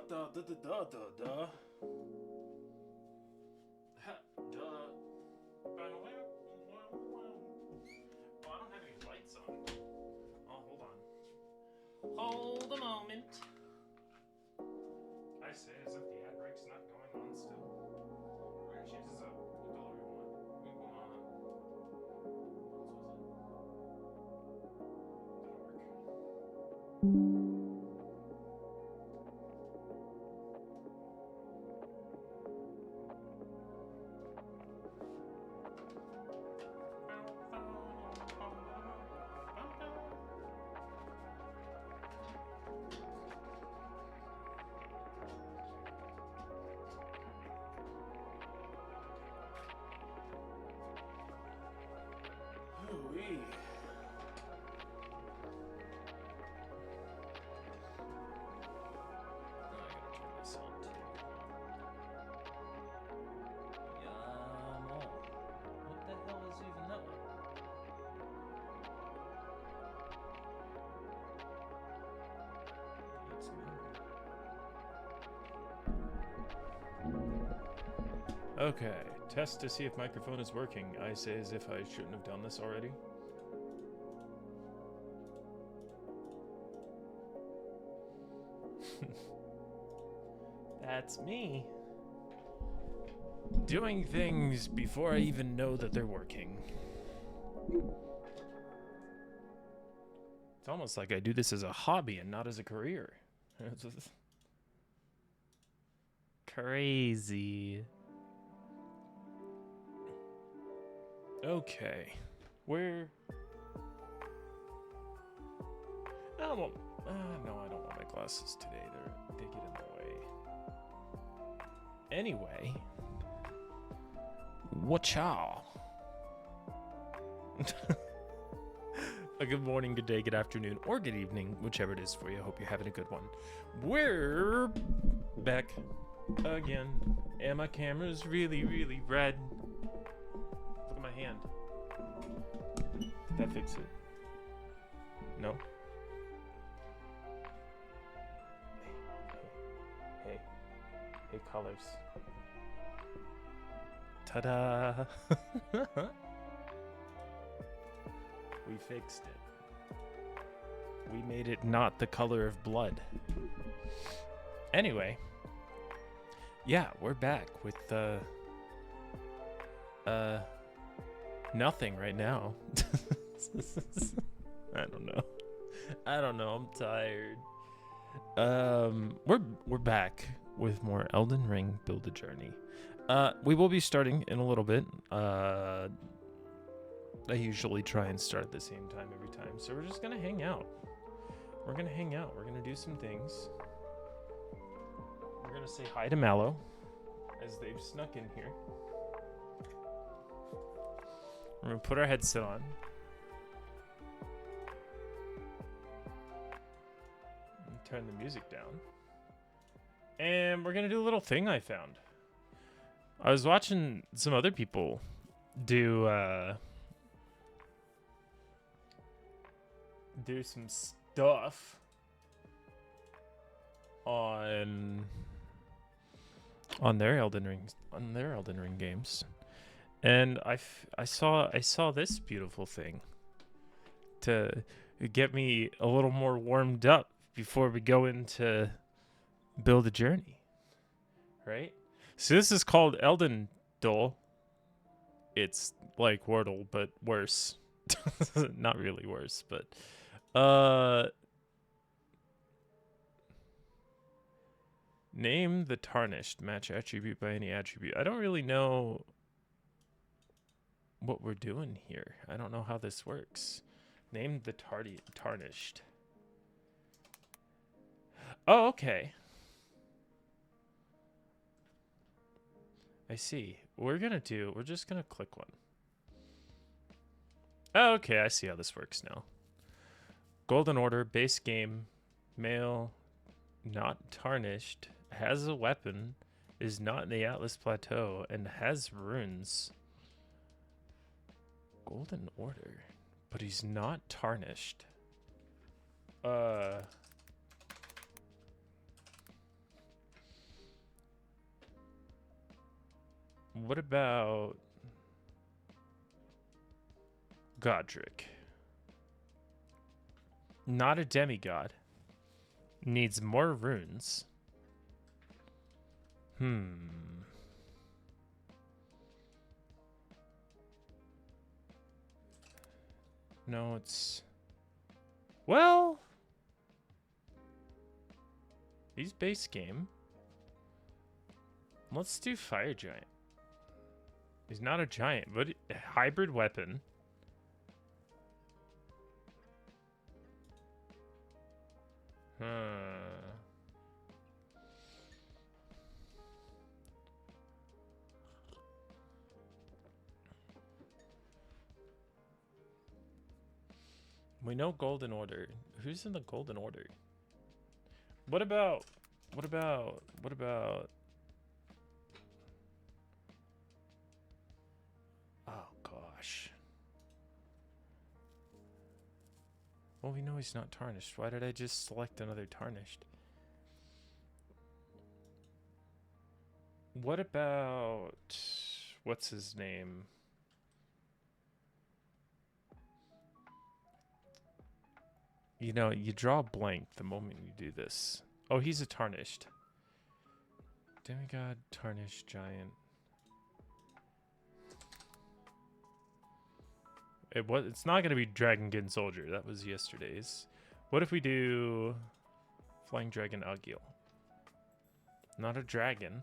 da da da da da da. Ha, da. Oh, I don't have any lights on. Oh, hold on. Hold a moment. I say as if the ad break's not going on still. We're gonna change this up. What color we want? We want. What else was it? Dark. Ooh-wee. I gotta turn this on too. Yum. What the hell is even that one? It's me. Okay, test to see if microphone is working. I say as if I shouldn't have done this already. That's me. Doing things before I even know that they're working. It's almost like I do this as a hobby and not as a career. Crazy. Okay. Where? No, I don't want my glasses today. They get in the way. Anyway. Watcha. A good morning, good day, good afternoon, or good evening, whichever it is for you. I hope you're having a good one. We're back again, and my camera's really, really red. Look at my hand. Did that fix it? No? Hey, colors. Ta-da! We fixed it. We made it not the color of blood. Anyway. Yeah, we're back with nothing right now. I don't know. I'm tired. We're back with more Elden Ring Build a Journey. We will be starting in a little bit. I usually try and start at the same time every time, so we're just gonna hang out. We're gonna do some things. We're gonna say hi to Mallow as they've snuck in here. We're gonna put our headset on. And turn the music down. And we're gonna do a little thing I found. I was watching some other people do some stuff on their Elden Ring games, and I saw this beautiful thing to get me a little more warmed up before we go into Build a Journey, right? So this is called Elden Dole. It's like Wordle, but worse. Not really worse, but name the tarnished. Match attribute by any attribute. I don't really know what we're doing here. I don't know how this works. Name the tarnished. Oh, okay. I see. We're just gonna click one. Oh, okay, I see how this works now. Golden Order, base game, male, not tarnished, has a weapon, is not in the Atlas Plateau, and has runes. Golden Order, but he's not tarnished. What about Godric? Not a demigod. Needs more runes. No, it's... Well... He's base game. Let's do Fire Giant. He's not a giant, but hybrid weapon. We know Golden Order. Who's in the Golden Order? What about... Oh, gosh. Well, we know he's not tarnished. Why did I just select another tarnished? What about... What's his name? You know, you draw a blank the moment you do this. Oh, he's a tarnished. Demigod, tarnished, giant. It's not going to be Dragonkin Soldier. That was yesterday's. What if we do Flying Dragon Agheel? Not a dragon.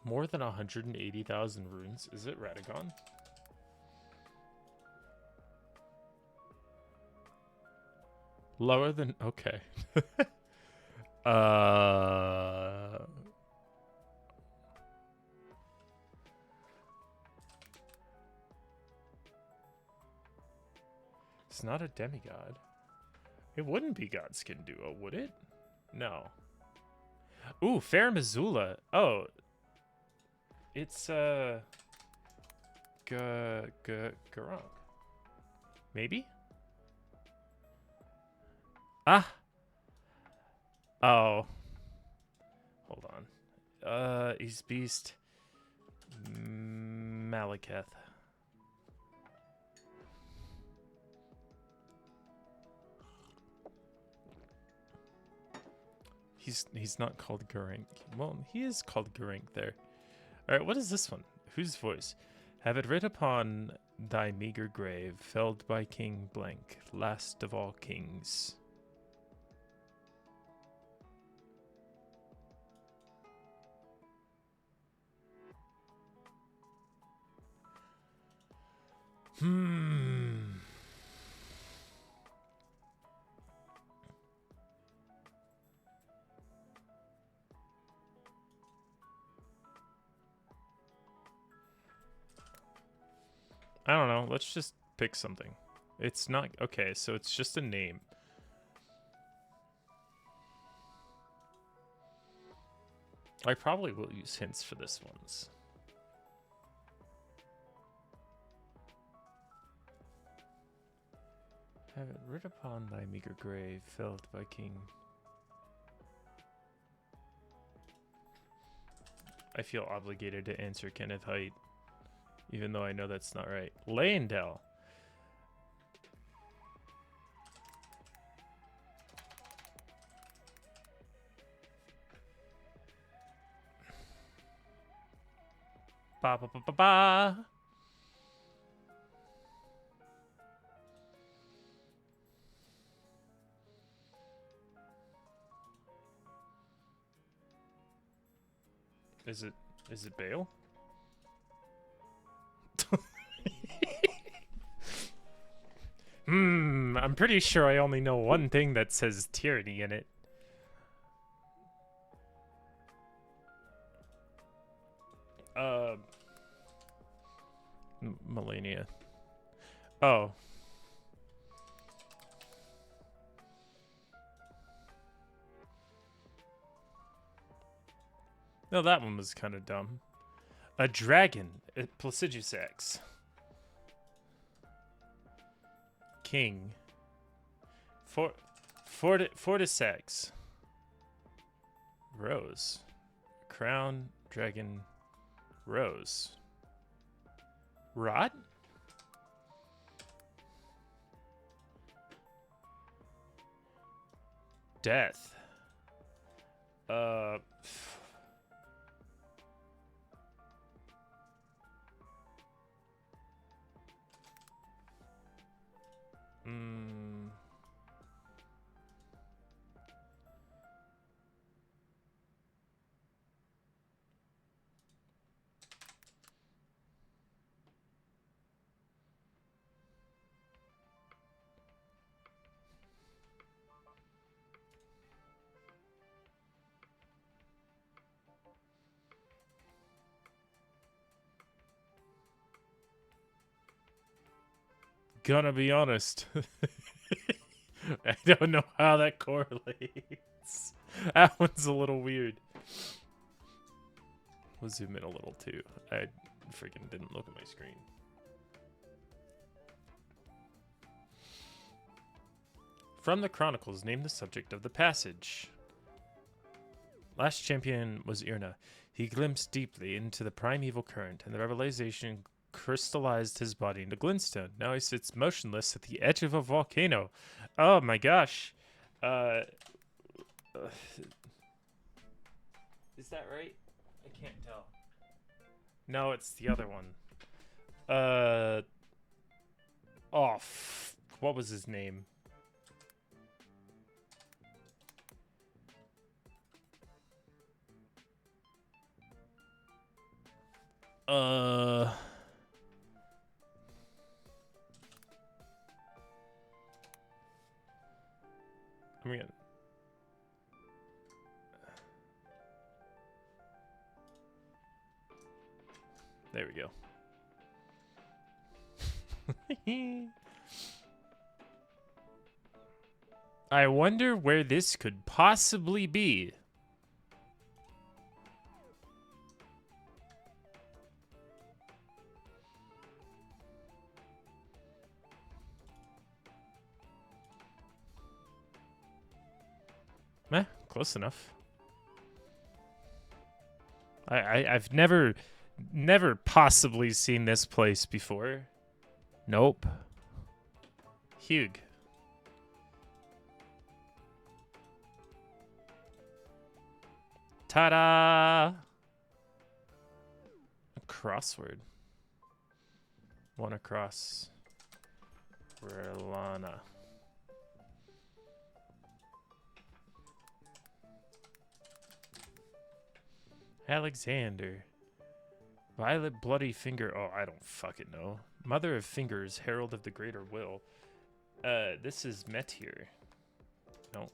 More than 180,000 runes. Is it Radagon? Lower than... Okay. It's not a demigod. It wouldn't be Godskin Duo, would it? No. Ooh, Fair Missoula. Oh. It's, Garunk. Maybe? Ah! Oh. Hold on. He's Beast. Malekith. He's not called Garink. Well, he is called Garink there. Alright, what is this one? Whose voice? Have it writ upon thy meager grave, felled by King Blank, last of all kings. I don't know. Let's just pick something. It's not... Okay, so it's just a name. I probably will use hints for this ones. Have it writ upon thy meager grave, felled by King. I feel obligated to answer Kenneth Haidt, even though I know that's not right. Leyendell. Ba ba ba ba ba. Is it Bale? I'm pretty sure I only know one thing that says tyranny in it. Melania. Oh. No, that one was kind of dumb. A dragon. Placidusax. King. Fortisex. Rose. Crown, dragon, rose. Rot? Death. Gonna be honest. I don't know how that correlates. That one's a little weird. We'll zoom in a little too. I freaking didn't look at my screen. From the Chronicles, name the subject of the passage. Last champion was Irna. He glimpsed deeply into the primeval current, and the revelation crystallized his body into glintstone. Now he sits motionless at the edge of a volcano. Oh my gosh. Is that right? I can't tell. No, it's the other one. What was his name? I mean, there we go. I wonder where this could possibly be. Close enough. I've never possibly seen this place before. Nope. Hugh. Ta-da! A crossword. One across. Relana. Alexander. Violet Bloody Finger. Oh, I don't fucking know. Mother of Fingers, Herald of the Greater Will. This is Metir. No.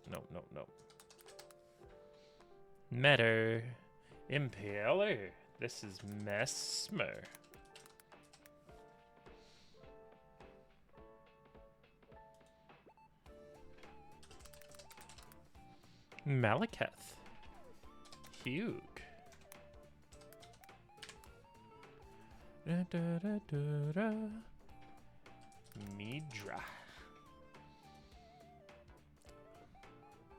Metter. Impaler. This is Mesmer. Malekith. Hugh. Midra.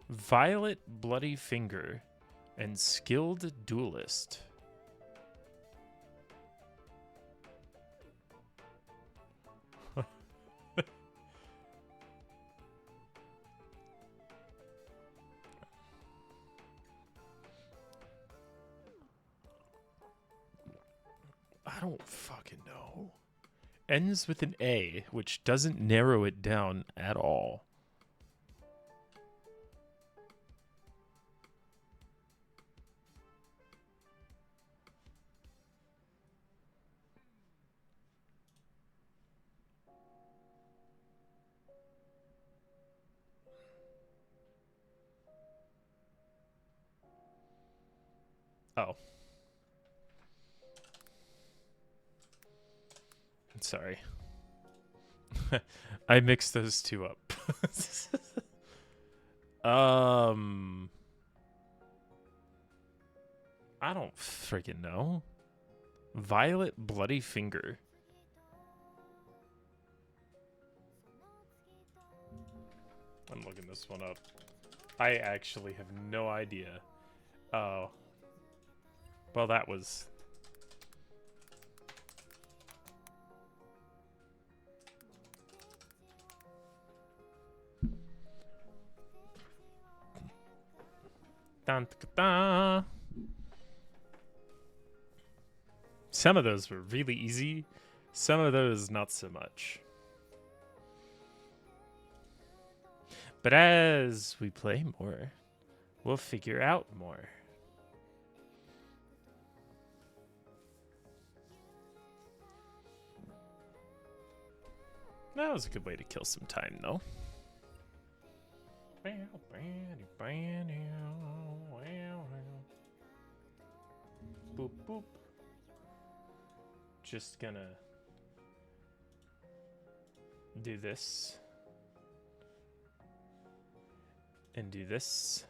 Violet Bloody Finger and Skilled Duelist. I don't fucking know. Ends with an A, which doesn't narrow it down at all. Oh. Sorry. I mixed those two up. I don't freaking know. Violet Bloody Finger. I'm looking this one up. I actually have no idea. Oh. Well, that was... Dun, dun, dun. Some of those were really easy. Some of those not so much. But as we play more, we'll figure out more. That was a good way to kill some time, though. Boop, boop. Just gonna do this. And do this.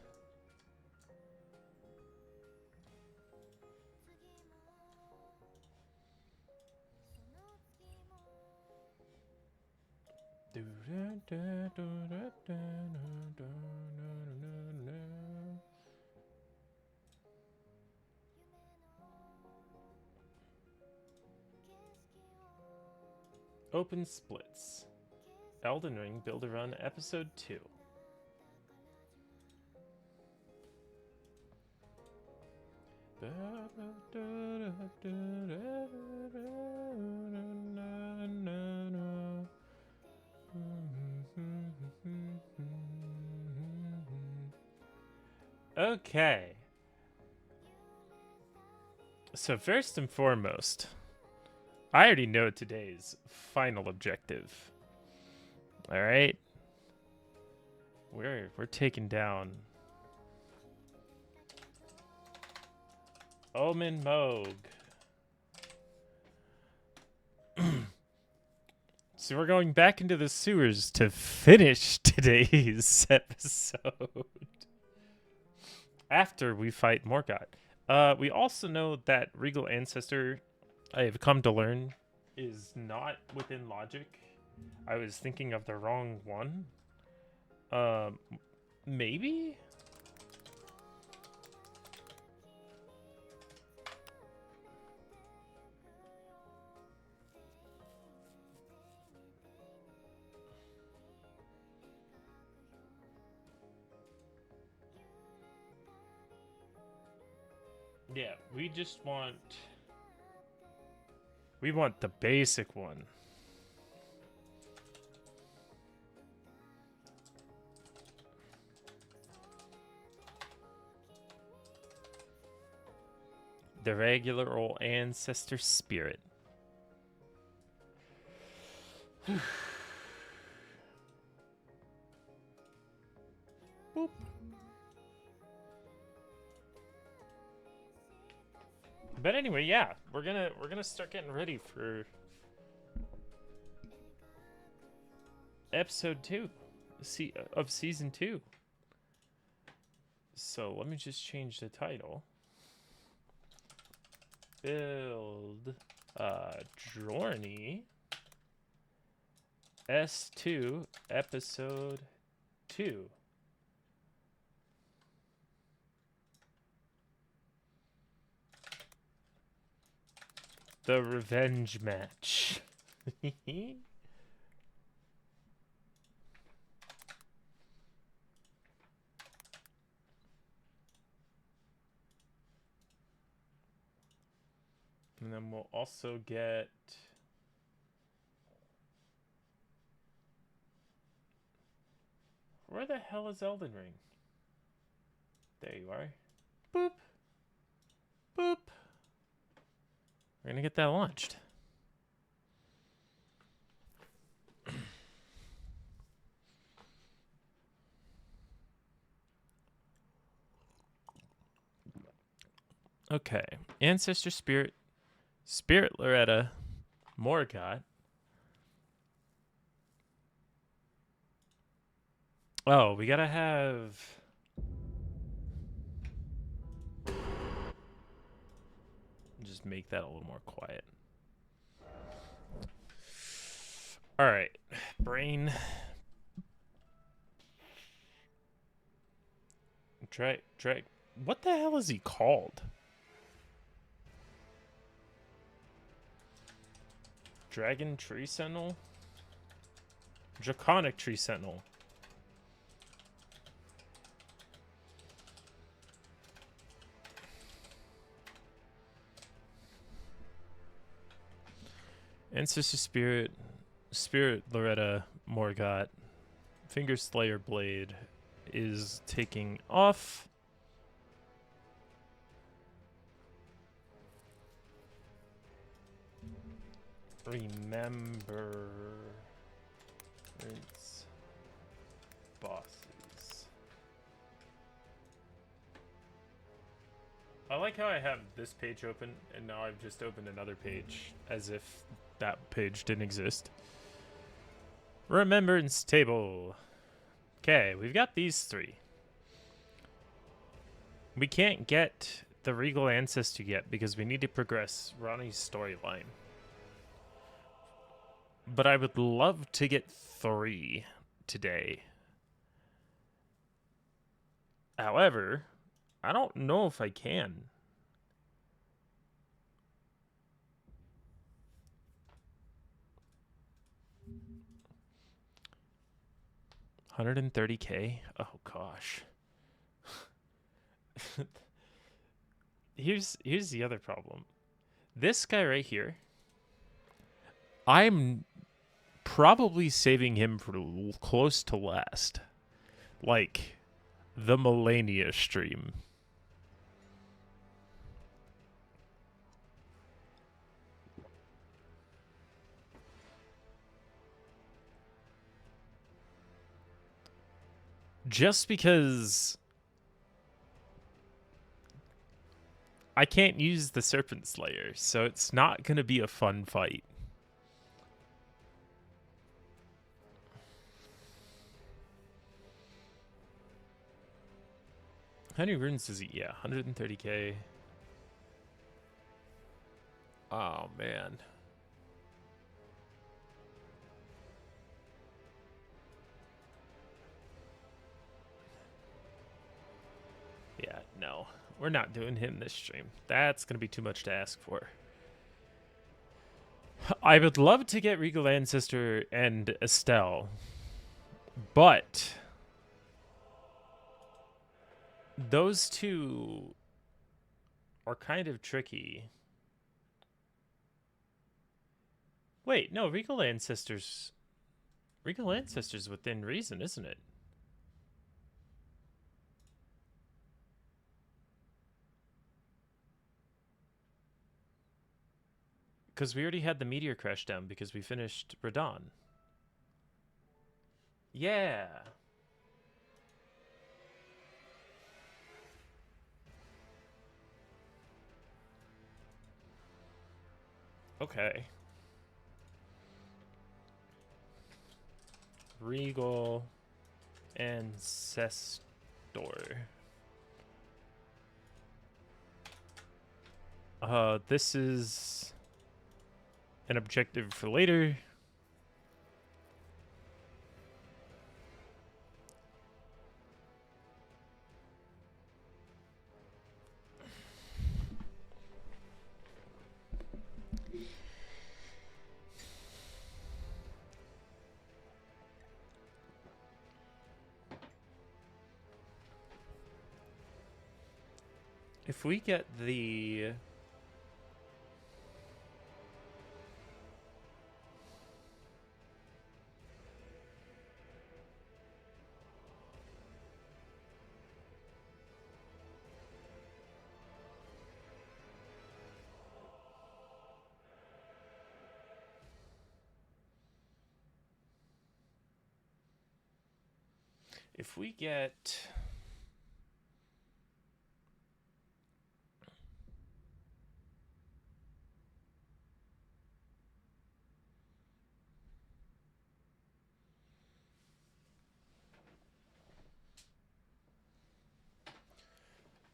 Open splits. Elden Ring Build a Run Episode 2. Okay. So first and foremost, I already know today's final objective. All right. We're taking down Omen Moog. So we're going back into the sewers to finish today's episode. After we fight Morgoth. We also know that Regal Ancestor, I have come to learn, is not within logic. I was thinking of the wrong one. Maybe? Yeah, we just want... We want the basic one. The regular old ancestor spirit. Boop. But anyway, yeah, we're gonna start getting ready for episode 2 of season 2. So let me just change the title. Build Journey S2 episode 2. The revenge match. And then we'll also get... Where the hell is Elden Ring? There you are. Boop. Boop. We're gonna get that launched. Okay. Ancestor Spirit. Spirit Loretta. Morgoth. Oh, we gotta have... Just make that a little more quiet. All right, brain. Drag. What the hell is he called? Dragon Tree Sentinel? Draconic Tree Sentinel. Ancestor Spirit. Spirit Loretta Morgott. Finger Slayer Blade is taking off. Remember its bosses. I like how I have this page open and now I've just opened another page as if that page didn't exist. Remembrance table. Okay, we've got these three. We can't get the Regal Ancestor yet because we need to progress Ronnie's storyline. But I would love to get 3 today. However, I don't know if I can. $130K? Oh gosh. Here's the other problem. This guy right here, I'm probably saving him for close to last. Like the Melania stream. Just because I can't use the Serpent Slayer, so it's not going to be a fun fight. How many runes does he? Yeah, 130K. Oh, man. Yeah, no. We're not doing him this stream. That's going to be too much to ask for. I would love to get Regal Ancestor and Estelle, but those two are kind of tricky. Wait, no, Regal Ancestor's within reason, isn't it? Because we already had the meteor crash down because we finished Radon. Yeah. Okay. Regal Ancestor. This is an objective for later. If we get the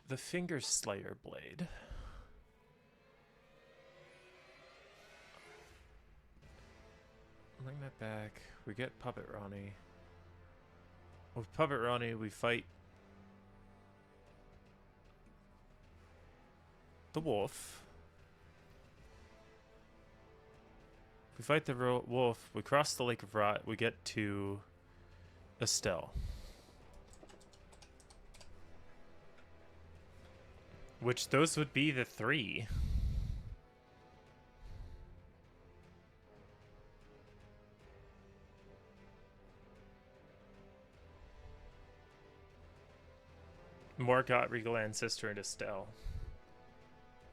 the Finger Slayer blade. Bring that back. We get Puppet Ronnie. With Puppet Ronnie, we fight the wolf. If we fight the wolf, we cross the Lake of Rot, we get to Estelle. Which those would be the 3. Morgott, Regal Ancestor, and Estelle.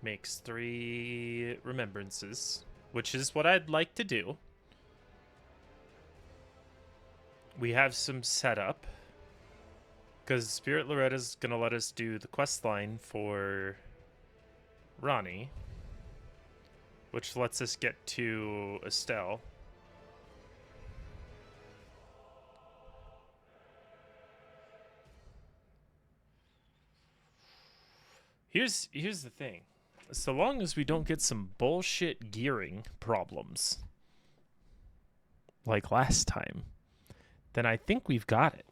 Makes 3 remembrances, which is what I'd like to do. We have some setup, because Spirit Loretta's going to let us do the quest line for Ronnie, which lets us get to Estelle. Here's the thing. So long as we don't get some bullshit gearing problems like last time, then I think we've got it.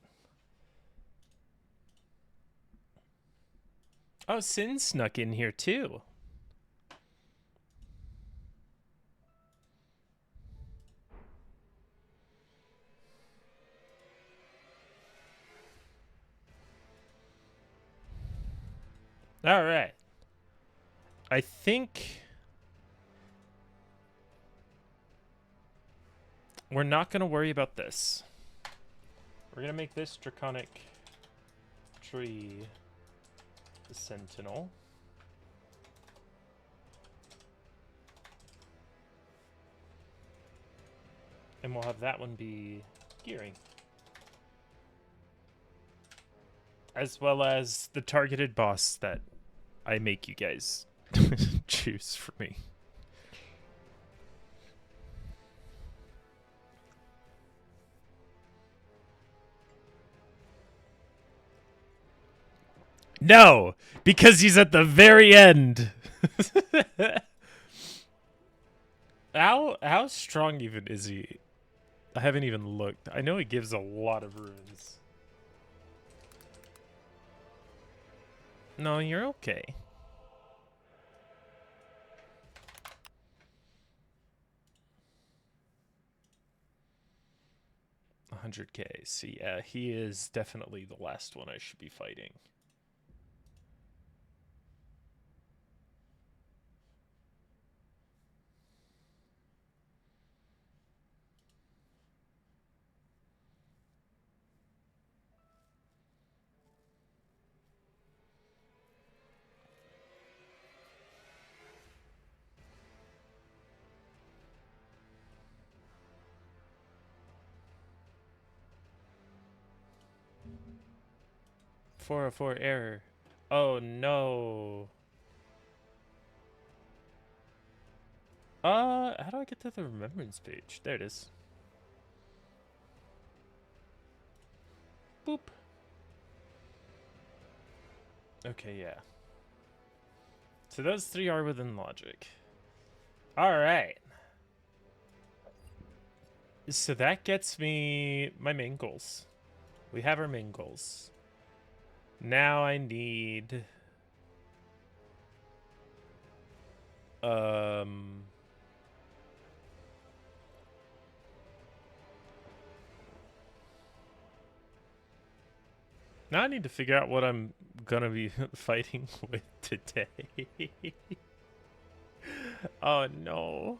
Oh, Sin snuck in here too. All right. I think we're not going to worry about this. We're going to make this Draconic Tree the Sentinel. And we'll have that one be gearing. As well as the targeted boss that I make you guys choose for me. No, because he's at the very end. How strong even is he? I haven't even looked. I know he gives a lot of runes. No, you're okay. $100K. So yeah, he is definitely the last one I should be fighting. .404 error. Oh no. How do I get to the remembrance page? There it is. Boop. Okay, yeah. So those 3 are within logic. Alright. So that gets me my main goals. We have our main goals. Now I need... Now I need to figure out what I'm gonna be fighting with today. Oh no.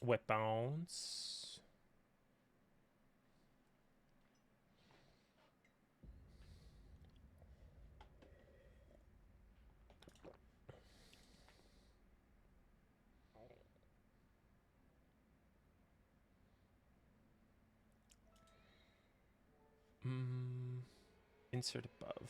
Weapons. Insert above.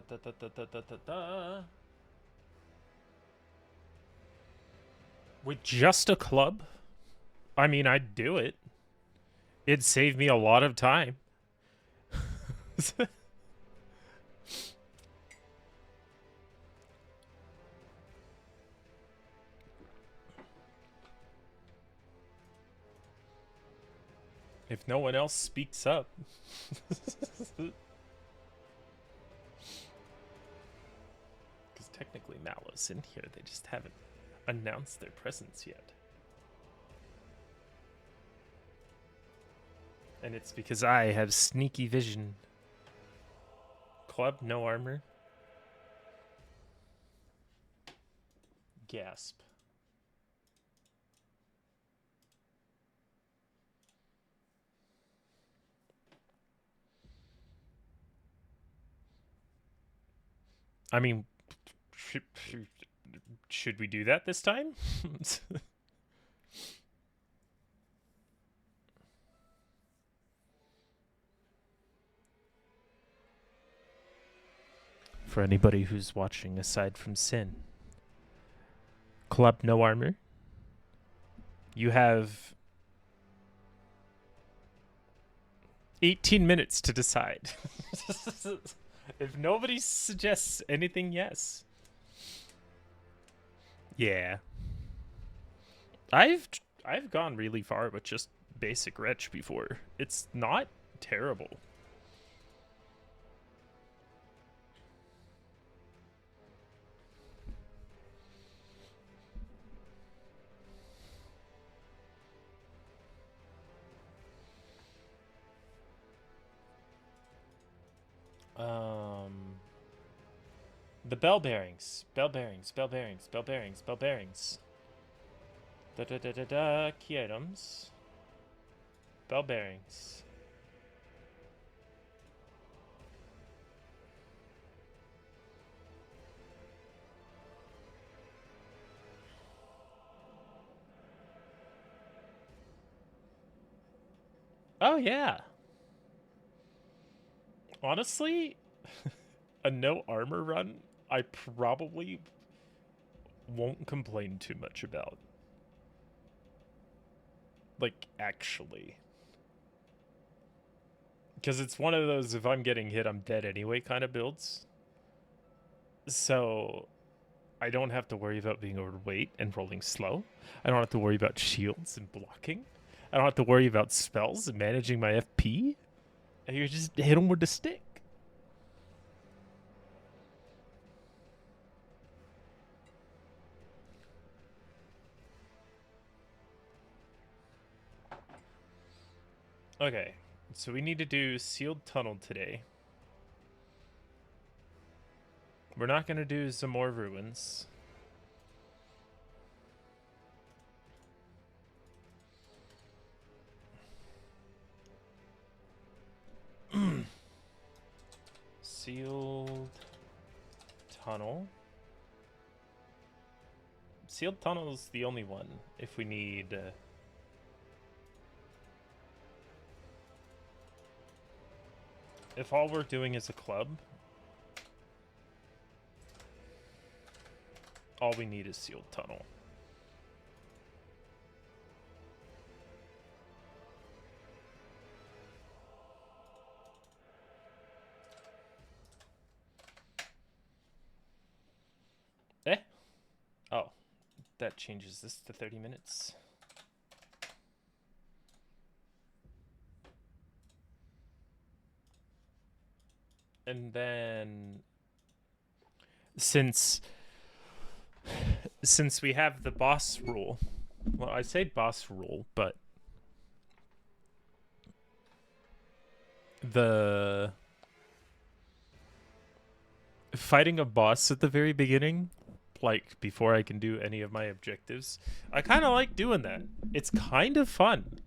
Da, da, da, da, da, da, da. With just a club? I mean, I'd do it. It'd save me a lot of time. If no one else speaks up. Because technically Mallow's in here, they just haven't announced their presence yet. And it's because I have sneaky vision. Club, no armor. Gasp. I mean, should we do that this time? For anybody who's watching aside from Sin. Club, no armor. You have 18 minutes to decide. If nobody suggests anything, yes. Yeah. I've gone really far with just basic wretch before. It's not terrible. The bell bearings. Bell bearings. Bell bearings. Bell bearings. Bell bearings. Da-da-da-da-da. Key items. Bell bearings. Oh, yeah. Honestly, a no armor run, I probably won't complain too much about. Like, actually. Because it's one of those, if I'm getting hit, I'm dead anyway kind of builds. So, I don't have to worry about being overweight and rolling slow. I don't have to worry about shields and blocking. I don't have to worry about spells and managing my FP. You just hit them with the stick. Okay, so we need to do sealed tunnel today. We're not going to do some more ruins. Sealed tunnel. Sealed tunnel is the only one if we need... if all we're doing is a club, all we need is sealed tunnel. Eh? Oh, that changes this to 30 minutes. And then since we have the boss rule, well, I say boss rule, but the fighting a boss at the very beginning, like before I can do any of my objectives, I kind of like doing that. It's kind of fun.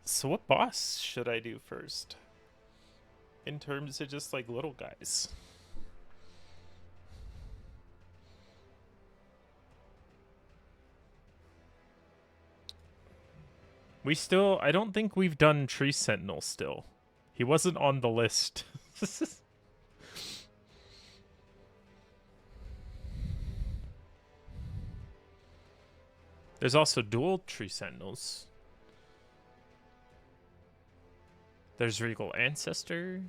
So what boss should I do first? In terms of just like little guys. I don't think we've done Tree Sentinel still. He wasn't on the list. There's also dual tree sentinels. There's Regal Ancestor.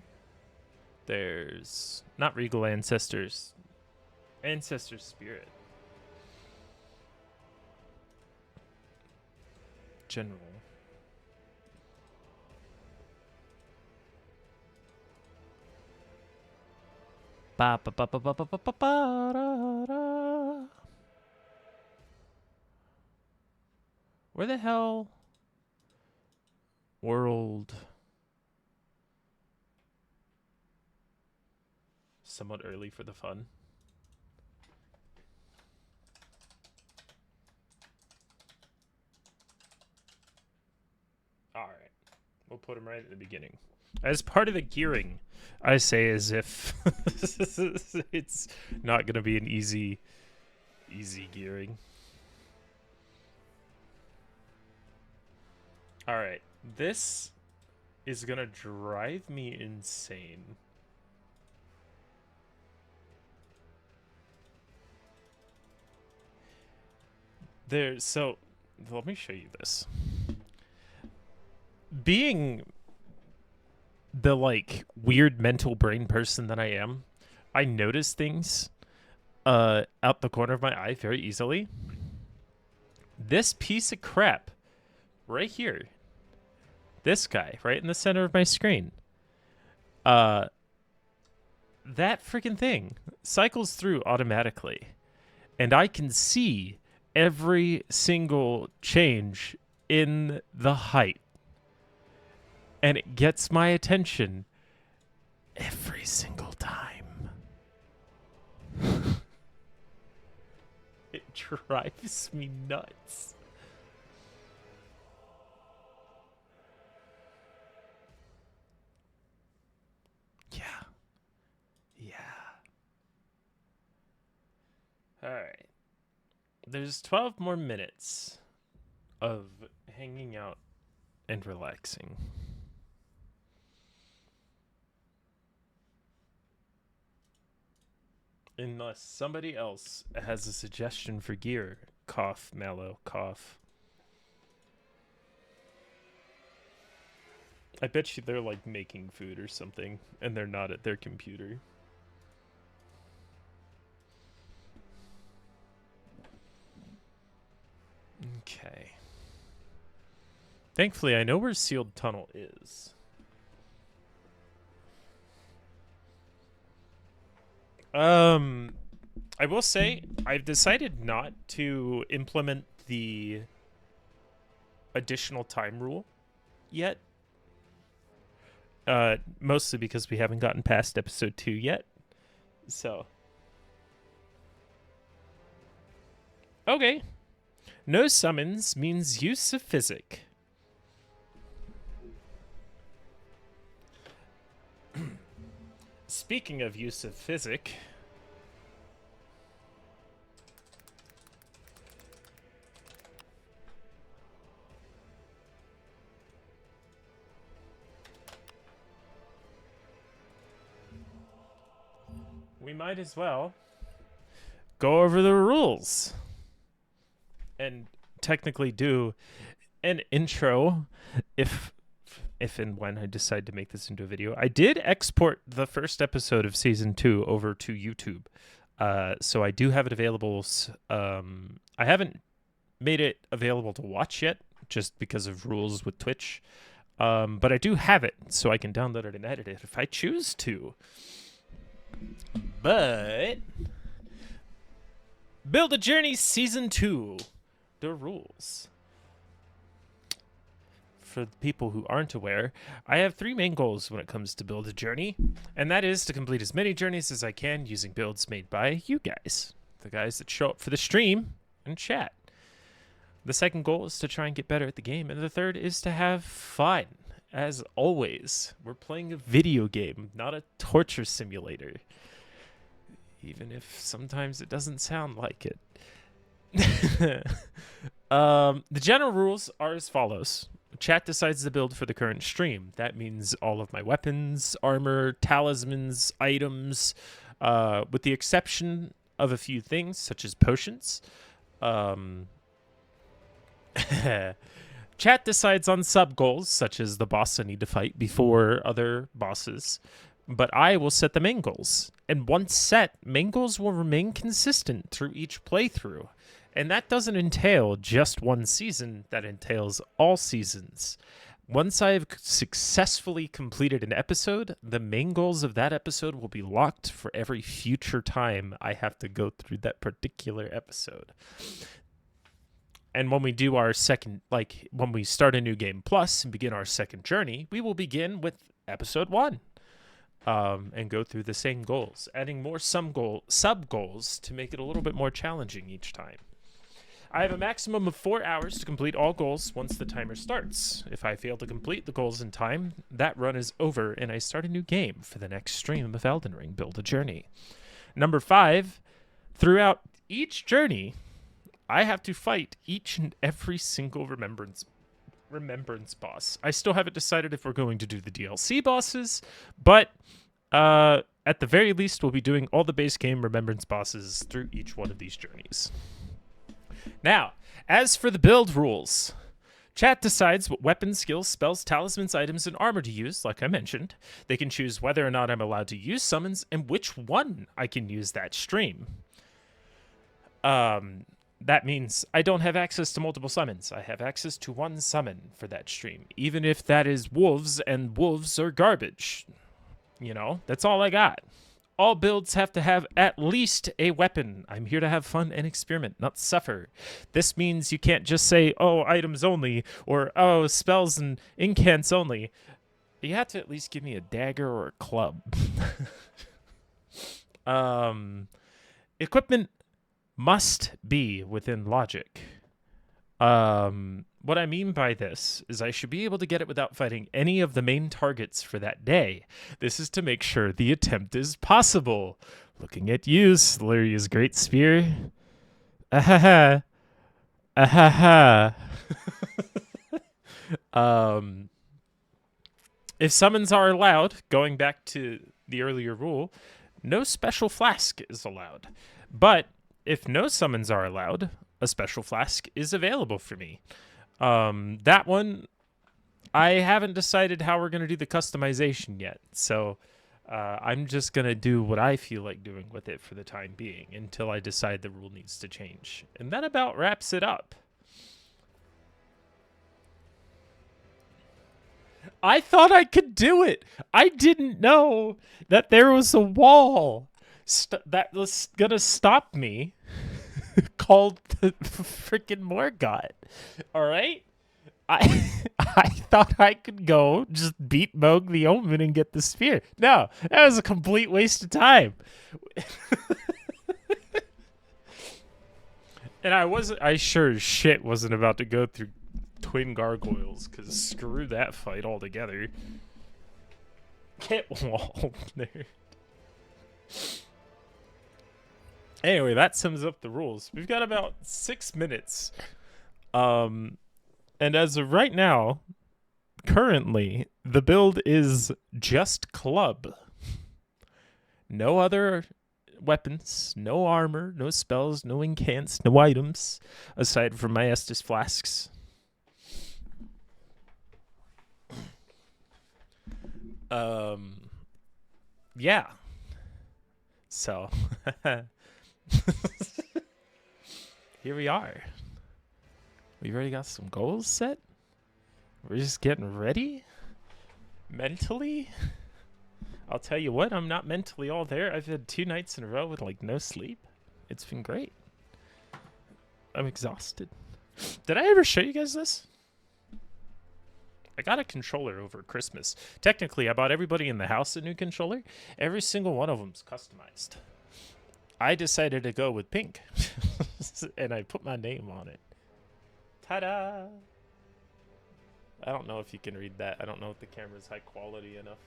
There's not Regal Ancestors. Ancestor Spirit. General. Ba ba ba ba ba ba ba ba da, da. Where the hell? World. Somewhat early for the fun. All right. We'll put him right at the beginning. As part of the gearing, I say as if it's not going to be an easy gearing. All right. This is going to drive me insane. So let me show you this. Being the like weird mental brain person that I am, I notice things out the corner of my eye very easily. This piece of crap right here, this guy right in the center of my screen, that freaking thing cycles through automatically, and I can see every single change in the height. And it gets my attention every single time. It drives me nuts. Yeah. Yeah. All right. There's 12 more minutes of hanging out and relaxing. Unless somebody else has a suggestion for gear. Cough, Mallow, cough. I bet you they're like making food or something, and they're not at their computer. Okay. Thankfully, I know where Sealed Tunnel is. I will say I've decided not to implement the additional time rule yet. Mostly because we haven't gotten past episode 2 yet. So. Okay. No summons means use of physic. Speaking of use of physic, we might as well go over the rules and technically do an intro if and when I decide to make this into a video. I did export the first episode of season 2 over to YouTube. So I do have it available. I haven't made it available to watch yet, just because of rules with Twitch. But I do have it, so I can download it and edit it if I choose to. But Build a Journey Season 2. The rules. For the people who aren't aware, I have 3 main goals when it comes to Build a Journey, and that is to complete as many journeys as I can using builds made by you guys, the guys that show up for the stream and chat. The second goal is to try and get better at the game, and the third is to have fun. As always, we're playing a video game, not a torture simulator. Even if sometimes it doesn't sound like it. The general rules are as follows. Chat decides the build for the current stream. That means all of my weapons, armor, talismans, items, with the exception of a few things, such as potions. Chat decides on sub goals, such as the boss I need to fight before other bosses, but I will set the main goals. And once set, main goals will remain consistent through each playthrough. And that doesn't entail just one season, that entails all seasons. Once I have successfully completed an episode, the main goals of that episode will be locked for every future time I have to go through that particular episode. And when we do our second, like when we start a new game plus and begin our second journey, we will begin with episode 1 and go through the same goals, adding more sub goals to make it a little bit more challenging each time. I have a maximum of 4 hours to complete all goals once the timer starts. If I fail to complete the goals in time, that run is over and I start a new game for the next stream of Elden Ring Build a Journey. Number 5, throughout each journey, I have to fight each and every single remembrance boss. I still haven't decided if we're going to do the DLC bosses, but at the very least, we'll be doing all the base game remembrance bosses through each one of these journeys. Now, as for the build rules, chat decides what weapons, skills, spells, talismans, items, and armor to use, like I mentioned. They can choose whether or not I'm allowed to use summons and which one I can use that stream. That means I don't have access to multiple summons. I have access to one summon for that stream, even if that is wolves, and wolves are garbage. You know, that's all I got. All builds have to have at least a weapon. I'm here to have fun and experiment, not suffer. This means you can't just say, oh, items only, or oh, spells and incants only. You have to at least give me a dagger or a club. Equipment must be within logic. What I mean by this is I should be able to get it without fighting any of the main targets for that day. This is to make sure the attempt is possible. Looking at you, Sluria's great spear. Ahaha. Ahaha. If summons are allowed, going back to the earlier rule, no special flask is allowed. But if no summons are allowed, a special flask is available for me. That one, I haven't decided how we're going to do the customization yet. So I'm just going to do what I feel like doing with it for the time being until I decide the rule needs to change. And that about wraps it up. I thought I could do it. I didn't know that there was a wall that was going to stop me. Called the freaking Morgott. All right? I thought I could go just beat Moog the Omen and get the spear. No, that was a complete waste of time. And I sure as shit wasn't about to go through twin gargoyles, because screw that fight altogether. Get walled there. Anyway, that sums up the rules. We've got about 6 minutes. And as of right now, currently, the build is just club. No other weapons, no armor, no spells, no incants, no items, aside from my Estus flasks. Yeah. So... Here we are. We've already got some goals set. We're just getting ready. Mentally. I'll tell you what, I'm not mentally all there. I've had 2 nights in a row with like no sleep. It's been great. I'm exhausted. Did I ever show you guys this? I got a controller over Christmas. Technically, I bought everybody in the house a new controller. Every single one of them's customized. I decided to go with pink, and I put my name on it. Ta-da! I don't know if you can read that. I don't know if the camera's high quality enough.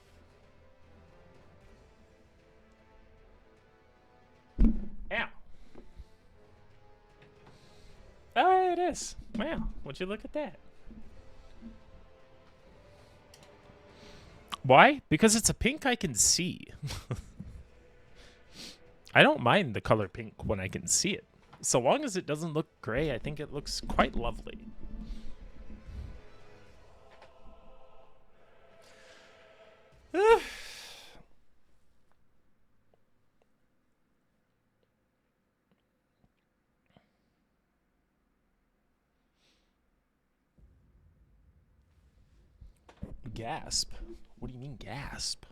Ow! Oh, it is. Wow, would you look at that? Why? Because it's a pink I can see. I don't mind the color pink when I can see it. So long as it doesn't look gray, I think it looks quite lovely. Gasp. What do you mean gasp?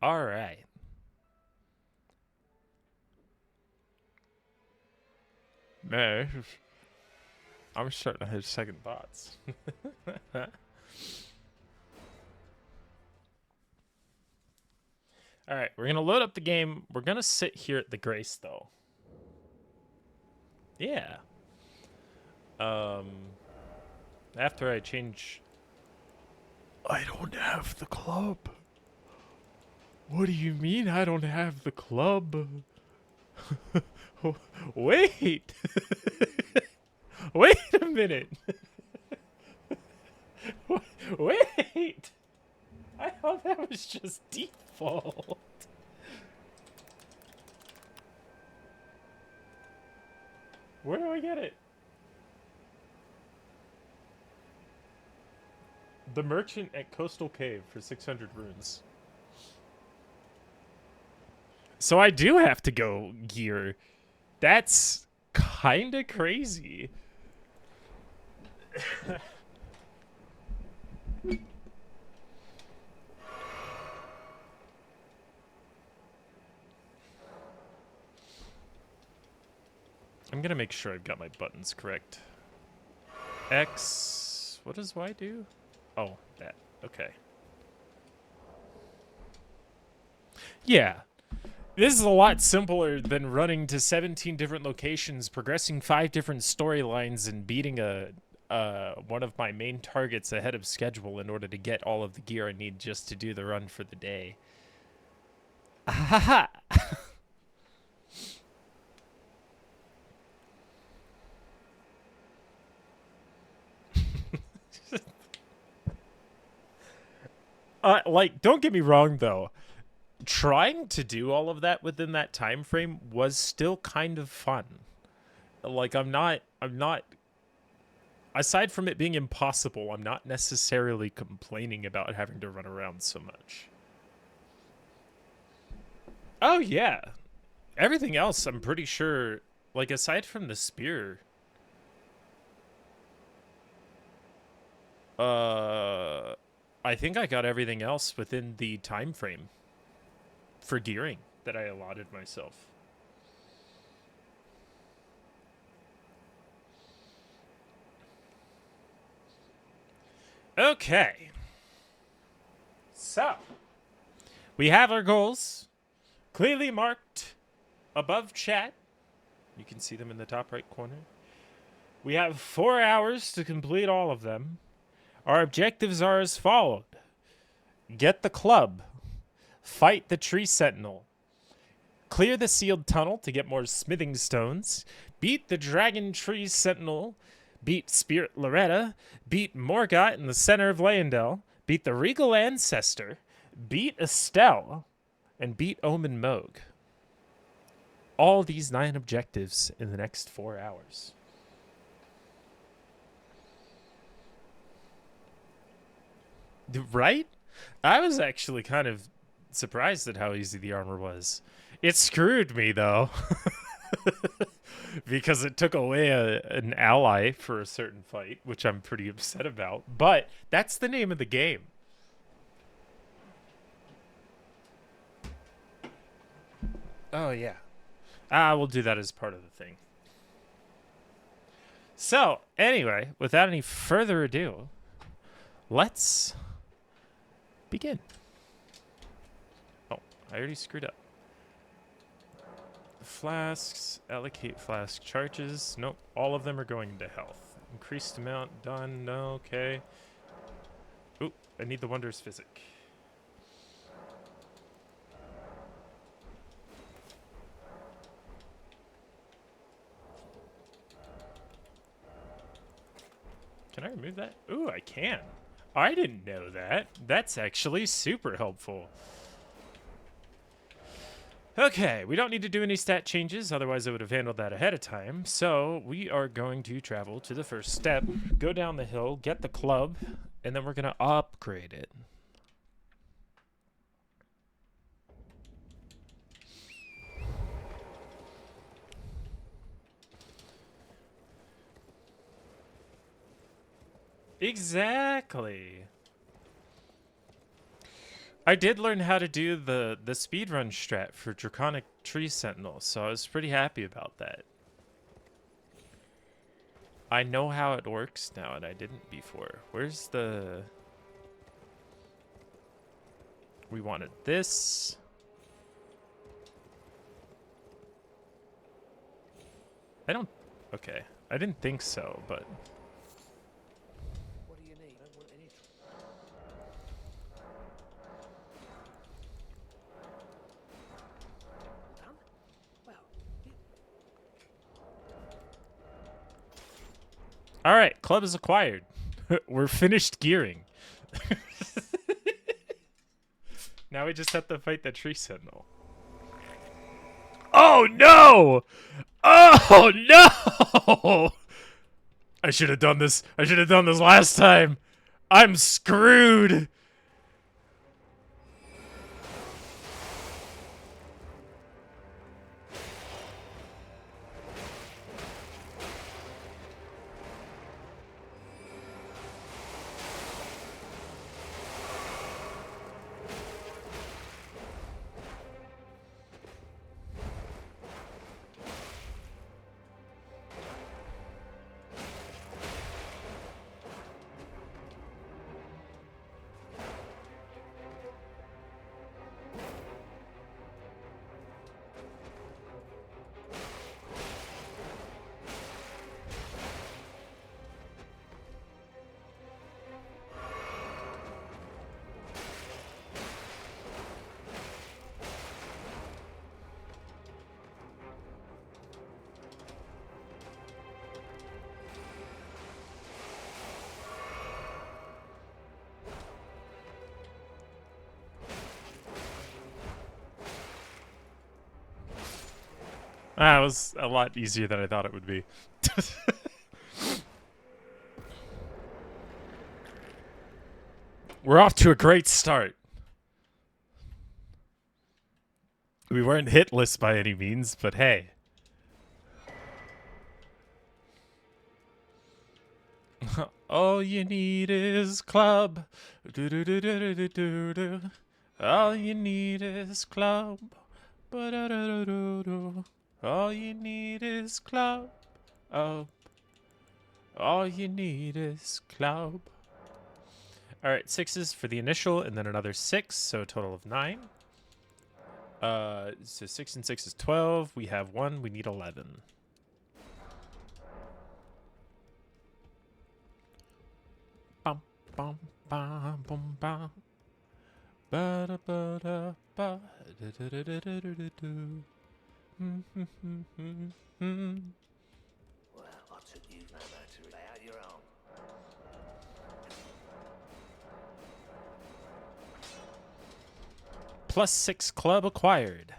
All right. Man, I'm starting to have second thoughts. All right, we're going to load up the game. We're going to sit here at the Grace, though. Yeah. After I change... I don't have the club. What do you mean I don't have the club? Wait. Wait a minute. Wait. I thought that was just default. Where do I get it? The Merchant at Coastal Cave for 600 runes. So I do have to go gear. That's kind of crazy. I'm gonna make sure I've got my buttons correct. X... What does Y do? Oh, that. Okay. Yeah. This is a lot simpler than running to 17 different locations, progressing 5 different storylines, and beating one of my main targets ahead of schedule in order to get all of the gear I need just to do the run for the day. Ha like, don't get me wrong, though. Trying to do all of that within that time frame was still kind of fun. Like, I'm not aside from it being impossible, I'm not necessarily complaining about having to run around so much. Oh yeah. Everything else I'm pretty sure, like, aside from the spear, I think I got everything else within the time frame for gearing that I allotted myself. Okay. So, we have our goals clearly marked above chat. You can see them in the top right corner. We have 4 hours to complete all of them. Our objectives are as followed. Get the club. Fight the tree sentinel. Clear the sealed tunnel to get more smithing stones. Beat the dragon tree sentinel. Beat Spirit Loretta. Beat Morgott in the center of Leyendell. Beat the regal ancestor. Beat Estelle. And beat Omen Moog. All these 9 objectives in the next 4 hours. Right? I was actually kind of surprised at how easy the armor was. It screwed me, though. Because it took away an ally for a certain fight, which I'm pretty upset about. But that's the name of the game. Oh, yeah. We'll do that as part of the thing. So, anyway, without any further ado, let's begin. Oh, I already screwed up. Flasks, allocate flask charges. Nope, all of them are going into health. Increased amount, done, no, okay. Ooh, I need the Wondrous Physic. Can I remove that? Ooh, I can. I didn't know that. That's actually super helpful. Okay, we don't need to do any stat changes, otherwise I would have handled that ahead of time. So we are going to travel to the first step, go down the hill, get the club, and then we're going to upgrade it. Exactly. I did learn how to do the speedrun strat for Draconic Tree Sentinel, so I was pretty happy about that. I know how it works now, and I didn't before. Where's the... We wanted this. I don't... Okay. I didn't think so, but... What do you need? I don't want any... Done? Well, Alright, club is acquired. We're finished gearing. Now we just have to fight the Tree Sentinel. Oh no! Oh no! I should have done this. I should have done this last time. I'm screwed. That was a lot easier than I thought it would be. We're off to a great start. We weren't hitless by any means, but hey. All you need is club. Do do do do do do do. All you need is club. Ba da da da do do. All you need is club. Oh. All you need is club. Alright, 6s for the initial, and then another 6, so a total of 9. So 6 and 6 is 12. We have 1, we need 11. Bum, bum, bum, bum, bum. Ba da ba da ba da da da da da da do. well, I took you no matter. Lay out your arm. Plus 6 club acquired.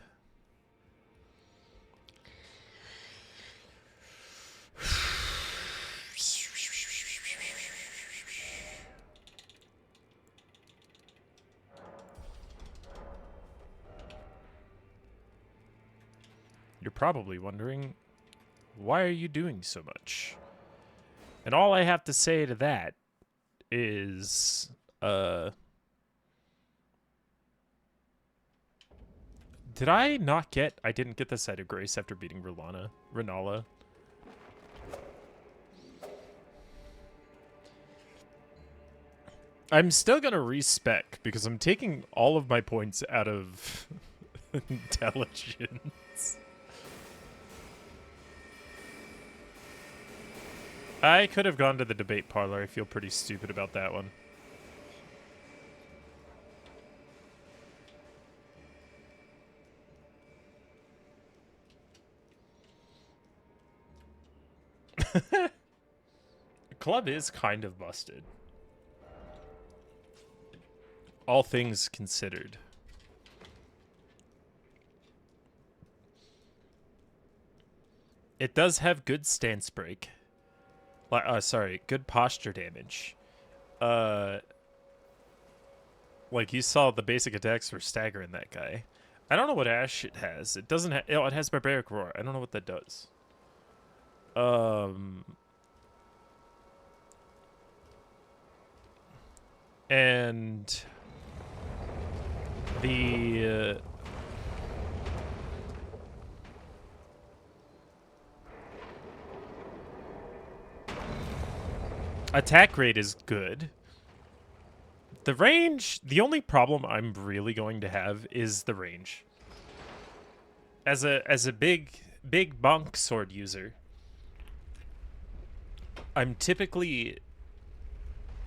You're probably wondering, why are you doing so much? And all I have to say to that is, did I not get... I didn't get the Sight of Grace after beating Renala. I'm still gonna respec because I'm taking all of my points out of intelligence. I could have gone to the debate parlor. I feel pretty stupid about that one. The club is kind of busted. All things considered. It does have good stance break. Sorry, good posture damage. Like you saw, the basic attacks were staggering that guy. I don't know what Ash it has. It doesn't have. Oh, it has Barbaric Roar. I don't know what that does. And the attack rate is good. The range, the only problem I'm really going to have is the range. As a big bonk sword user, I'm typically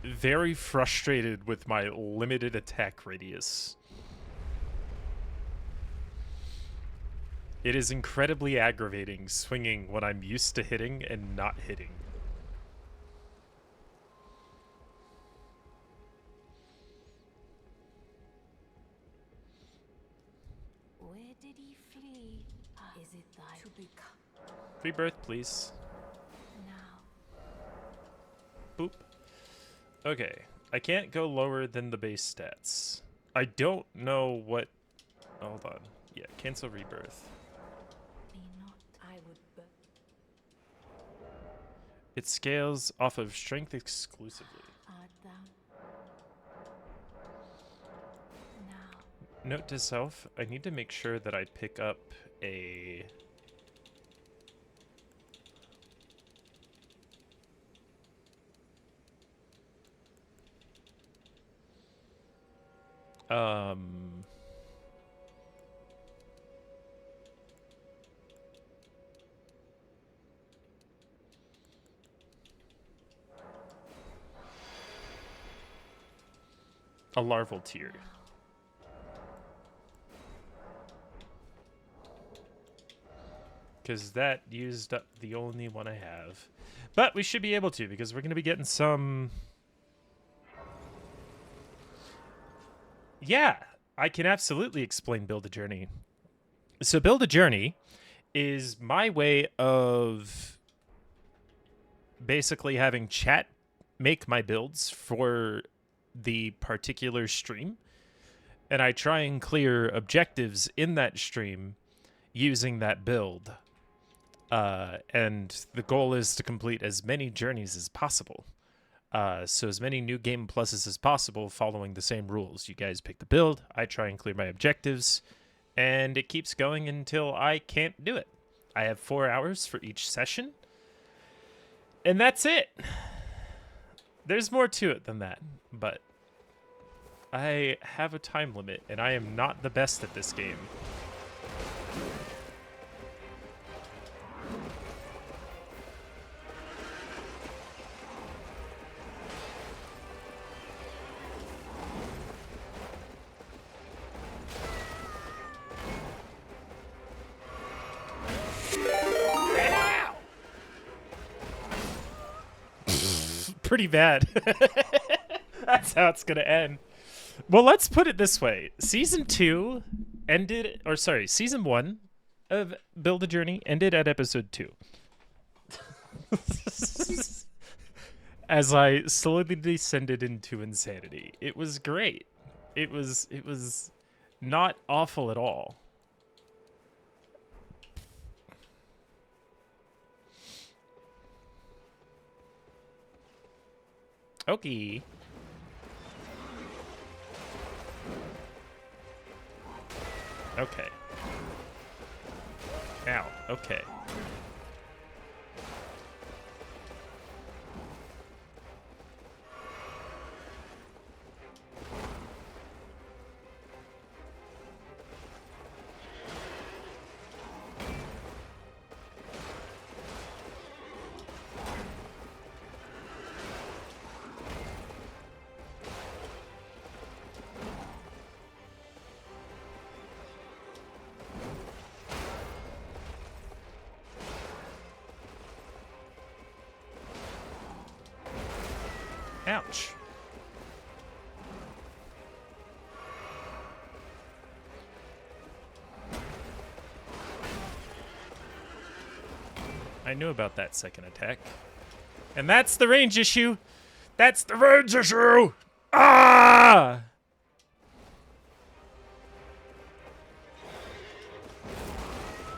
very frustrated with my limited attack radius. It is incredibly aggravating swinging when I'm used to hitting and not hitting. Where did he flee? Is it thy to become Rebirth, please. now? Boop. Okay. I can't go lower than the base stats. I don't know what... Hold on. Yeah, cancel rebirth. Be not, I would It scales off of strength exclusively. art thou now? Note to self, I need to make sure that I pick up a... a larval tier. Because that used up the only one I have. But we should be able to, because we're going to be getting some... Yeah, I can absolutely explain Build a Journey. So Build a Journey is my way of basically having chat make my builds for the particular stream. And I try and clear objectives in that stream using that build. And the goal is to complete as many journeys as possible. So as many new game pluses as possible following the same rules. You guys pick the build, I try and clear my objectives, and it keeps going until I can't do it. I have 4 hours for each session, and that's it. There's more to it than that, but I have a time limit, and I am not the best at this game. Pretty bad. That's how it's gonna end. Well, let's put it this way. Season 1 of Build a Journey ended at episode 2. As I slowly descended into insanity. It was great. It was not awful at all. Okay. Okay. Ow. Okay. Ouch. I knew about that second attack. And that's the range issue. That's the range issue. Ah!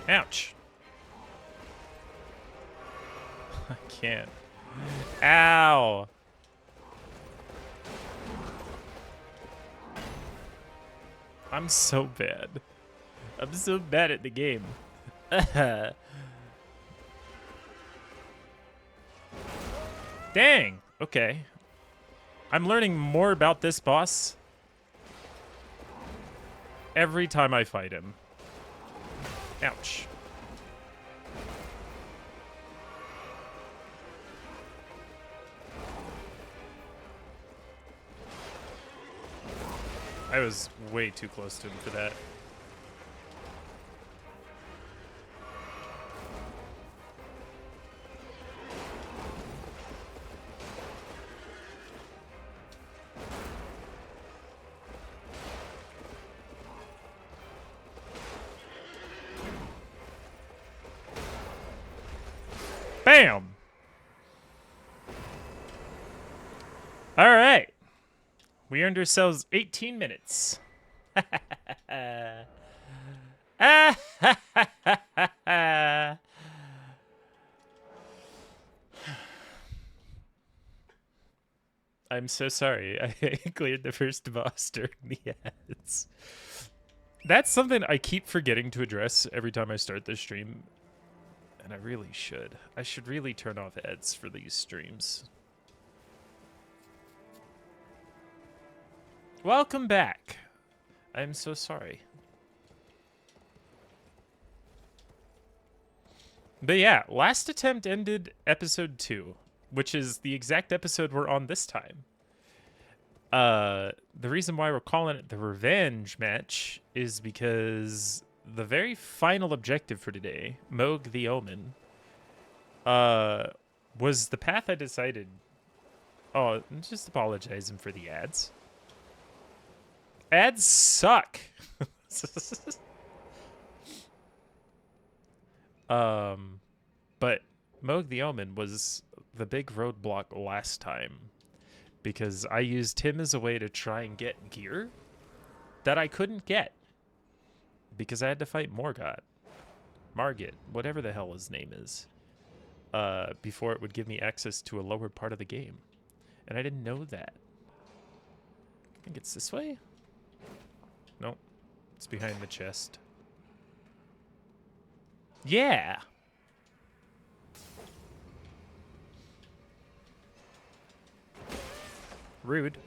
Ouch. I can't. Ow. I'm so bad. I'm so bad at the game. Dang. Okay. I'm learning more about this boss every time I fight him. Ouch. I was way too close to him for that. Bam! All right. We earned ourselves 18 minutes. I'm so sorry. I cleared the first boss during the ads. That's something I keep forgetting to address every time I start this stream. And I really should. I should really turn off ads for these streams. Welcome back. I'm so sorry. But yeah, last attempt ended episode 2, which is the exact episode we're on this time. The reason why we're calling it the revenge match is because the very final objective for today, Moog the Omen, was the path I decided. Oh, I'm just apologizing for the ads. Ads suck. But Moog the Omen was the big roadblock last time because I used him as a way to try and get gear that I couldn't get because I had to fight Margit, whatever the hell his name is, before it would give me access to a lower part of the game. And I didn't know that. I think it's this way? Nope. It's behind the chest. Yeah! Rude.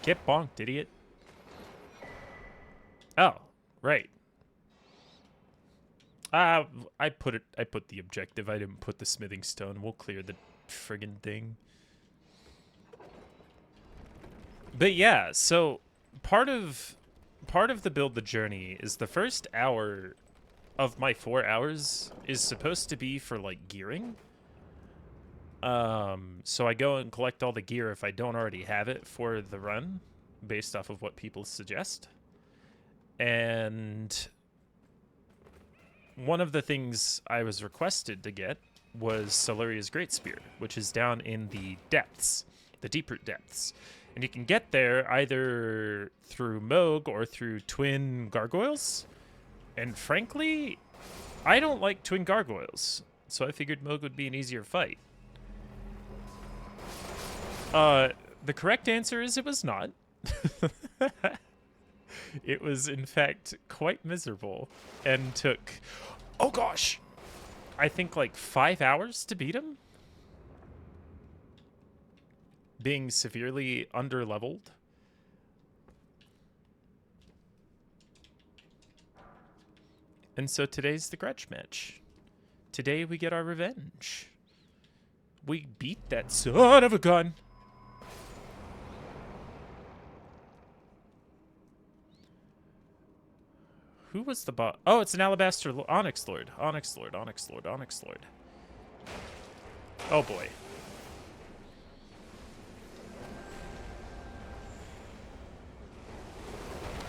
Get bonked, idiot. Oh, right. I put the objective. I didn't put the smithing stone. We'll clear the friggin' thing. But yeah, so part of the build the journey is the first hour of my 4 hours is supposed to be for like gearing. So I go and collect all the gear if I don't already have it for the run, based off of what people suggest. And one of the things I was requested to get was Soluria's Great Spear, which is down in the depths, the deeper depths. And you can get there either through Moog or through twin gargoyles. And frankly, I don't like twin gargoyles, so I figured Moog would be an easier fight. The correct answer is it was not. It was, in fact, quite miserable and took, oh gosh, I think like 5 hours to beat him. Being severely underleveled. And so today's the Grudge match. Today we get our revenge. We beat that son of a gun. Who was the boss? Oh, it's an Alabaster Onyx Lord. Onyx Lord, Onyx Lord, Onyx Lord. Oh boy.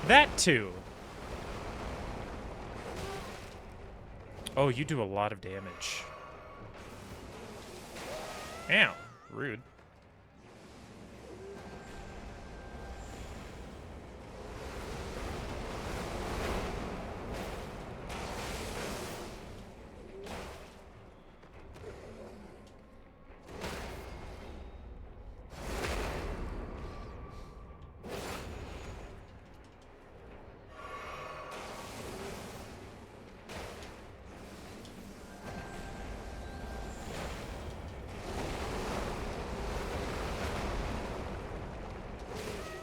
That too. Oh, you do a lot of damage. Ow. Rude.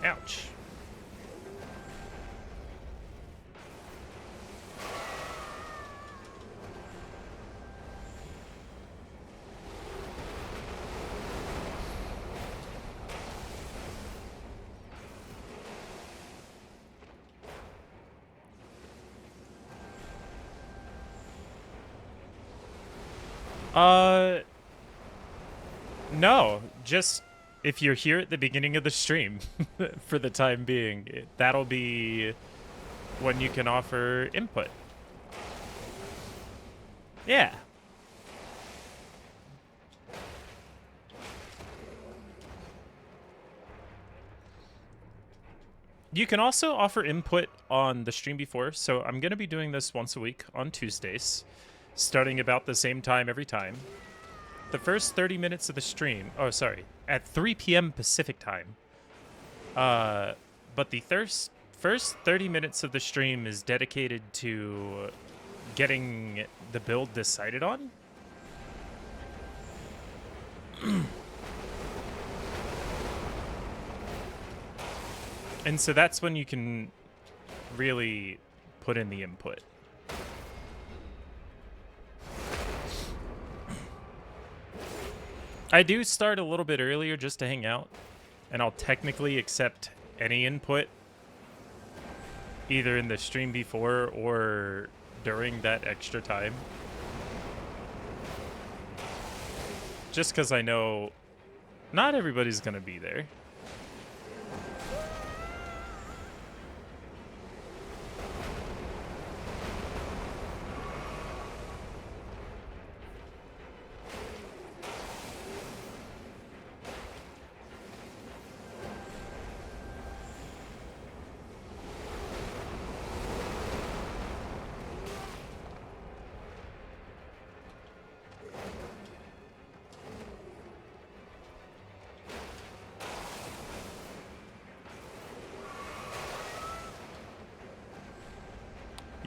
Ouch. No, just if you're here at the beginning of the stream for the time being, that'll be when you can offer input. Yeah. You can also offer input on the stream before, so I'm going to be doing this once a week on Tuesdays, starting about the same time every time. The first 30 minutes of the stream, oh, sorry, at 3 p.m. Pacific time. But the first 30 minutes of the stream is dedicated to getting the build decided on. And so that's when you can really put in the input. I do start a little bit earlier just to hang out, and I'll technically accept any input either in the stream before or during that extra time. Just because I know not everybody's going to be there.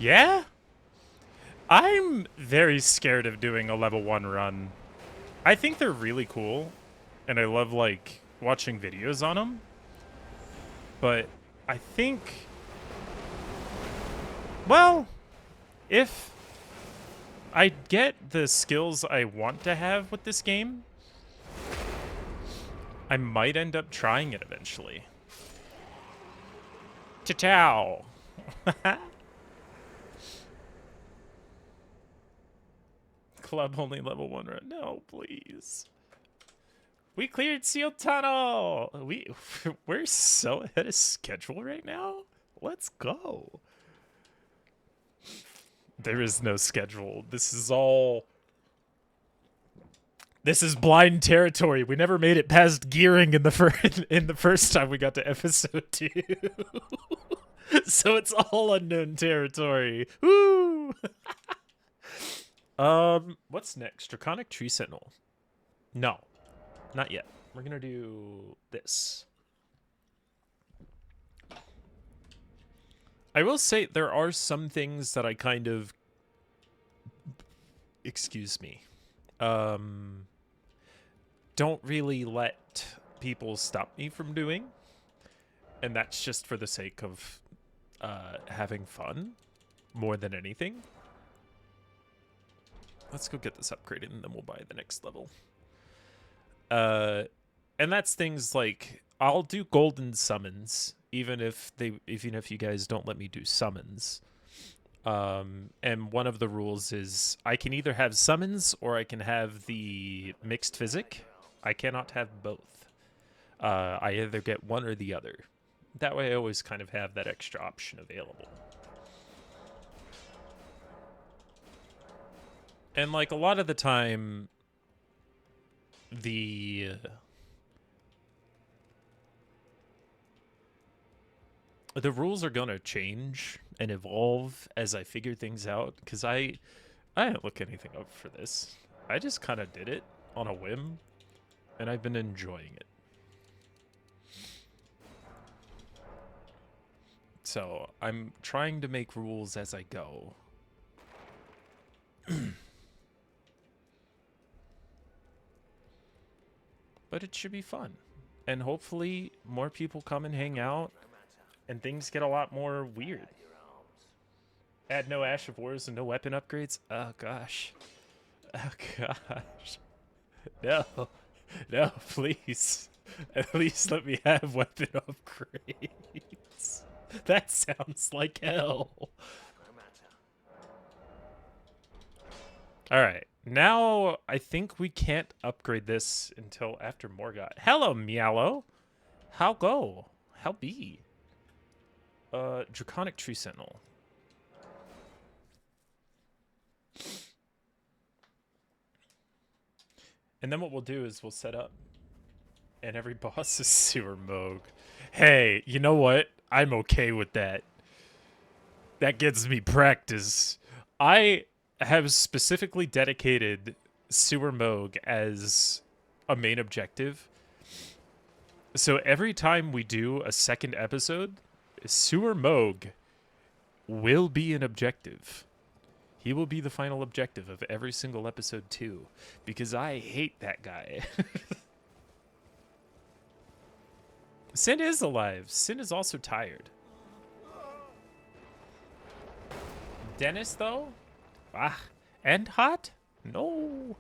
Yeah? I'm very scared of doing a level 1 run. I think they're really cool, and I love, like, watching videos on them. But I think... well, if I get the skills I want to have with this game, I might end up trying it eventually. Ciao. Club only level 1 run. No, please. We cleared Seal Tunnel. We're so ahead of schedule right now. Let's go. There is no schedule. This is blind territory. We never made it past gearing in the first time we got to episode 2. So it's all unknown territory. Woo! What's next? Draconic Tree Sentinel. No, not yet. We're gonna do this. I will say there are some things that I kind of... excuse me. Don't really let people stop me from doing. And that's just for the sake of having fun more than anything. Let's go get this upgraded and then we'll buy the next level. And that's things like I'll do golden summons even if you guys don't let me do summons. And one of the rules is I can either have summons or I can have the mixed physic. I cannot have both. I either get one or the other. That way I always kind of have that extra option available. And like a lot of the time, the rules are gonna change and evolve as I figure things out. Because I didn't look anything up for this. I just kind of did it on a whim, and I've been enjoying it. So I'm trying to make rules as I go. But it should be fun. And hopefully more people come and hang out and things get a lot more weird. Add no Ash of Wars and no weapon upgrades? Oh gosh. Oh gosh. No. No, please. At least let me have weapon upgrades. That sounds like hell. Alright. Now, I think we can't upgrade this until after Morgoth. Hello, Meowlo. How go? How be? Draconic Tree Sentinel. And then what we'll do is we'll set up. And every boss is Sewer Moog. Hey, you know what? I'm okay with that. That gives me practice. I have specifically dedicated Sewer Moog as a main objective. So every time we do a second episode, Sewer Moog will be an objective. He will be the final objective of every single episode too, because I hate that guy. Sin is alive. Sin is also tired. Dennis, though? Ah, and hot? No.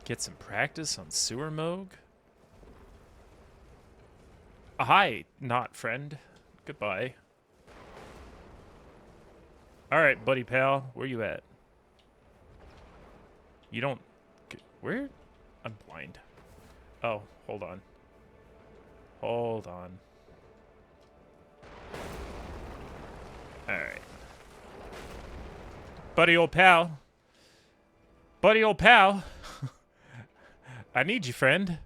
Get some practice on Sewer Moog. Hi, not friend. Goodbye. Alright, buddy pal. Where you at? You don't... Where? I'm blind. Oh, hold on. Hold on. Alright. Buddy old pal. Buddy old pal. I need you, friend.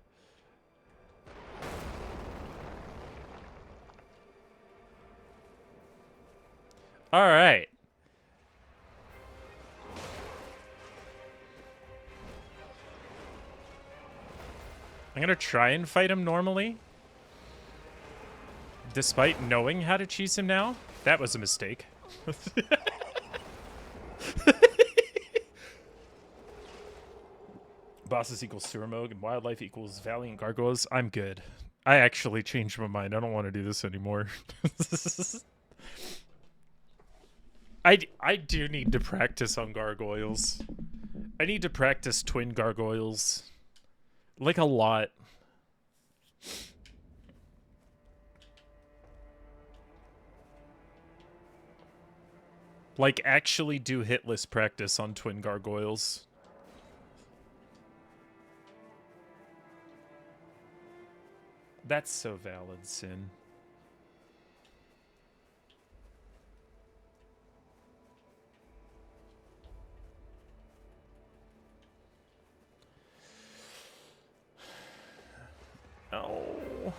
Alright. I'm gonna try and fight him normally. Despite knowing how to cheese him now. That was a mistake. Bosses equals Sewer Moog and wildlife equals Valley and Gargoyles. I'm good. I actually changed my mind. I don't want to do this anymore. I do need to practice on gargoyles. I need to practice twin gargoyles. Like a lot. Like actually do hit list practice on twin gargoyles. That's so valid, Sin. Oh.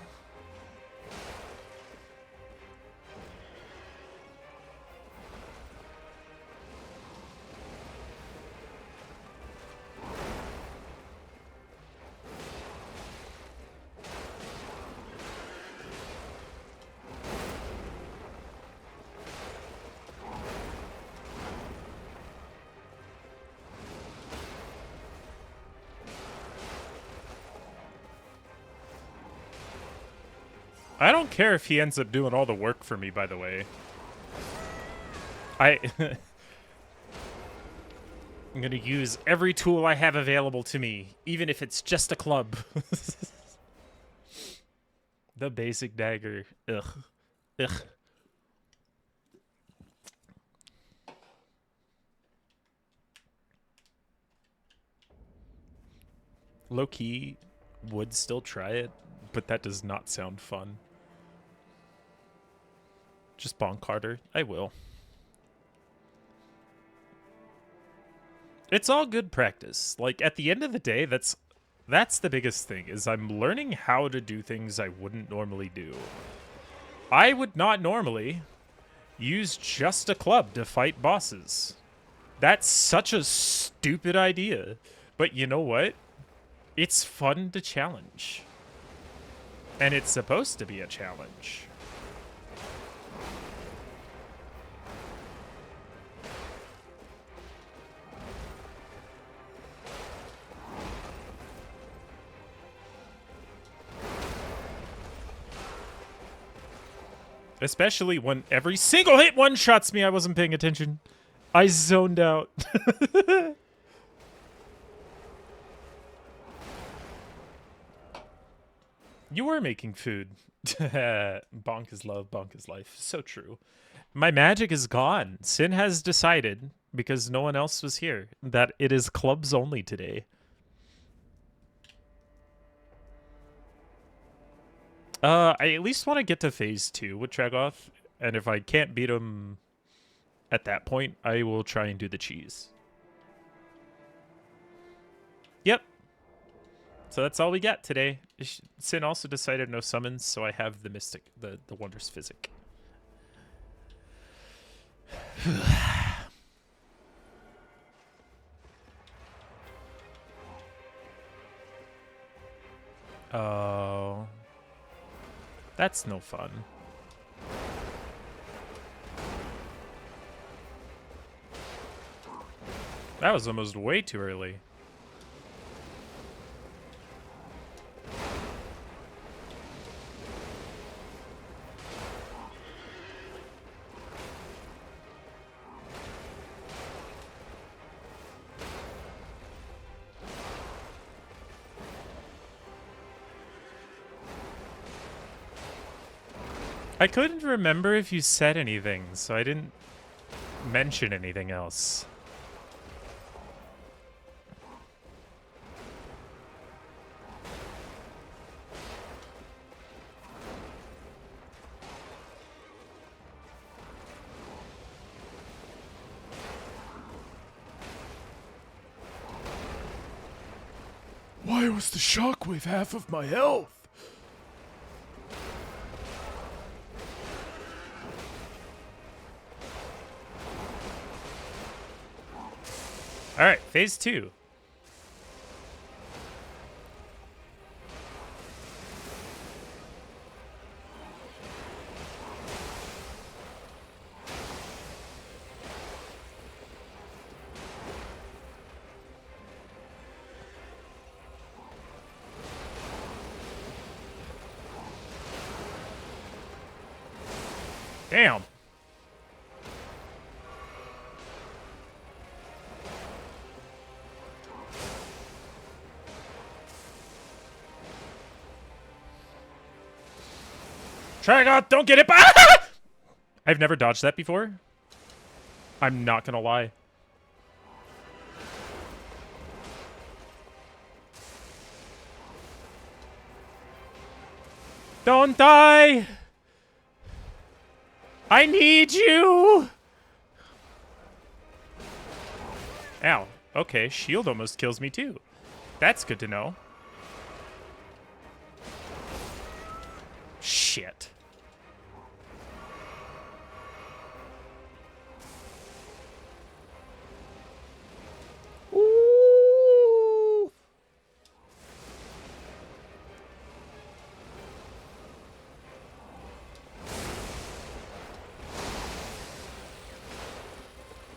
I don't care if he ends up doing all the work for me, by the way. I'm gonna use every tool I have available to me, even if it's just a club. The basic dagger. Ugh. Ugh. Low-key would still try it, but that does not sound fun. Just bonk harder. I will. It's all good practice. Like, at the end of the day, that's the biggest thing, is I'm learning how to do things I wouldn't normally do. I would not normally use just a club to fight bosses. That's such a stupid idea. But you know what? It's fun to challenge. And it's supposed to be a challenge. Especially when every single hit one-shots me. I wasn't paying attention. I zoned out. You were making food. Bonk is love, bonk is life. So true. My magic is gone. Sin has decided, because no one else was here, that it is clubs only today. I at least want to get to phase 2 with Tragoth, and if I can't beat him at that point, I will try and do the cheese. Yep. So that's all we got today. Sin also decided no summons, so I have the Mystic, the Wondrous Physic. Oh. That's no fun. That was almost way too early. I couldn't remember if you said anything, so I didn't mention anything else. Why was the shockwave half of my health? All right, phase 2. Damn. Tragoth, don't get it. Ah! I've never dodged that before. I'm not gonna lie. Don't die! I need you! Ow. Okay, shield almost kills me too. That's good to know. Shit. Ooh.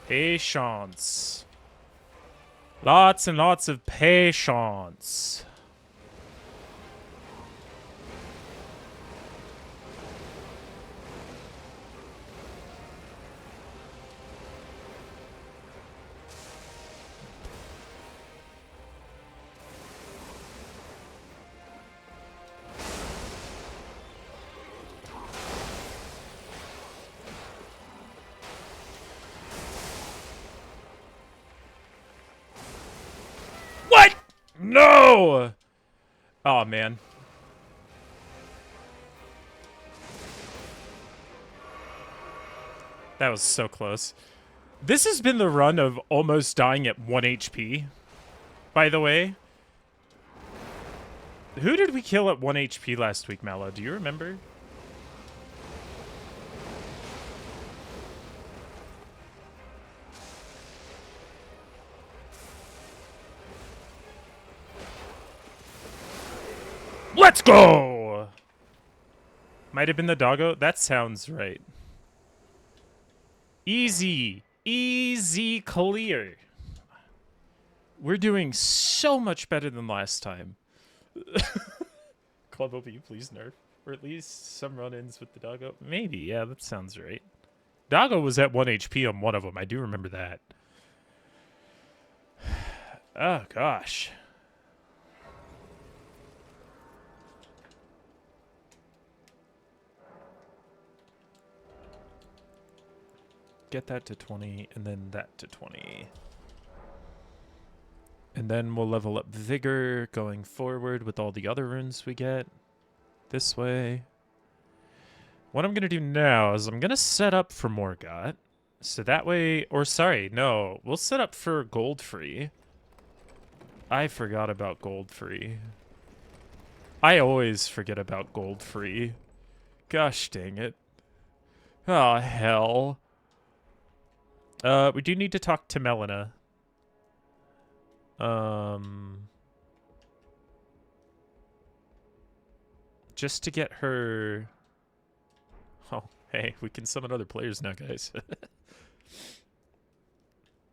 Patience. Lots and lots of patience. What? No! Oh, man. That was so close. This has been the run of almost dying at 1 HP, by the way. Who did we kill at 1 HP last week, Mallow? Do you remember? Let's go! Might have been the doggo. That sounds right. Easy. Easy clear. We're doing so much better than last time. Club OP, please nerf. Or at least some run-ins with the doggo. Maybe, yeah, that sounds right. Doggo was at 1 HP on one of them. I do remember that. Oh, gosh. Get that to 20, and then that to 20. And then we'll level up Vigor going forward with all the other runes we get. This way. What I'm going to do now is I'm going to set up for Morgott. So that way, or sorry, no, we'll set up for gold free. I forgot about gold free. I always forget about gold free. Gosh dang it. Oh, hell. We do need to talk to Melina. Just to get her... Oh, hey, we can summon other players now, guys.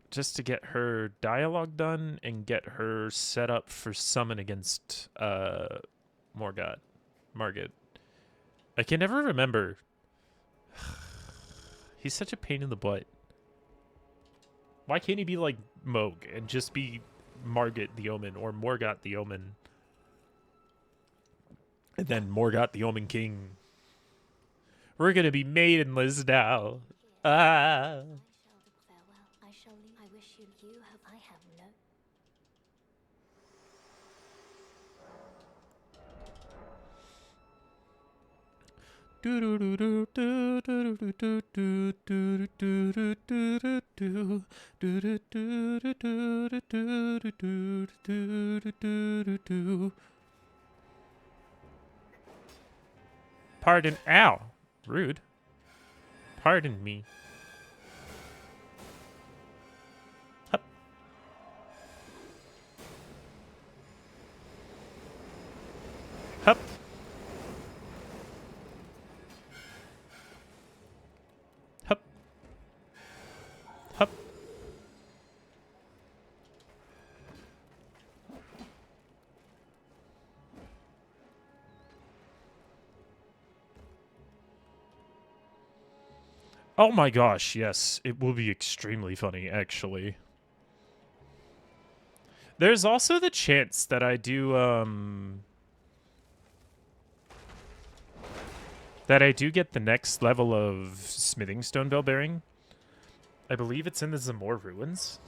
Just to get her dialogue done and get her set up for summon against Morgott. Margit. I can never remember. He's such a pain in the butt. Why can't he be like Moog and just be Margit the Omen or Morgott the Omen? And then Morgott the Omen King. We're gonna be maidenless now. Ah. I shall leave. I wish you have. I have no. Pardon. Ow. Rude. Pardon me. Hup. Hup. Hup. Hup. Oh my gosh, yes. It will be extremely funny, actually. There's also the chance that I do, that I do get the next level of Smithing Stone Bell Bearing. I believe it's in the Zamor Ruins.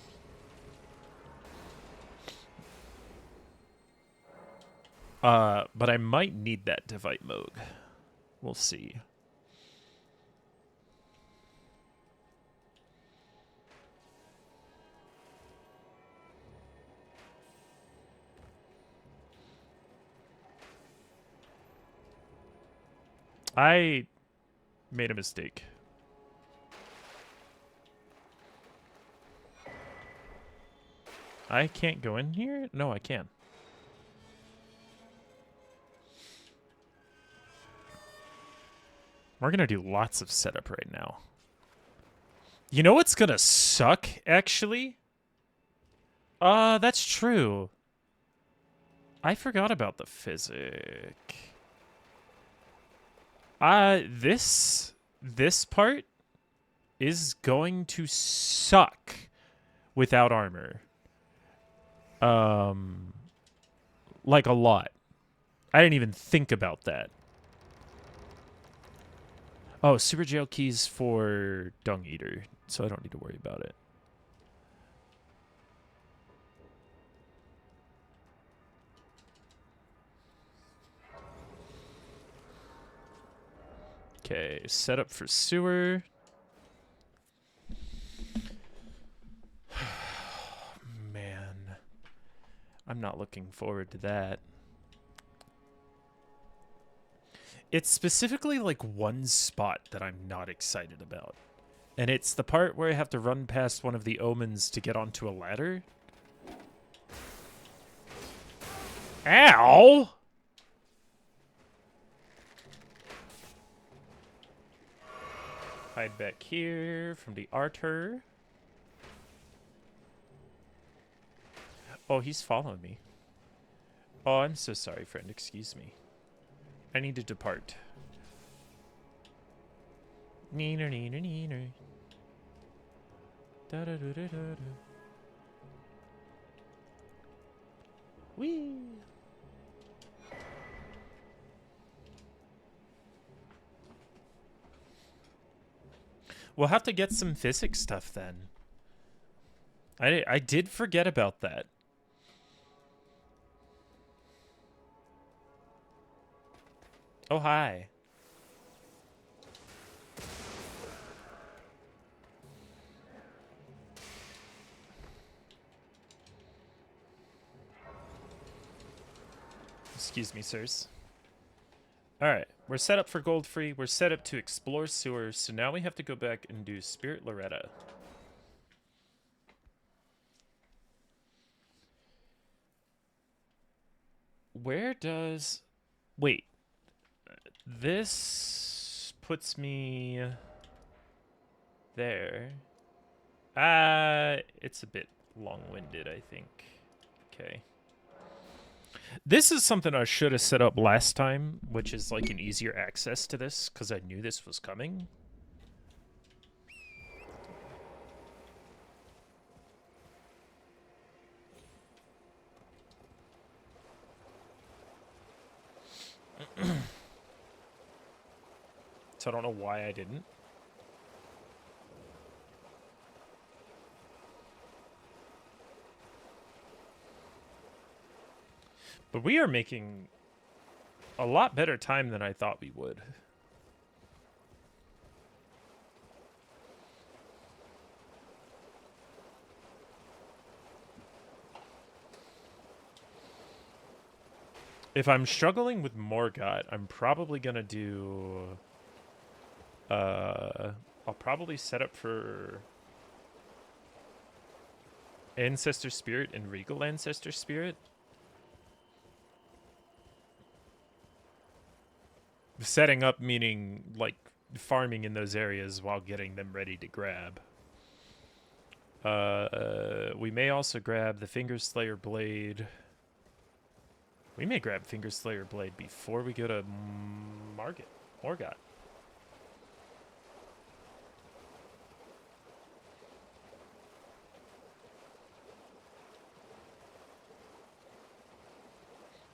But I might need that to fight Moog. We'll see. I made a mistake. I can't go in here? No, I can. We're going to do lots of setup right now. You know what's going to suck, actually? That's true. I forgot about the physic. This part is going to suck without armor. Like a lot. I didn't even think about that. Oh, super jail keys for Dung Eater, so I don't need to worry about it. Okay, setup for sewer. not looking forward to that. It's specifically like one spot that I'm not excited about. And it's the part where I have to run past one of the omens to get onto a ladder. Ow! Hide back here from the Arter. Oh, he's following me. Oh, I'm so sorry, friend. Excuse me. I need to depart. Neener, neener, neener. Da da da da da. Whee! We'll have to get some physics stuff then. I did forget about that. Oh, hi. Excuse me, sirs. Alright, we're set up for gold free. We're set up to explore sewers. So now we have to go back and do Spirit Loretta. Where does... Wait. This puts me there. It's a bit long-winded, I think. Okay. This is something I should have set up last time, which is like an easier access to this, because I knew this was coming. So I don't know why I didn't. But we are making a lot better time than I thought we would. If I'm struggling with Morgott, I'm probably gonna do... I'll probably set up for Ancestor Spirit and Regal Ancestor Spirit. Setting up meaning, like, farming in those areas while getting them ready to grab. We may also grab the Fingerslayer Blade. We may grab Fingerslayer Blade before we go to Morgott.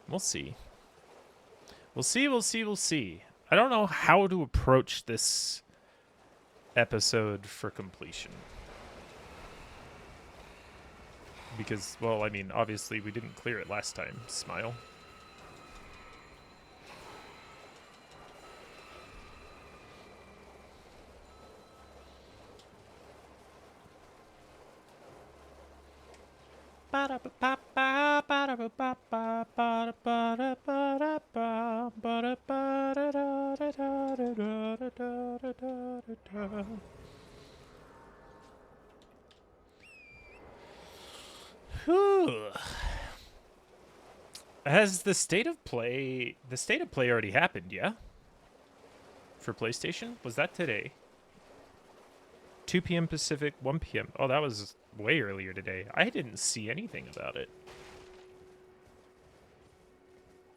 We'll see. We'll see, we'll see, we'll see. I don't know how to approach this episode for completion. Because, well, I mean, obviously we didn't clear it last time. Smile. Whew. Has the state of play already happened, yeah? For PlayStation? Was that today? 2 p.m. Pacific, 1 p.m. Oh, that was way earlier today. I didn't see anything about it.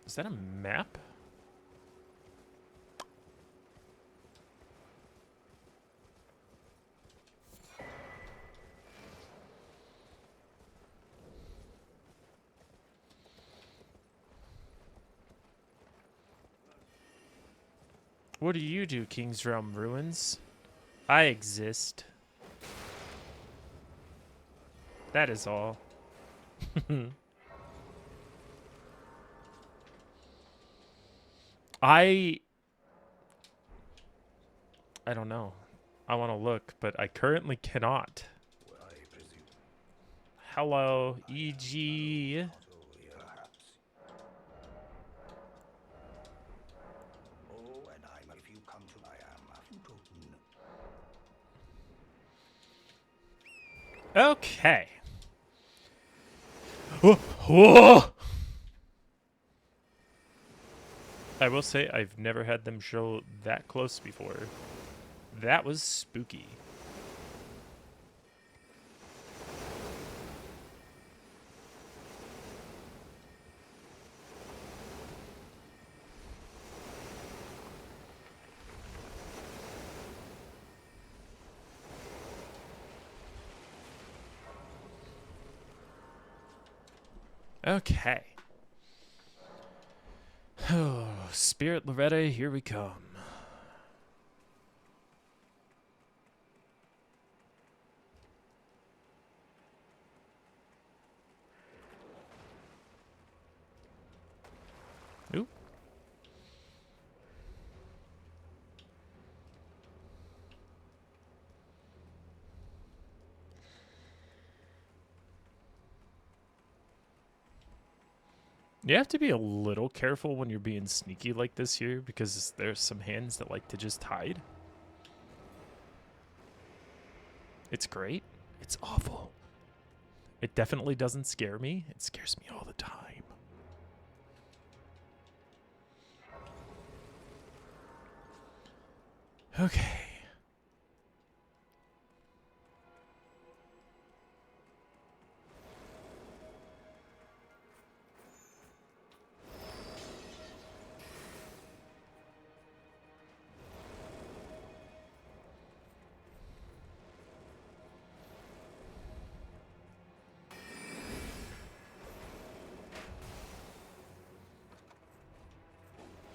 Is that a map? What do you do, King's Realm Ruins? I exist. That is all. I don't know. I want to look, but I currently cannot. Hello, EG. Okay. Whoa. I will say I've never had them show that close before. That was spooky. Okay. Oh, Spirit Loretta, here we come. Ooh. You have to be a little careful when you're being sneaky like this here, because there's some hands that like to just hide. It's great. It's awful. It definitely doesn't scare me. It scares me all the time. Okay.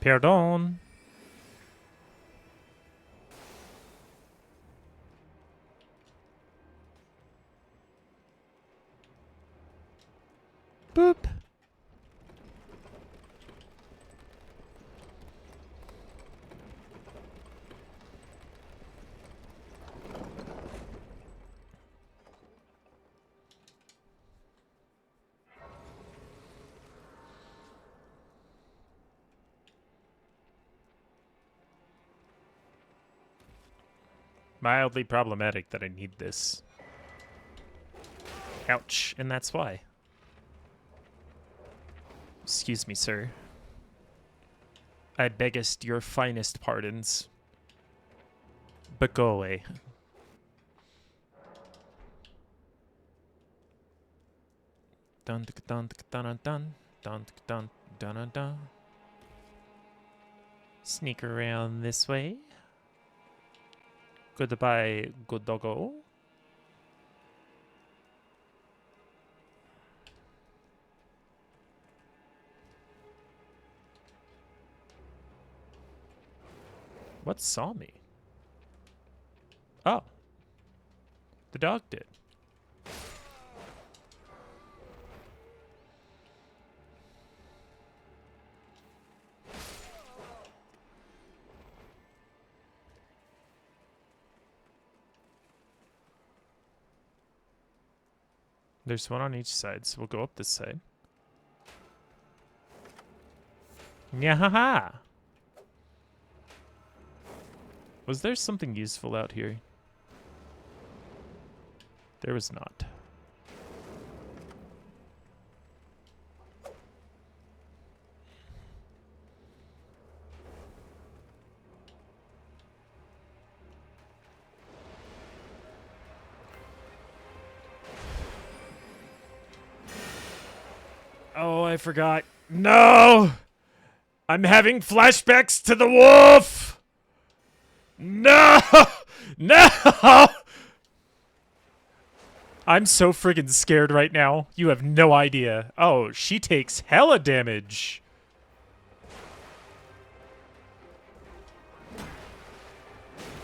Pardon. Boop. Mildly problematic that I need this. Ouch, and that's why. Excuse me, sir. I beggest your finest pardons. But go away. Dun dun dun dun dun dun dun dun dun dun. Sneak around this way. Goodbye, good doggo. What saw me? Oh. The dog did. There's one on each side, so we'll go up this side. Nyahaha! Was there something useful out here? There was not. Oh, I forgot. No! I'm having flashbacks to the wolf! No! No! I'm so friggin' scared right now. You have no idea. Oh, she takes hella damage.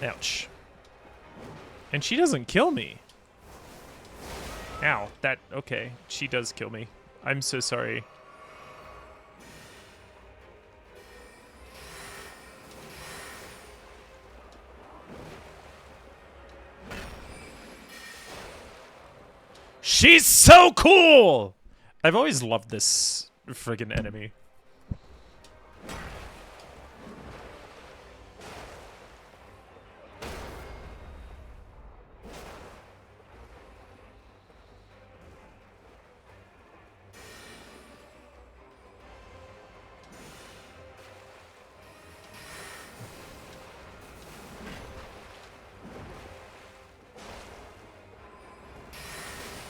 Ouch. And she doesn't kill me. Ow. That, okay. She does kill me. I'm so sorry. She's so cool! I've always loved this friggin' enemy.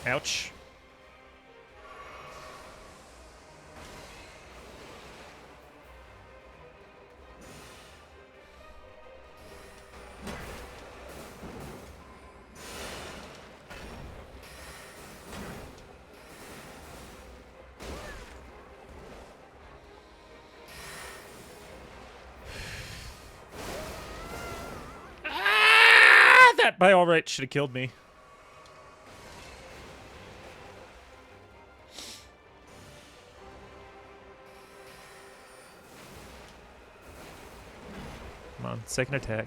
Ouch. That by all rights should have killed me. Come on, second attack.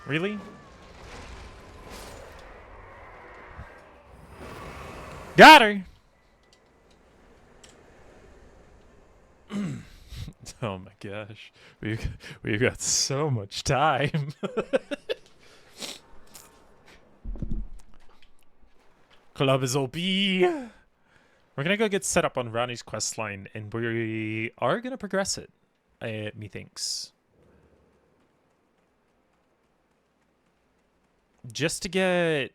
Really? Got her! Oh my gosh. We've got so much time. Club is OP. We're gonna go get set up on Ronnie's quest line, and we are gonna progress it, methinks. Just to get,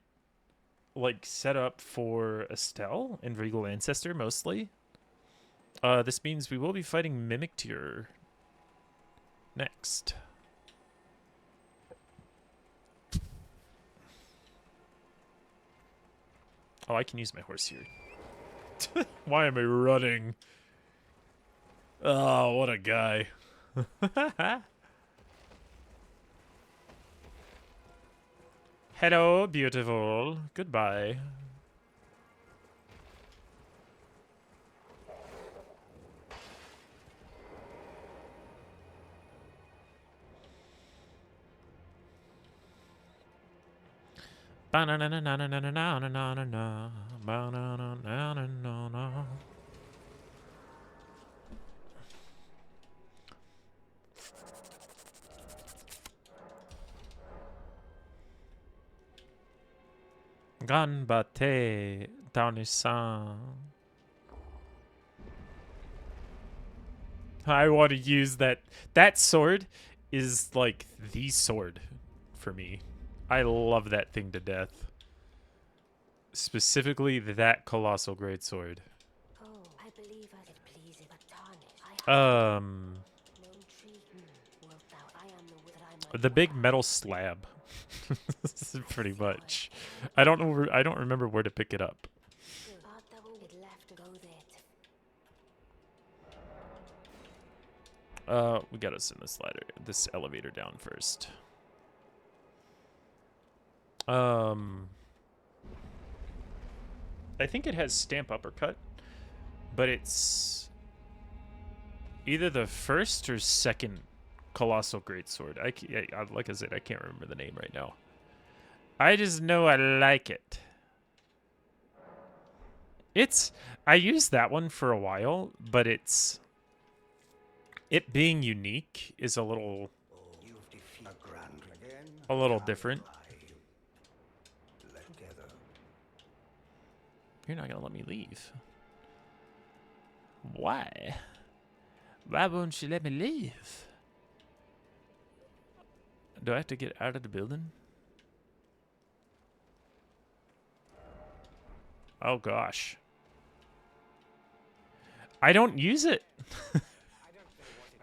like, set up for Estelle and Regal Ancestor, mostly. This means we will be fighting Mimic Tier next. Oh, I can use my horse here. Why am I running? Oh, what a guy. Hello, beautiful. Goodbye. Ganbate Danisan. I want to use that. That sword is like the sword for me. I love that thing to death. Specifically that colossal greatsword. Oh, I believe I could please it, but tarnish. No tree. Wilt thou? I am the wit that I might The big metal slab. Pretty much. I don't know. I don't remember where to pick it up. Art thou it left to go there? We gotta send this elevator down first. I think it has stamp uppercut, but it's either the first or second colossal greatsword. Like I said, I can't remember the name right now. I just know I like it. I used that one for a while, but it being unique is a little different. You're not gonna let me leave. Why? Why won't you let me leave? Do I have to get out of the building? Oh gosh. I don't use it.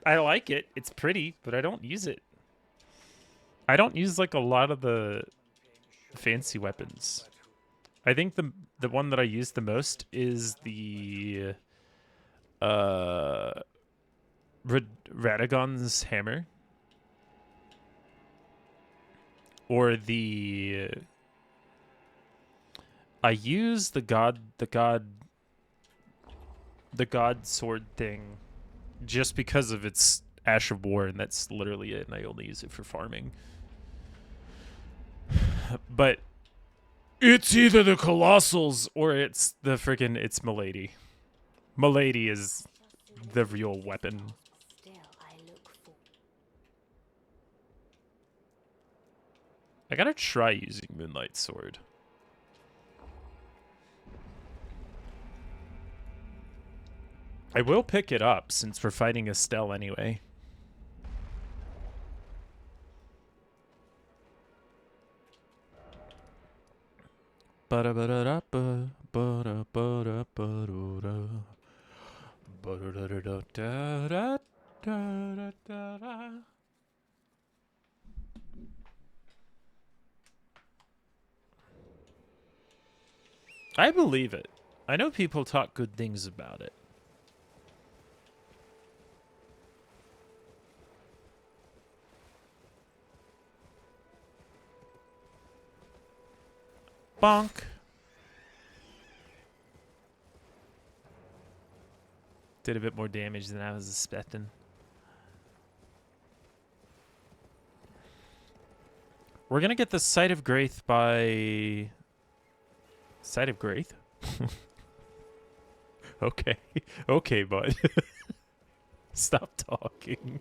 I like it. It's pretty, but I don't use it. I don't use like a lot of the fancy weapons. I think the one that I use the most is the Radagon's hammer, or I use the god sword thing just because of its Ash of War, and that's literally it, and I only use it for farming. But it's either the Colossals or it's Milady. Milady is the real weapon. Still, I look for. I gotta try using Moonlight Sword. I will pick it up since we're fighting Estelle anyway. I believe it. I know people talk good things about it. Bonk. Did a bit more damage than I was expecting. We're gonna get the Sight of Graith by... Sight of Graith? Okay. Okay, bud. Stop talking.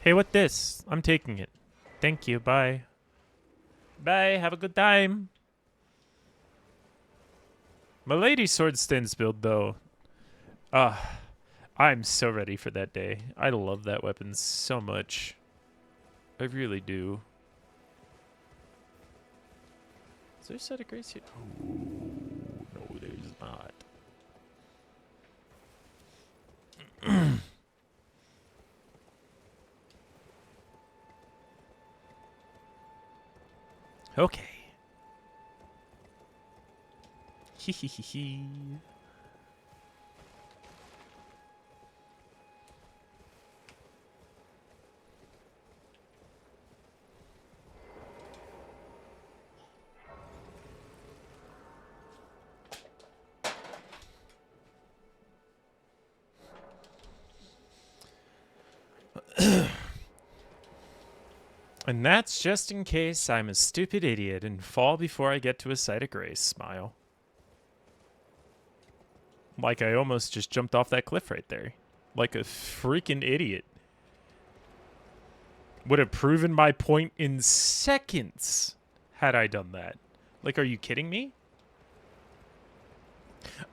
Hey, what this? I'm taking it. Thank you, bye. Bye, have a good time. My lady sword stands build, though. I'm so ready for that day. I love that weapon so much. I really do. Is there a Sight of Grace here? Oh, no, there's not. Okay. Hee. And that's just in case I'm a stupid idiot and fall before I get to a Sight of Grace. Smile. Like I almost just jumped off that cliff right there. Like a freaking idiot. Would have proven my point in seconds had I done that. Like, are you kidding me?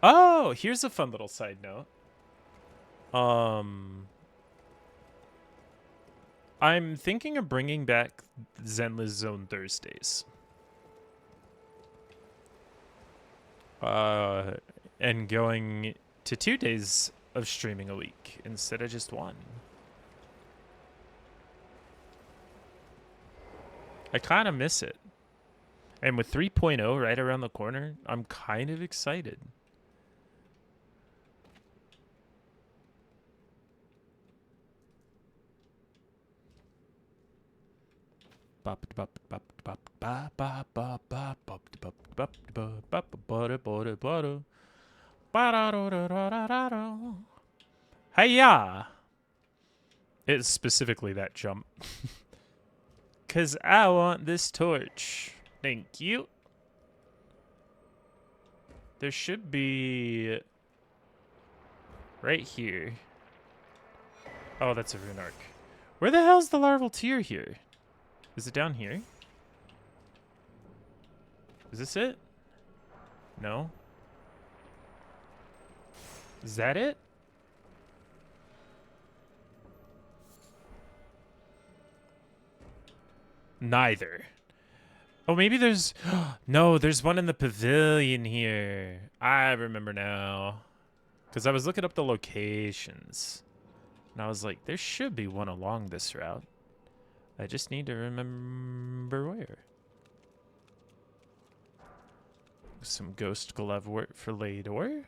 Oh, here's a fun little side note. I'm thinking of bringing back Zenless Zone Thursdays. And going to 2 days of streaming a week instead of just 1. I kind of miss it. And with 3.0 right around the corner, I'm kind of excited. Hiya! It's specifically that jump. 'Cause I want this torch. Thank you. There should be... right here. Oh, that's a rune arc. Where the hell's the larval tear here? Is it down here? Is this it? No? Is that it? Neither. Oh, maybe there's... No, there's one in the pavilion here. I remember now. Because I was looking up the locations. And I was like, there should be one along this route. I just need to remember where. Some ghost glove work for Lador.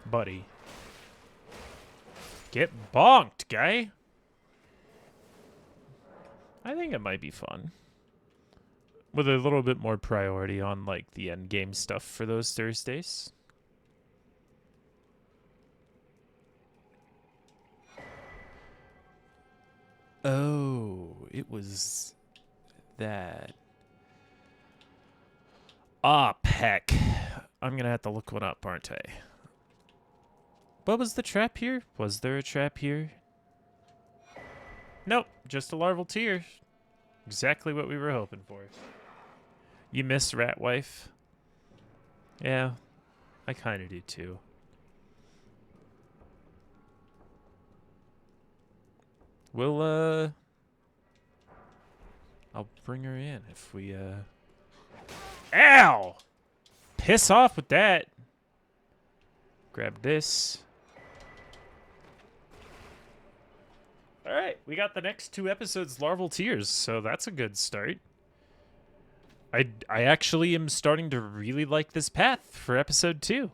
Buddy. Get bonked, guy. I think it might be fun. With a little bit more priority on, like, the end game stuff for those Thursdays. Oh, it was that. Ah, peck. I'm gonna have to look one up, aren't I? What was the trap here? Was there a trap here? Nope, just a larval tear. Exactly what we were hoping for. You miss Rat Wife? Yeah, I kind of do too. We'll, I'll bring her in if we, Ow! Piss off with that. Grab this. All right, we got the next 2 episodes larval tears, so that's a good start. I actually am starting to really like this path for episode 2.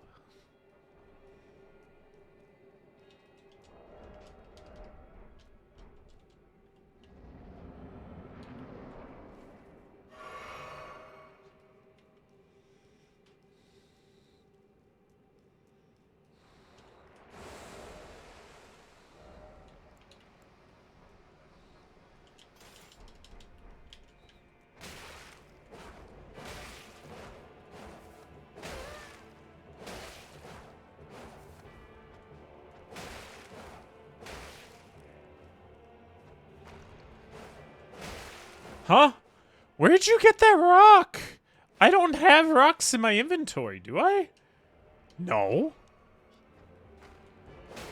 Huh? Where'd you get that rock? I don't have rocks in my inventory, do I? No.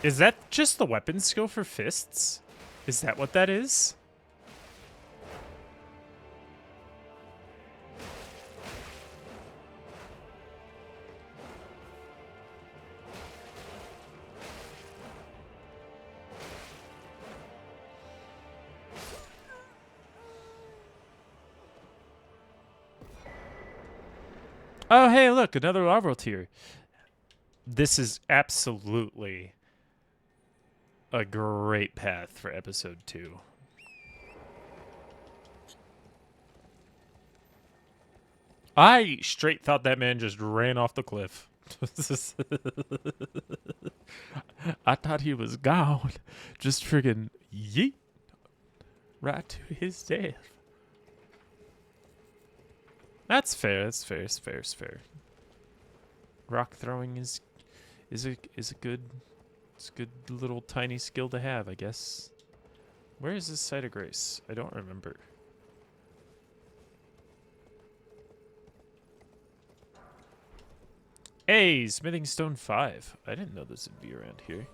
Is that just the weapon skill for fists? Is that what that is? Oh, hey, look, another larval tier. This is absolutely a great path for episode 2. I straight thought that man just ran off the cliff. I thought he was gone. Just friggin' yeet. Right to his death. That's fair. That's fair. It's fair. It's fair. Rock throwing is a good little tiny skill to have, I guess. Where is this site of grace? I don't remember. Hey, Smithing Stone 5. I didn't know this would be around here.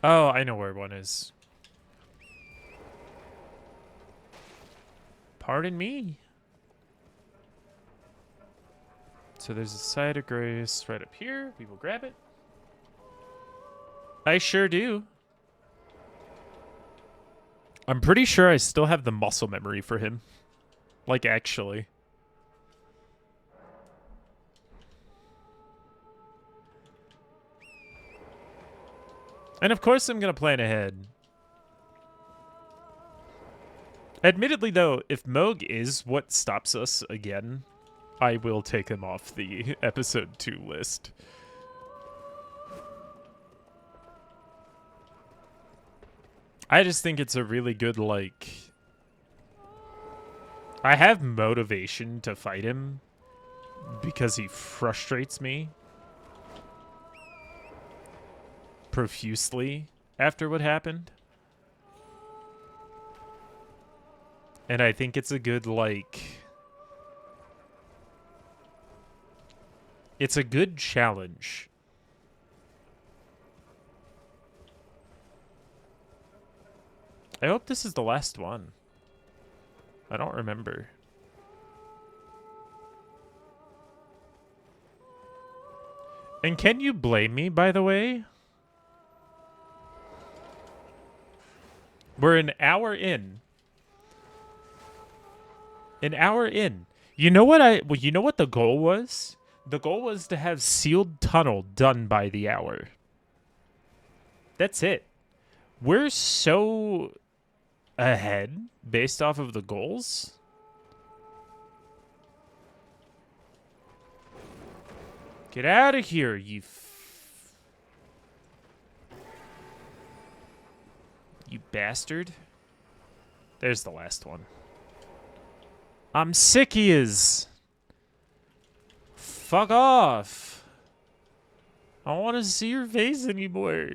Oh, I know where one is. Pardon me. So there's a site of grace right up here. We will grab it. I sure do. I'm pretty sure I still have the muscle memory for him. Like, actually. And of course I'm going to plan ahead. Admittedly, though, if Moog is what stops us again, I will take him off the episode 2 list. I just think it's a really good, like... I have motivation to fight him because he frustrates me profusely after what happened. And I think it's a good, like... It's a good challenge. I hope this is the last one. I don't remember. And can you blame me, by the way? We're an hour in. An hour in. You know what you know what the goal was? The goal was to have sealed tunnel done by the hour. That's it. We're so ahead based off of the goals. Get out of here, you bastard. There's the last one. I'm sick he is. Fuck off. I don't want to see your face anymore.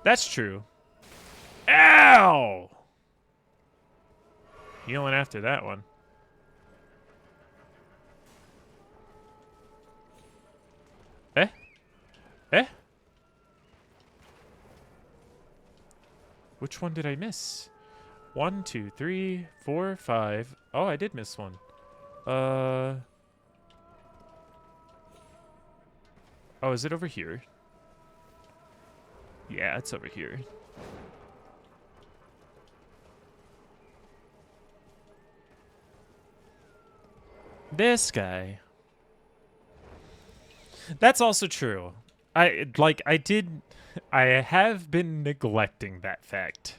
That's true. Ow! Healing after that one. Eh? Eh? Which one did I miss? 1, 2, 3, 4, 5. Oh, I did miss one. Oh, is it over here? Yeah, it's over here. This guy. That's also true. I have been neglecting that fact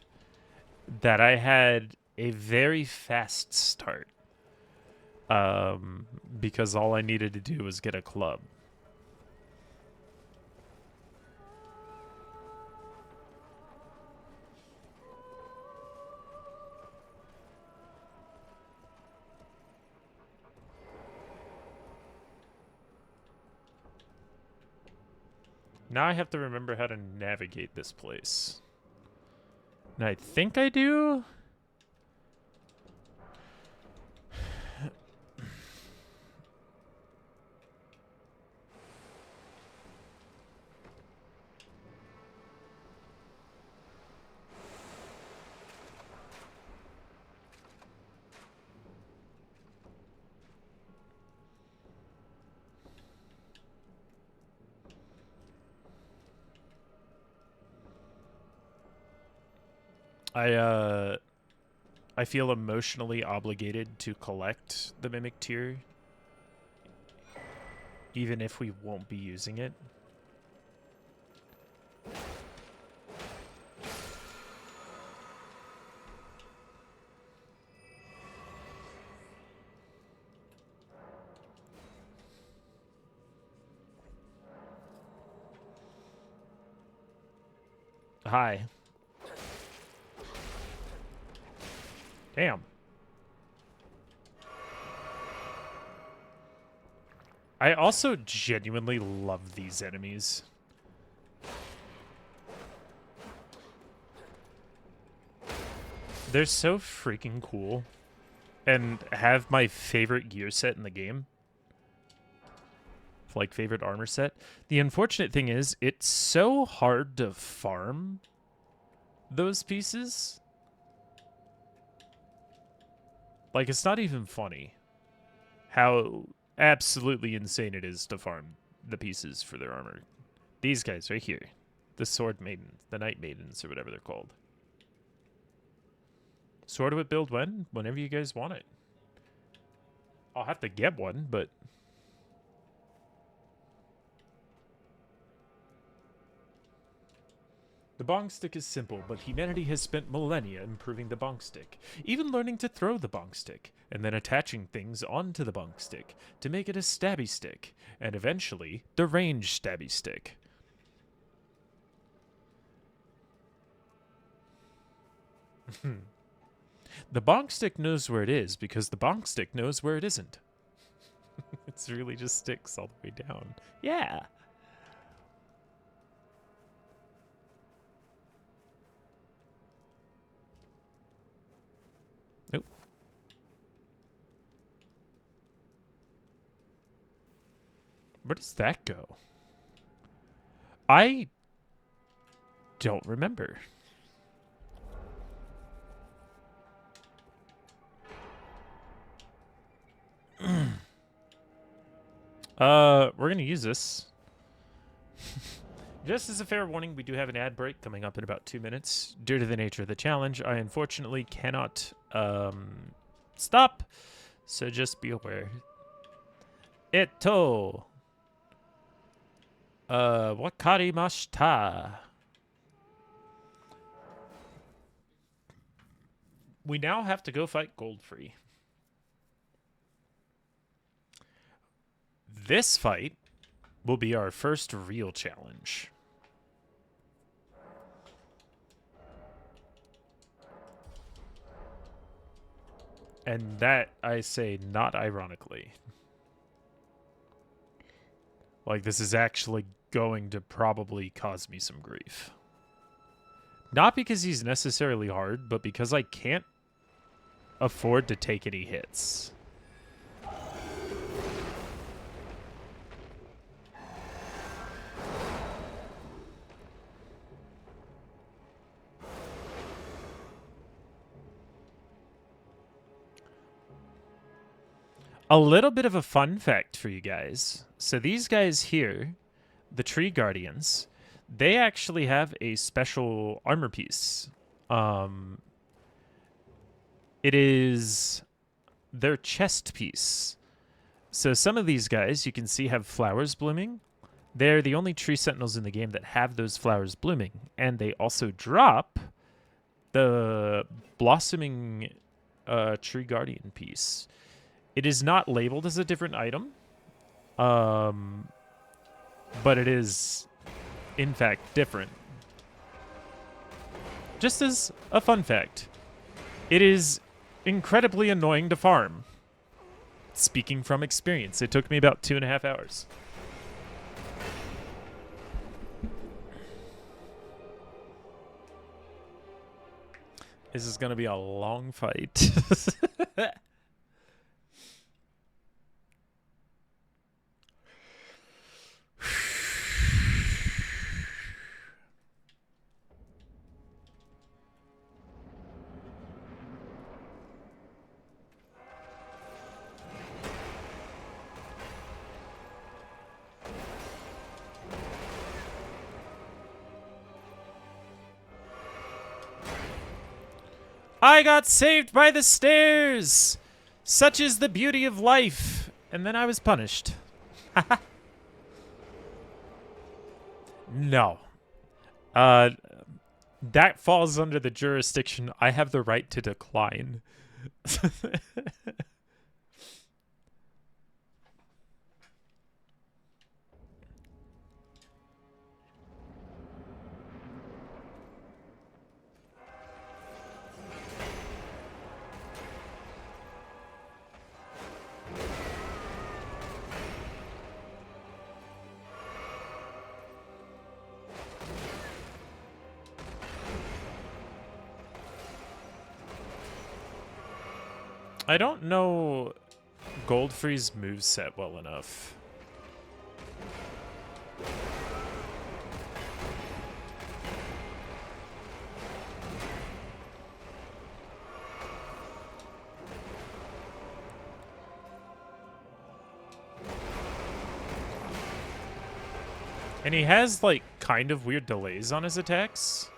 that I had a very fast start. Because all I needed to do was get a club. Now I have to remember how to navigate this place. And I think I do? I feel emotionally obligated to collect the Mimic Tier, even if we won't be using it. Hi. Damn. I also genuinely love these enemies. They're so freaking cool. And have my favorite gear set in the game. Like, favorite armor set. The unfortunate thing is, it's so hard to farm those pieces. Like, it's not even funny how absolutely insane it is to farm the pieces for their armor. These guys right here. The Sword Maidens. The Night Maidens, or whatever they're called. Sword of it build when? Whenever you guys want it. I'll have to get one, but... The bong stick is simple, but humanity has spent millennia improving the bong stick, even learning to throw the bong stick, and then attaching things onto the bong stick to make it a stabby stick, and eventually, the range stabby stick. The bong stick knows where it is because the bong stick knows where it isn't. It's really just sticks all the way down. Yeah. Nope. Where does that go? I don't remember. We're gonna use this. Just as a fair warning, we do have an ad break coming up in about 2 minutes. Due to the nature of the challenge, I unfortunately cannot stop, so just be aware. Eto wakarimashita. We now have to go fight Goldfree. this fight will be our first real challenge. And that, I say, not ironically. Like, this is actually going to probably cause me some grief. Not because he's necessarily hard, but because I can't afford to take any hits. A little bit of a fun fact for you guys. So these guys here, the Tree Guardians, they actually have a special armor piece. It is their chest piece. So some of these guys, you can see, have flowers blooming. They're the only tree sentinels in the game that have those flowers blooming. And they also drop the blossoming Tree Guardian piece. It is not labeled as a different item, but it is, in fact, different. Just as a fun fact, it is incredibly annoying to farm. Speaking from experience, it took me about 2.5 hours. This is going to be a long fight. I got saved by the stairs! Such is the beauty of life. And then I was punished. No. That falls under the jurisdiction. I have the right to decline. I don't know Goldfree's moveset well enough. And he has, like, kind of weird delays on his attacks.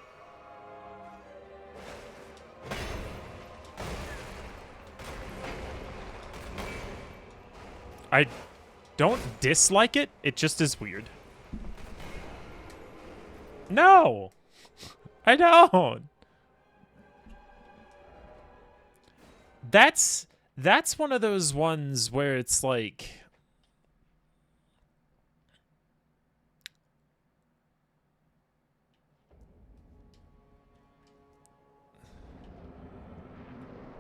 I don't dislike it, it just is weird. No! I don't! That's one of those ones where it's like...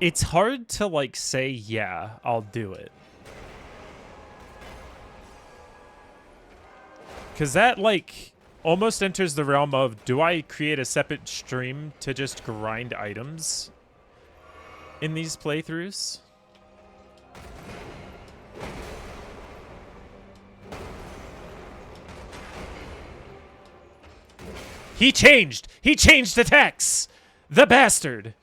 It's hard to, like, say, yeah, I'll do it. Because that, like, almost enters the realm of, do I create a separate stream to just grind items in these playthroughs? He changed! He changed attacks! The bastard!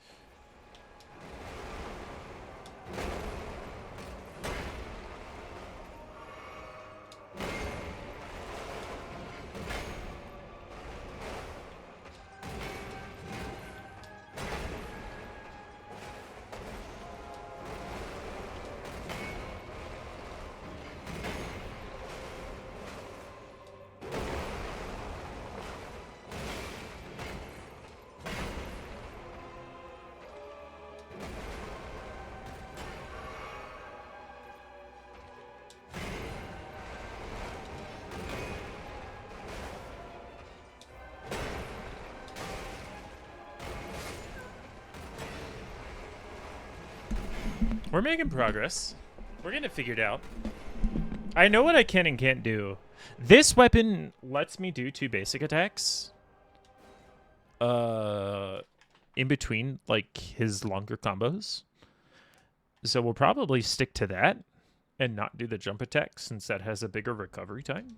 We're making progress. We're getting it figured out. I know what I can and can't do. This weapon lets me do 2 basic attacks. In between, like, his longer combos. So we'll probably stick to that and not do the jump attack since that has a bigger recovery time.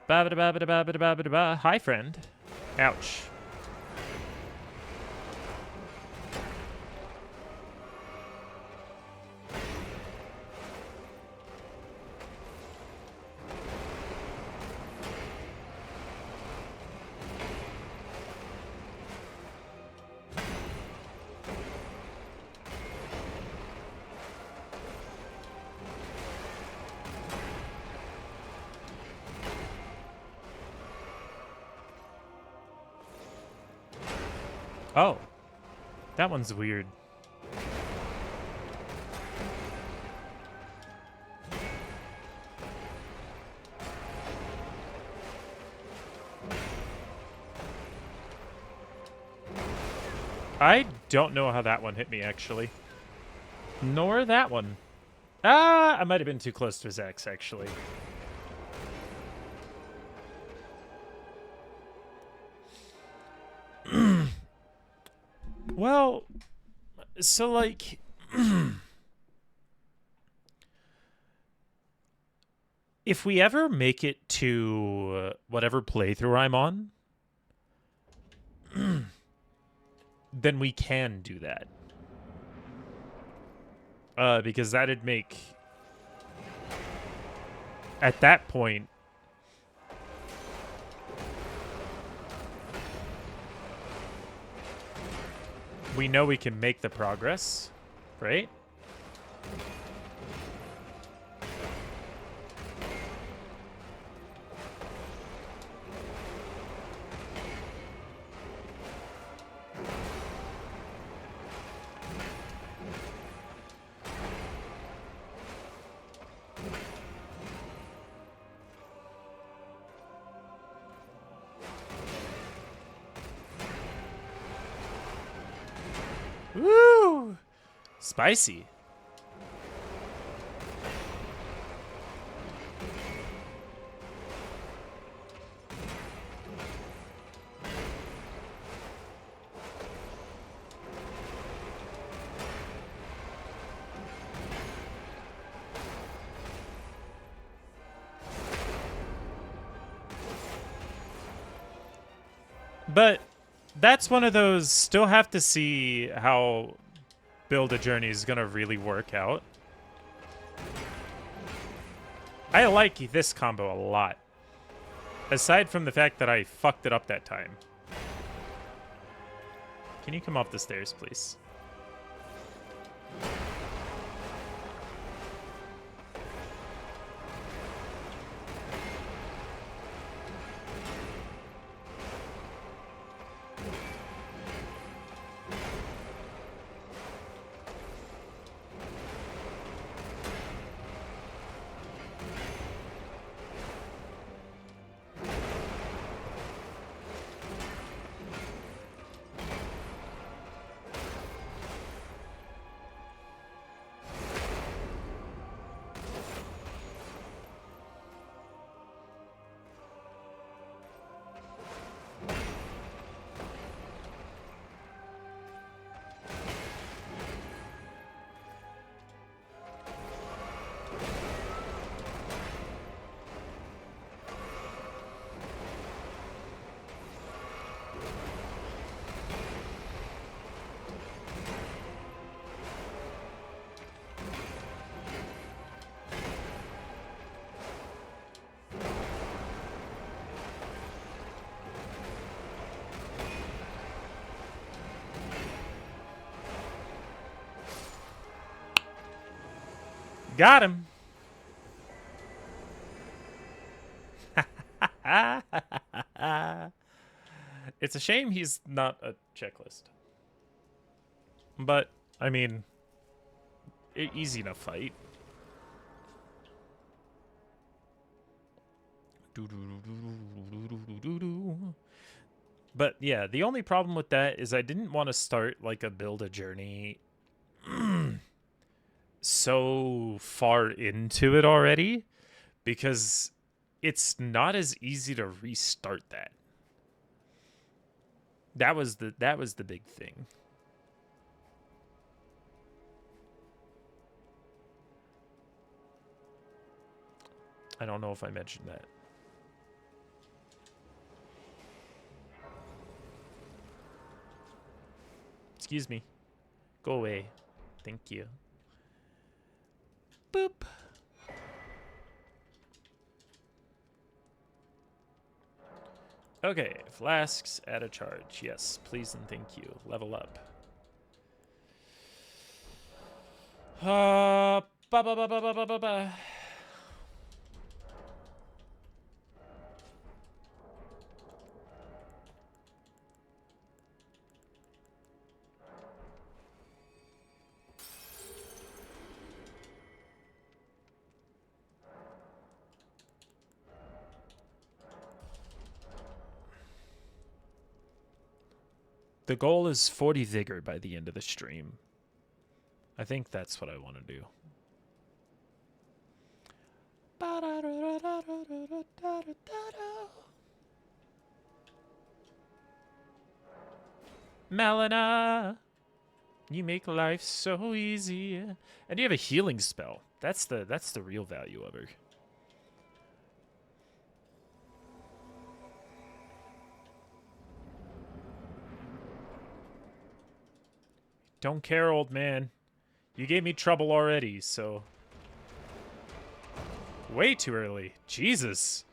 Ba-ba-da-ba-ba-da-ba-ba-da-ba. Hi, friend. Ouch. Oh. That one's weird. I don't know how that one hit me, actually. Nor that one. Ah, I might have been too close to his axe, actually. Well, so, like... if we ever make it to whatever playthrough I'm on, then we can do that. Because that'd make... at that point... we know we can make the progress, right? Woo! Spicy. But that's one of those, still have to see how Build a Journey is going to really work out. I like this combo a lot. Aside from the fact that I fucked it up that time. Can you come up the stairs, please? Got him. It's a shame he's not a checklist. But, I mean, easy enough fight. But yeah, the only problem with that is I didn't want to start like a build a journey so far into it already, because it's not as easy to restart that. That was the big thing. I don't know if I mentioned that. Excuse me. Go away. Thank you. Boop. Okay, flasks at a charge. Yes, please and thank you. Level up. Ba ba ba ba ba ba ba ba. The goal is 40 vigor by the end of the stream. I think that's what I want to do. Melina, you make life so easy. And you have a healing spell. That's the real value of her. Don't care, old man. You gave me trouble already, so... Way too early. Jesus.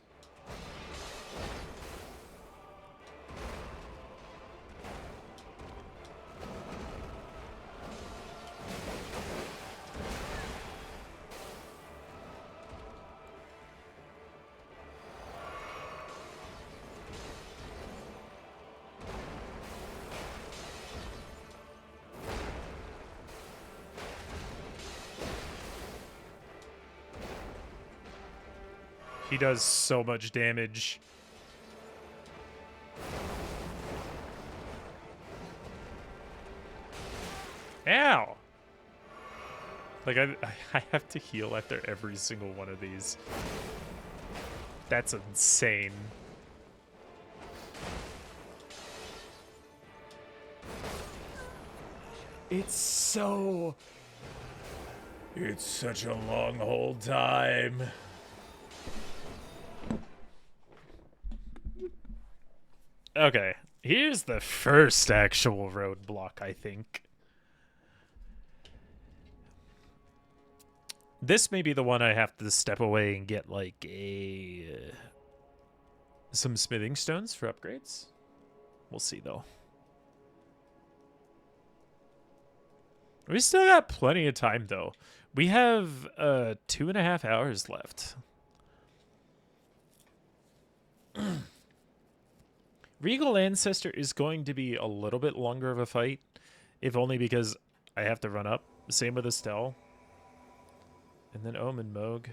He does so much damage. Ow! Like, I have to heal after every single one of these. That's insane. It's such a long hold time. Okay, here's the first actual roadblock, I think. This may be the one I have to step away and get, like, some smithing stones for upgrades. We'll see, though. We still got plenty of time, though. We have 2.5 hours left. Regal Ancestor is going to be a little bit longer of a fight, if only because I have to run up. Same with Estelle. And then Omen Moog.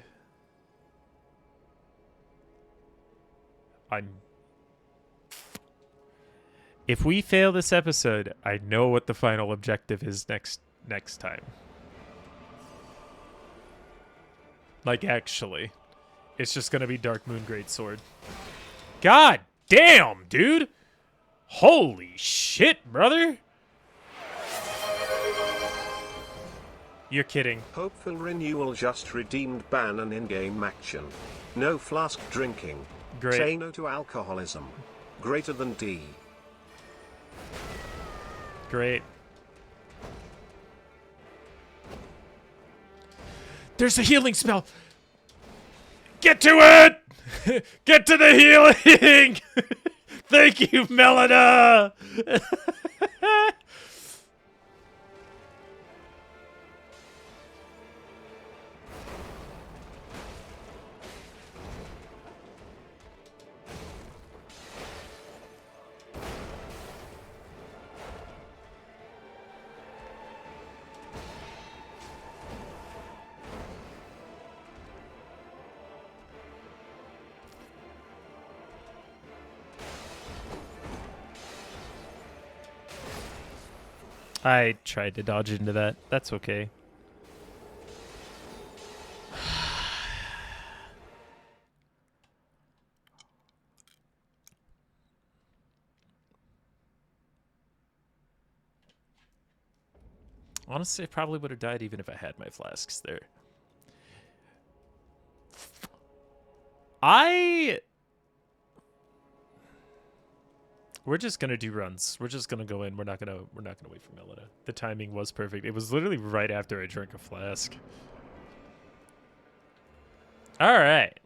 If we fail this episode, I know what the final objective is next time. Like, actually. It's just gonna be Dark Moon Greatsword. God damn, dude! Holy shit, brother! You're kidding. Hopeful renewal just redeemed ban and in-game action. No flask drinking. Great. Say no to alcoholism. Greater than D. Great. There's a healing spell! Get to it! Get to the healing! Thank you, Melina! I tried to dodge into that. That's okay. Honestly, I probably would have died even if I had my flasks there. We're just gonna do runs. We're just gonna go in. We're not gonna wait for Melina. The timing was perfect. It was literally right after I drank a flask. All right.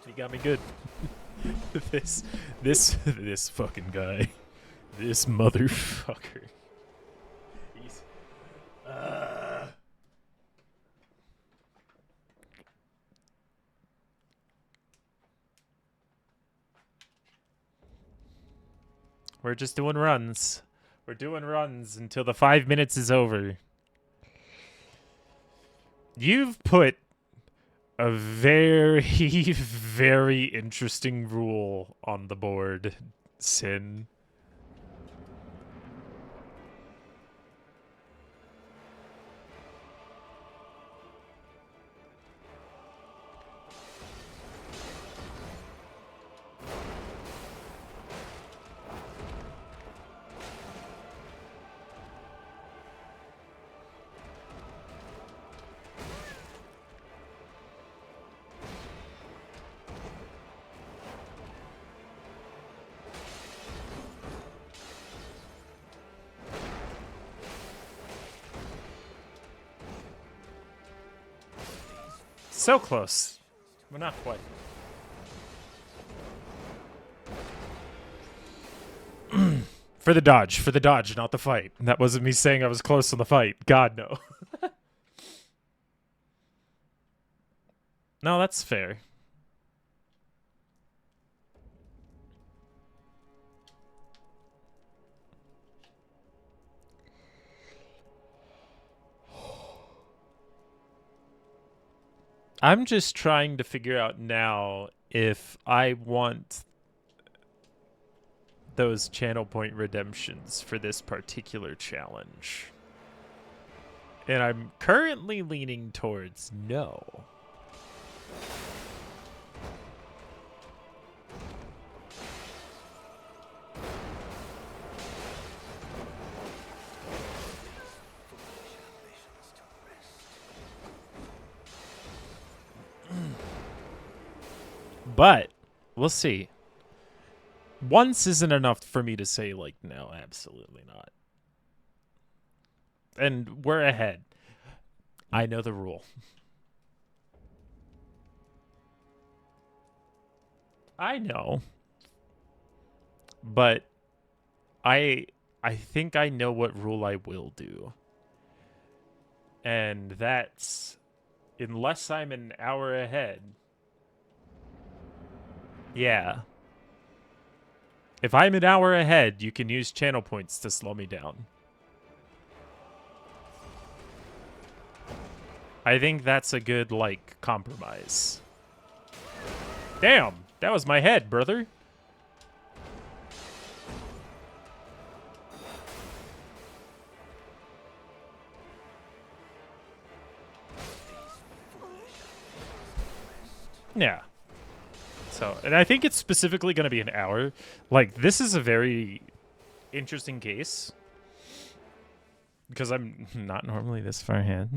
You got me good. this fucking guy. This motherfucker. He's We're just doing runs. We're doing runs until the 5 minutes is over. You've put a very, very interesting rule on the board, Sin. So close. We're not quite. For the dodge, not the fight. That wasn't me saying I was close to the fight. God, no. No, that's fair. I'm just trying to figure out now if I want those channel point redemptions for this particular challenge. And I'm currently leaning towards no. But we'll see. Once isn't enough for me to say, like, no, absolutely not. And we're ahead. I know the rule. I know. But I think I know what rule I will do. And that's unless I'm an hour ahead. Yeah. If I'm an hour ahead, you can use channel points to slow me down. I think that's a good, like, compromise. Damn! That was my head, brother. Yeah. So, and I think it's specifically going to be an hour. Like, this is a very interesting case. Because I'm not normally this far ahead.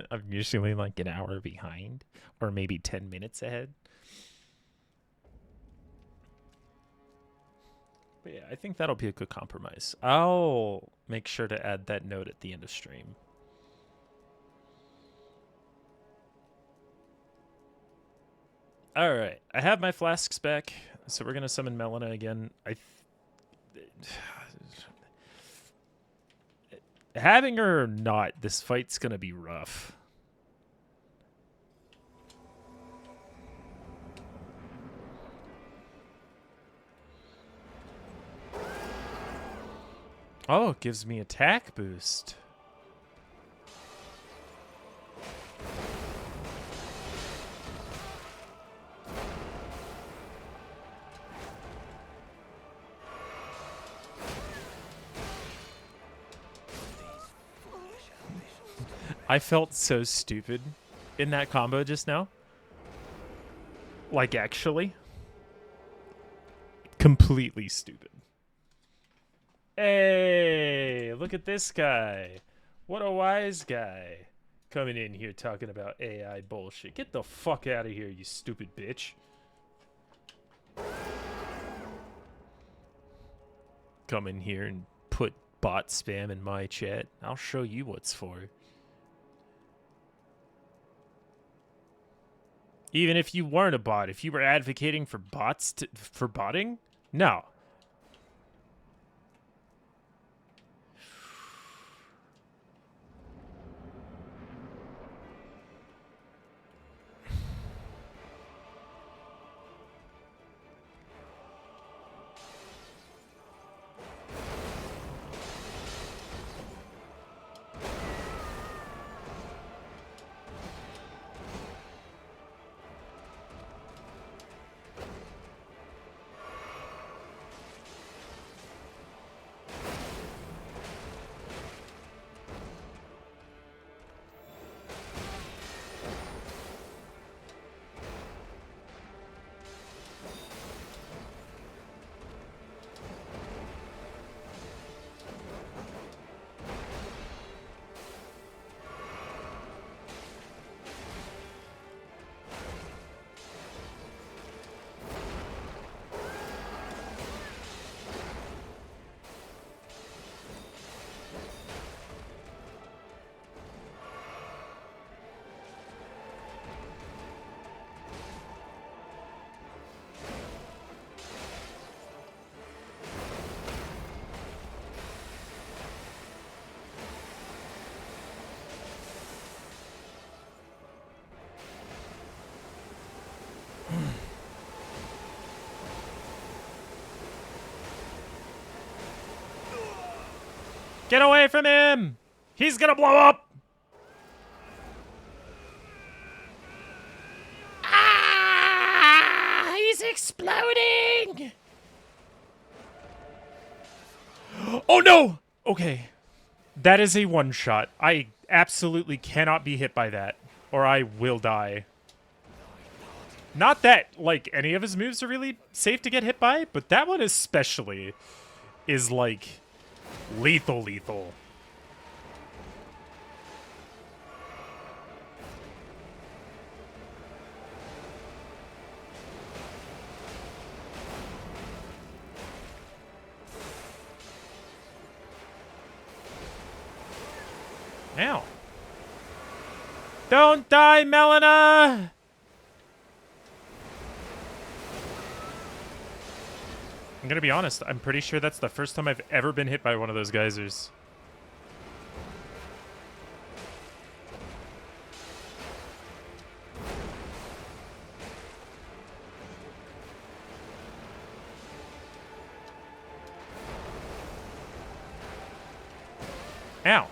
I'm usually like an hour behind. Or maybe 10 minutes ahead. But yeah, I think that'll be a good compromise. I'll make sure to add that note at the end of stream. Alright, I have my flasks back, so we're going to summon Melina again. Having her or not, this fight's going to be rough. Oh, it gives me attack boost. I felt so stupid in that combo just now. Like, actually. Completely stupid. Hey, look at this guy. What a wise guy. Coming in here talking about AI bullshit. Get the fuck out of here, you stupid bitch. Come in here and put bot spam in my chat. I'll show you what's for. Even if you weren't a bot, if you were advocating for bots for botting, no. Get away from him! He's gonna blow up! Ah! He's exploding! Oh no! Okay. That is a one-shot. I absolutely cannot be hit by that, or I will die. Not that, like, any of his moves are really safe to get hit by, but that one especially is, like, lethal. Ow. Don't die, Melina! I'm gonna be honest, I'm pretty sure that's the first time I've ever been hit by one of those geysers. Ow.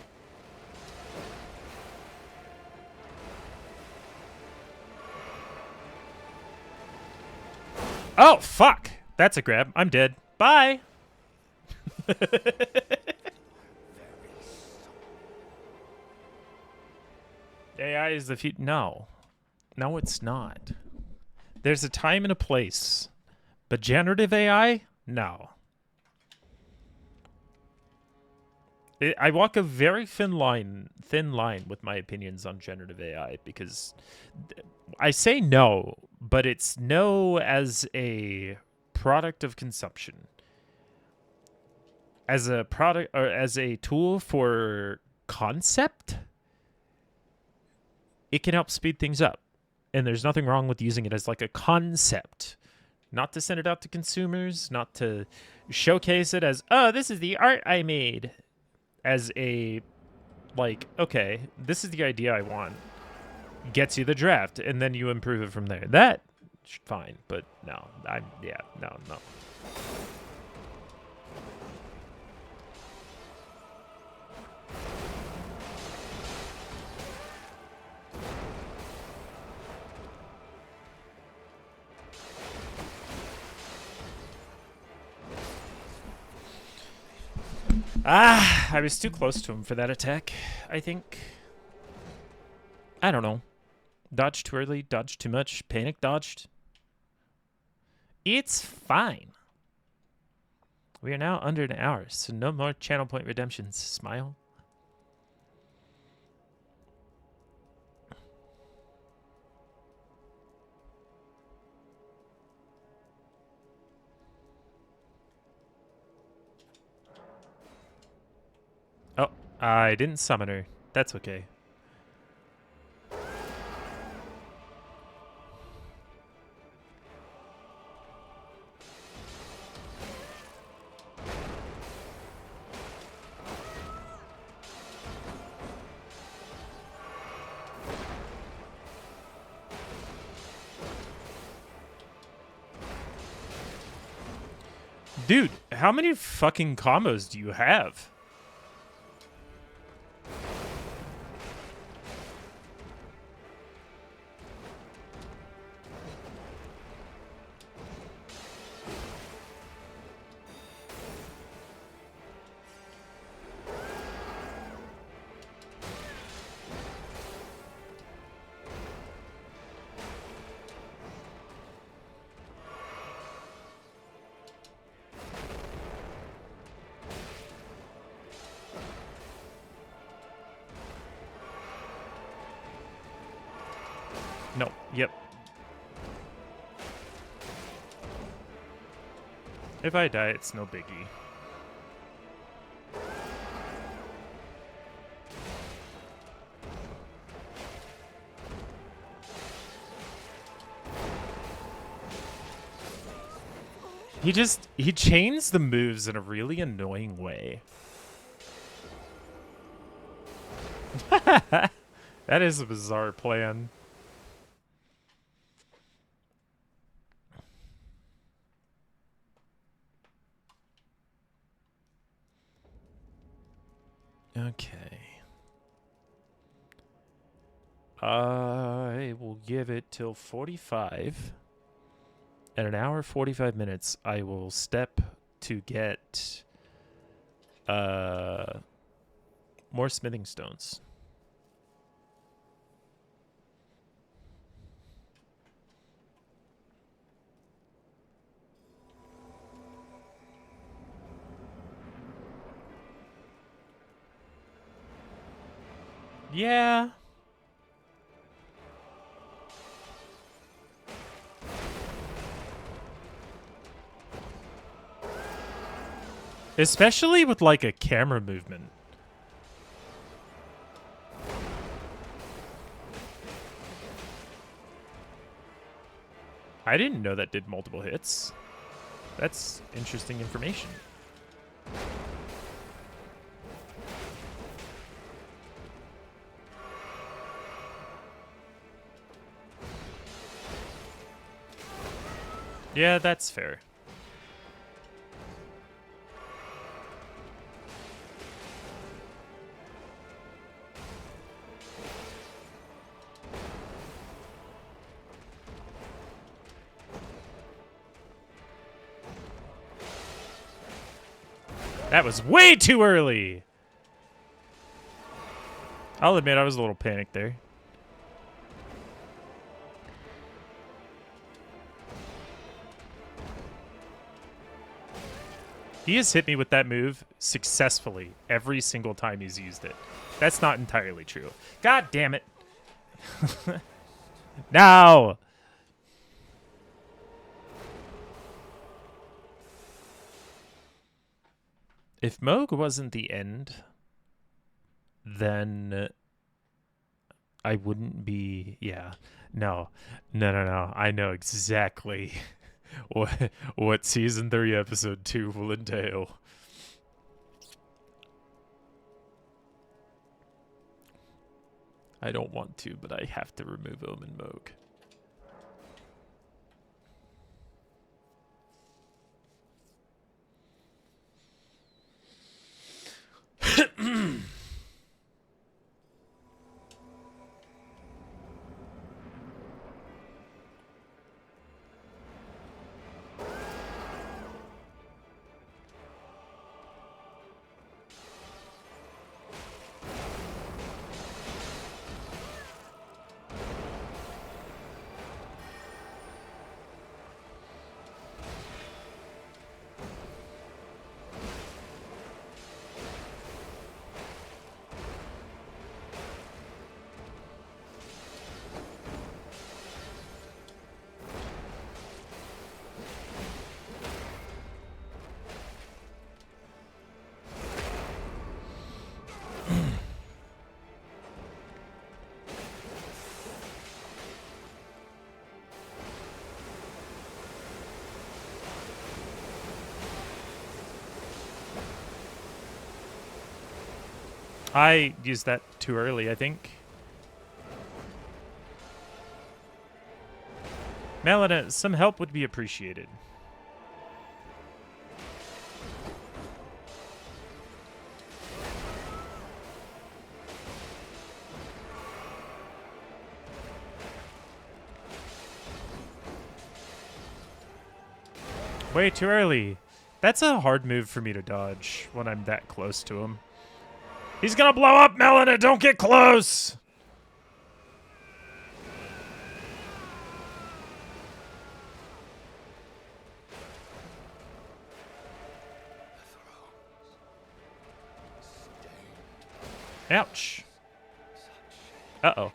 Oh, fuck! That's a grab. I'm dead. Bye! AI is the future. No. No, it's not. There's a time and a place. But generative AI? No. I walk a very thin line with my opinions on generative AI because I say no, but it's no as a product of consumption. As a product or as a tool for concept, it can help speed things up. And there's nothing wrong with using it as like a concept. Not to send it out to consumers, not to showcase it as, oh, this is the art I made. As a, like, okay, this is the idea I want. Gets you the draft, and then you improve it from there. That, fine, but no. No. I was too close to him for that attack, I think. I don't know. Dodged too early, dodged too much, panic dodged. It's fine. We are now under an hour, so no more channel point redemptions. Smile. Oh, I didn't summon her. That's okay. Dude, how many fucking combos do you have? No, yep. If I die, it's no biggie. He chains the moves in a really annoying way. That is a bizarre plan. Okay. I will give it till 45. At an hour 45 minutes, I will step to get more smithing stones. Yeah. Especially with like a camera movement. I didn't know that did multiple hits. That's interesting information. Yeah, that's fair. That was way too early. I'll admit I was a little panicked there. He has hit me with that move successfully every single time he's used it. That's not entirely true. God damn it. No! If Moog wasn't the end, then I wouldn't be... Yeah. No. No. I know exactly what Season 3, Episode 2 will entail. I don't want to, but I have to remove Omen Moog. I used that too early, I think. Melina, some help would be appreciated. Way too early. That's a hard move for me to dodge when I'm that close to him. He's gonna blow up, Melina! Don't get close! Ouch. Uh-oh.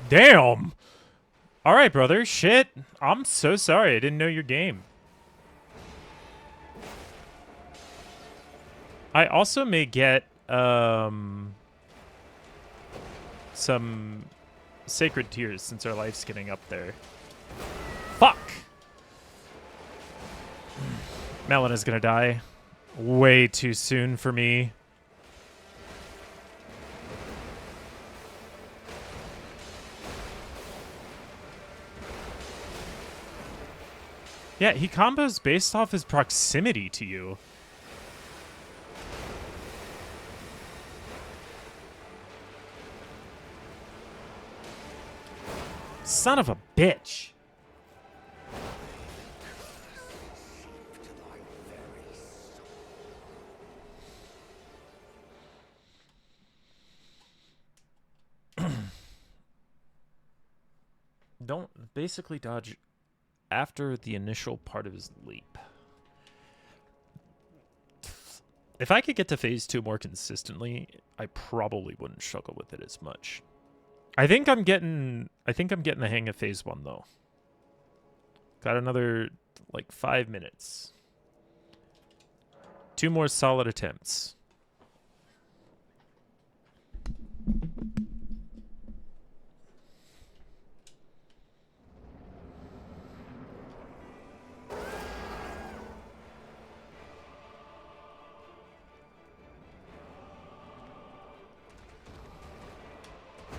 Damn! Alright, brother. Shit. I'm so sorry. I didn't know your game. I also may get, some sacred tears since our life's getting up there. Fuck! Melina's gonna die. Way too soon for me. Yeah, he combos based off his proximity to you. Son of a bitch. Don't basically dodge after the initial part of his leap. If I could get to phase 2 more consistently, I probably wouldn't struggle with it as much. I think I'm getting the hang of phase 1 though. Got another like 5 minutes. 2 more solid attempts.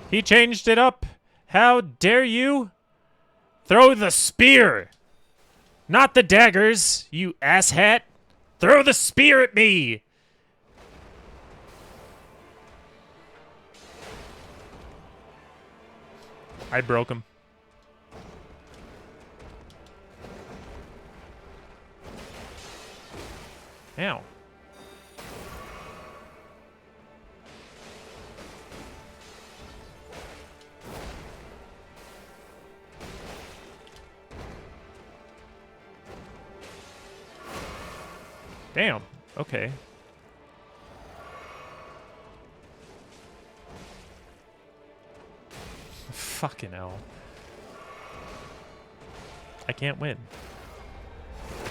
He changed it up. How dare you? Throw the spear! Not the daggers, you asshat! Throw the spear at me! I broke him. Ow. Damn. Okay. Fucking hell. I can't win.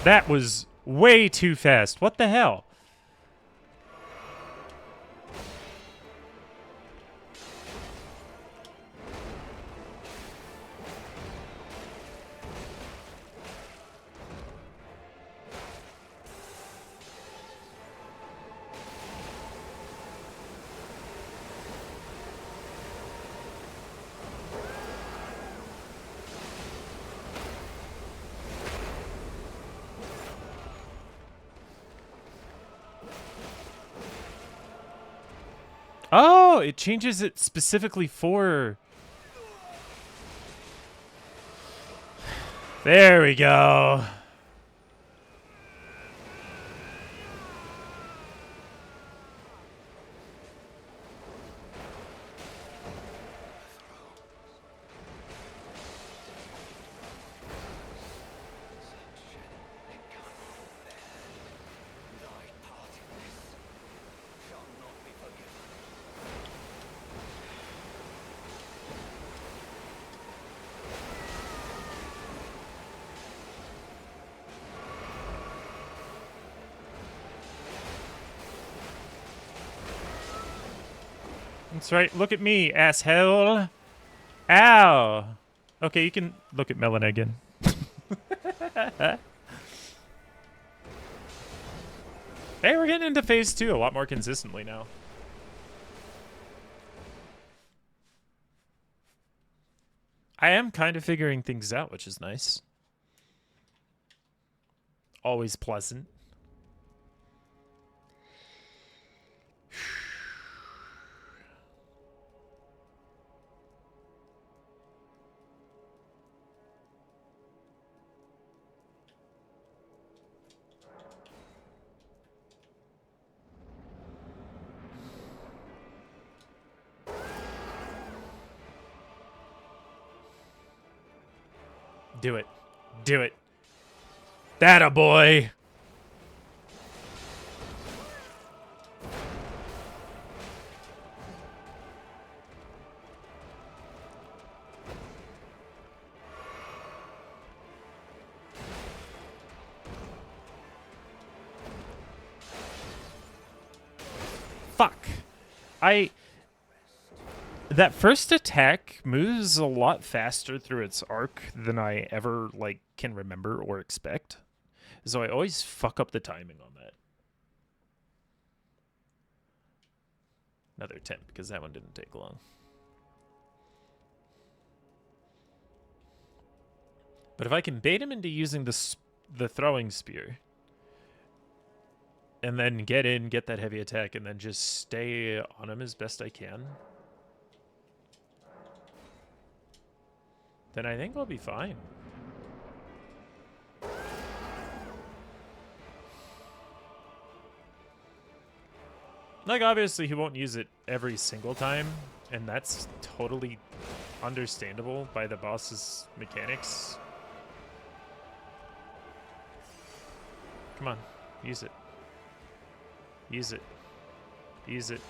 That was way too fast. What the hell? Oh, it changes it specifically for... There we go. That's right. Look at me, asshole. Ow. Okay, you can look at Melina again. Hey, we're getting into phase 2 a lot more consistently now. I am kind of figuring things out, which is nice. Always pleasant. Do it. Do it. That a boy. Fuck. That first attack moves a lot faster through its arc than I ever like can remember or expect. So I always fuck up the timing on that. Another attempt because that one didn't take long. But if I can bait him into using the throwing spear and then get in, get that heavy attack, and then just stay on him as best I can, then I think I'll be fine. Like, obviously, he won't use it every single time, and that's totally understandable by the boss's mechanics. Come on, use it. Use it. Use it.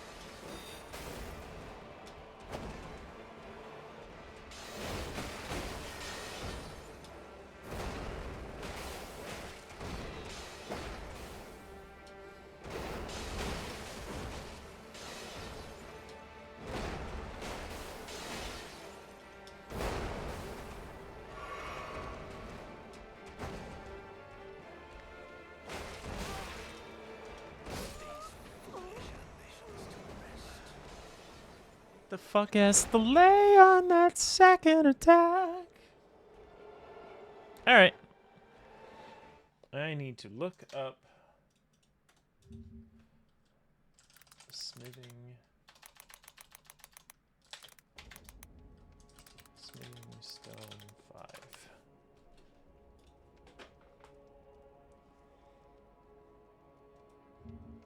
The fuck has to lay on that second attack? Alright. I need to look up smithing stone 5.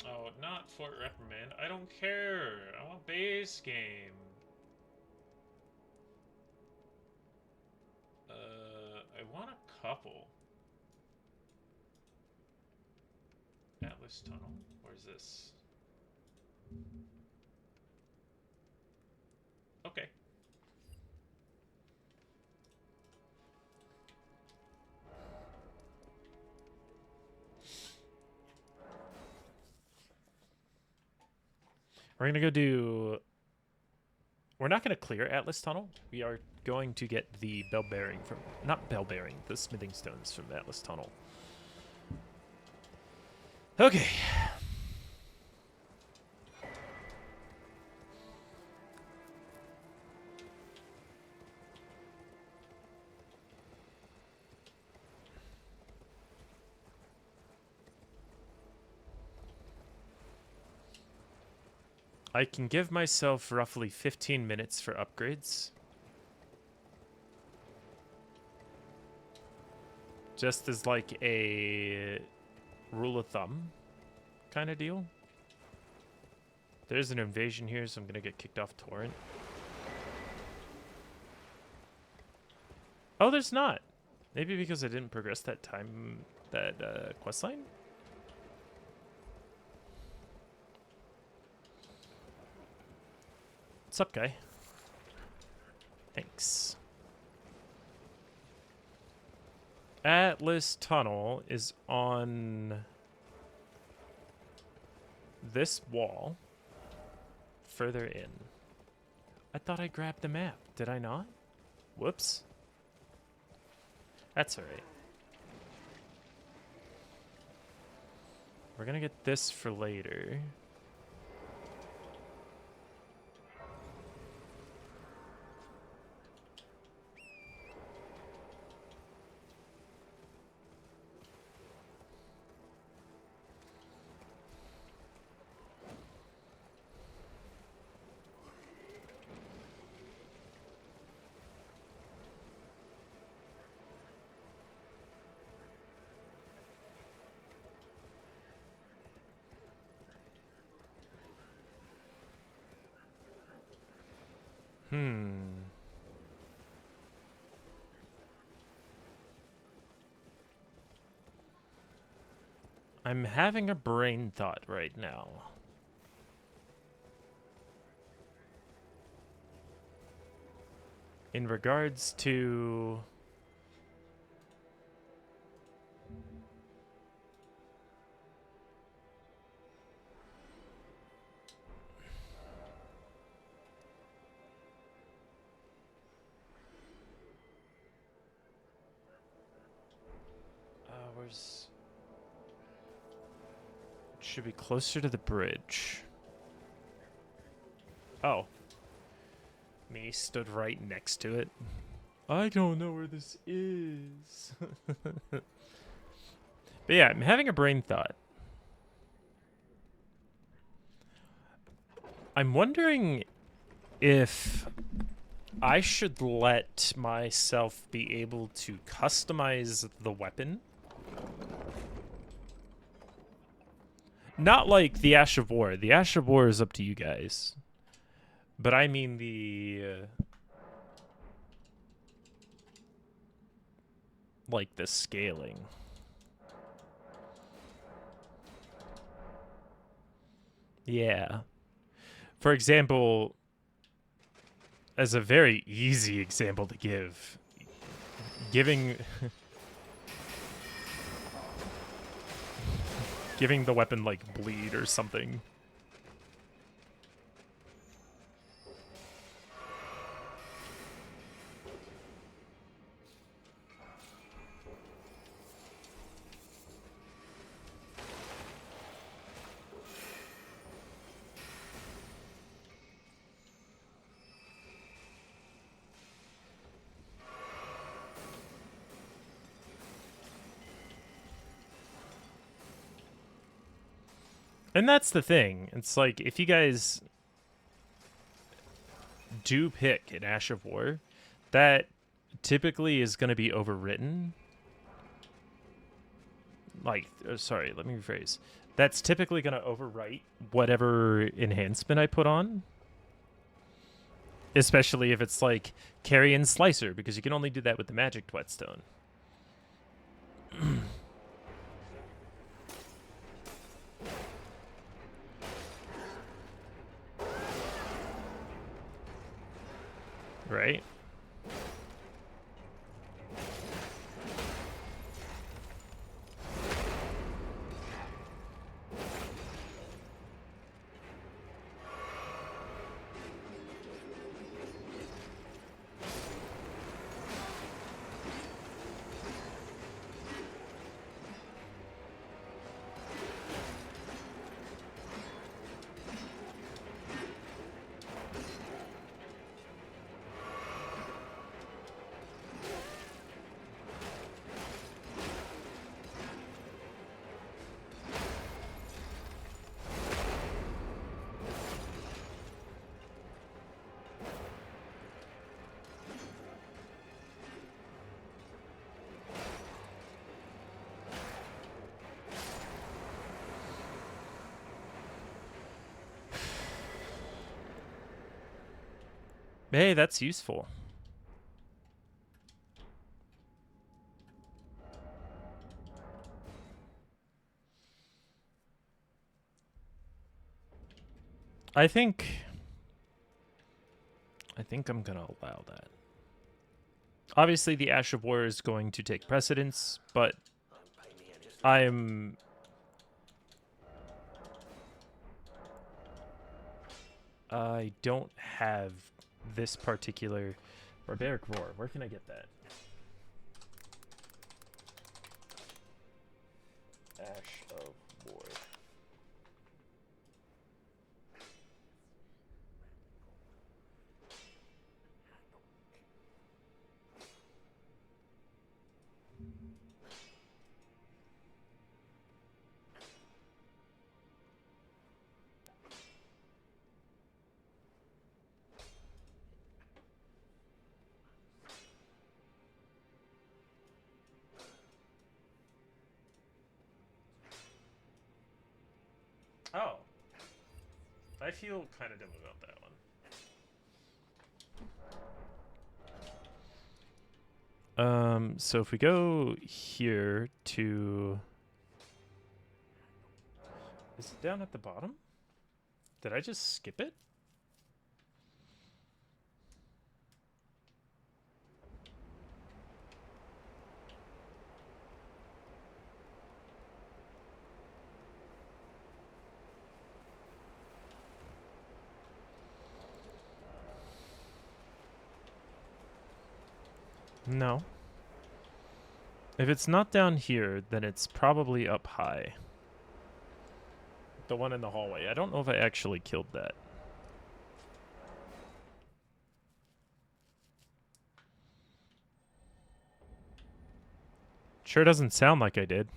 Oh, not Fort Reprimand. I don't care. I want base game. I want a couple. Atlas Tunnel. Where's this? Okay. We're going to go do... We're not going to clear Atlas Tunnel. We are going to get the bell bearing from... Not bell bearing, the smithing stones from Atlas Tunnel. Okay. I can give myself roughly 15 minutes for upgrades. Just as like a rule of thumb kind of deal. There's an invasion here, so I'm going to get kicked off Torrent. Oh, there's not. Maybe because I didn't progress that quest line? What's up, guy? Thanks. Atlas Tunnel is on this wall further in. I thought I grabbed the map. Did I not? Whoops. That's all right. We're gonna get this for later. I'm having a brain thought right now. In regards to... where's... It should be closer to the bridge. Oh. Me stood right next to it. I don't know where this is. But yeah, I'm having a brain thought. I'm wondering if I should let myself be able to customize the weapon. Not like the Ash of War. The Ash of War is up to you guys. But I mean the... like the scaling. Yeah. For example, as a very easy example to give, giving the weapon like bleed or something. And that's the thing. It's like, if you guys do pick an Ash of War, that typically is going to be overwritten. Like, sorry, let me rephrase. That's typically going to overwrite whatever enhancement I put on. Especially if it's like Carrion Slicer, because you can only do that with the Magic Whetstone. Right? Hey, that's useful. I think I'm gonna allow that. Obviously, the Ash of War is going to take precedence, but I don't have this particular Barbaric Roar. Where can I get that? Ash of War. Oh. I feel kind of dumb about that one. So if we go here to... Is it down at the bottom? Did I just skip it? No. If it's not down here, then it's probably up high. The one in the hallway. I don't know if I actually killed that. Sure doesn't sound like I did.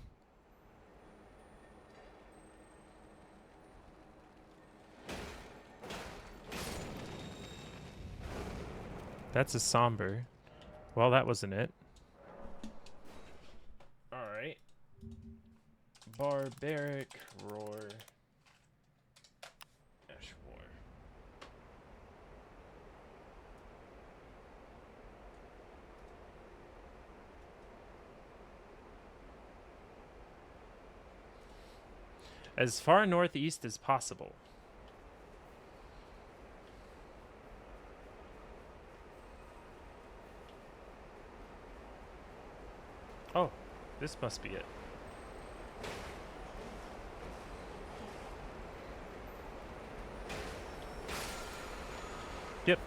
That's a somber. Well, that wasn't it. Alright. Barbaric Roar. Ash War. As far northeast as possible. Oh, this must be it. Yep.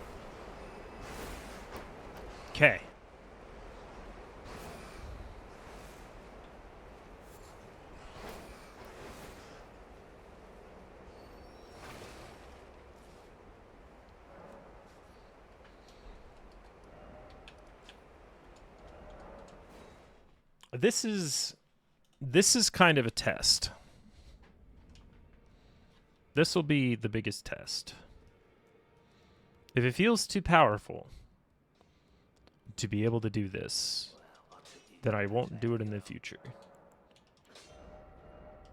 Okay. This is kind of a test. This will be the biggest test. If it feels too powerful to be able to do this, then I won't do it in the future.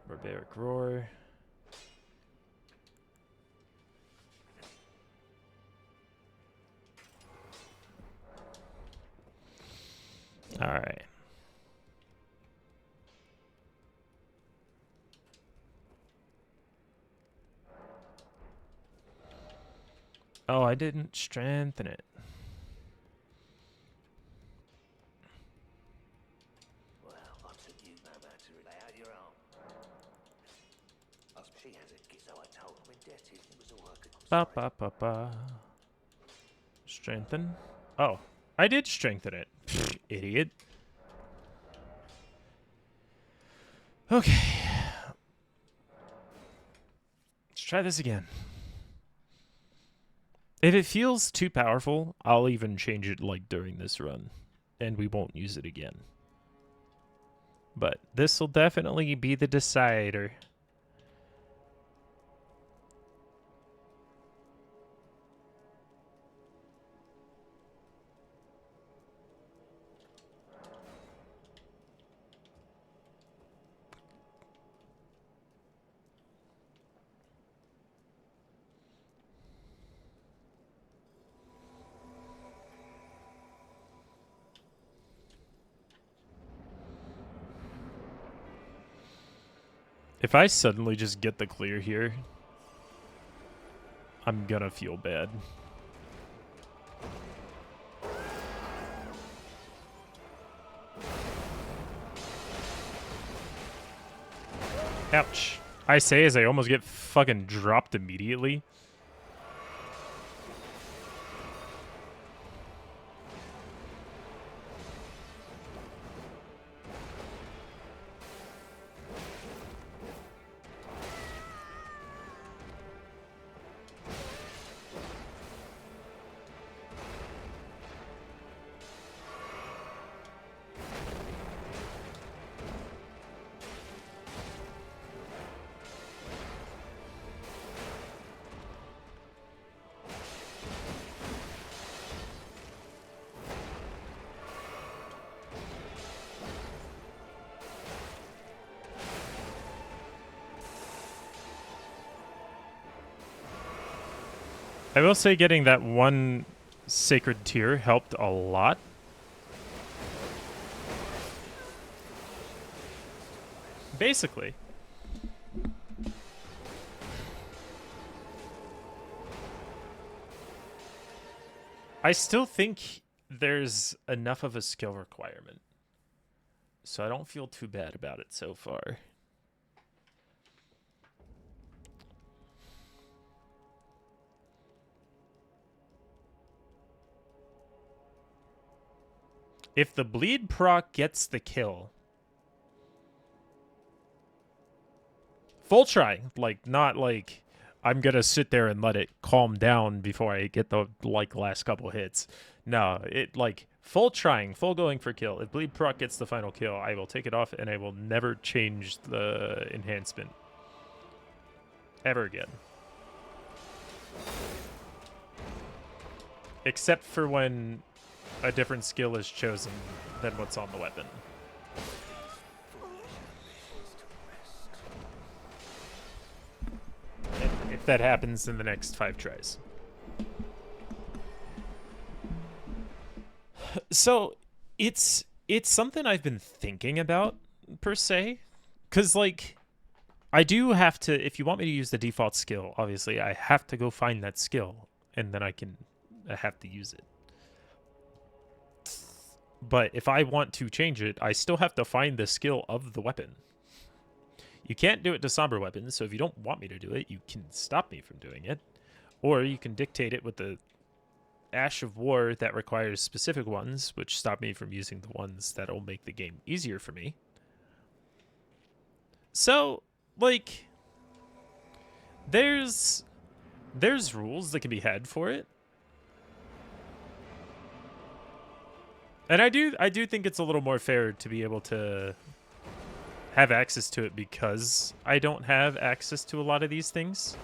Barbaric Roar. All right. Oh, I didn't strengthen it. Well, I took you no matter lay out your arm. She has a gift, so I told him indebted. It was all working. Ba ba ba ba. Strengthen. Oh, I did strengthen it. Idiot. Okay. Let's try this again. If it feels too powerful, I'll even change it like during this run, and we won't use it again. But this will definitely be the decider. If I suddenly just get the clear here, I'm gonna feel bad. Ouch. I say as I almost get fucking dropped immediately. I will say getting that one sacred tier helped a lot. Basically. I still think there's enough of a skill requirement. So I don't feel too bad about it so far. If the bleed proc gets the kill, full try, like not like I'm gonna sit there and let it calm down before I get the like last couple hits. No, it like full trying, full going for kill. If bleed proc gets the final kill, I will take it off and I will never change the enhancement ever again. Except for when a different skill is chosen than what's on the weapon. If that happens in the next 5 tries. So it's something I've been thinking about, per se. Because, like, I do have to, if you want me to use the default skill, obviously, I have to go find that skill. And then I have to use it. But if I want to change it, I still have to find the skill of the weapon. You can't do it to somber weapons, so if you don't want me to do it, you can stop me from doing it. Or you can dictate it with the Ash of War that requires specific ones, which stop me from using the ones that will make the game easier for me. So, like, there's rules that can be had for it. And I do think it's a little more fair to be able to have access to it because I don't have access to a lot of these things.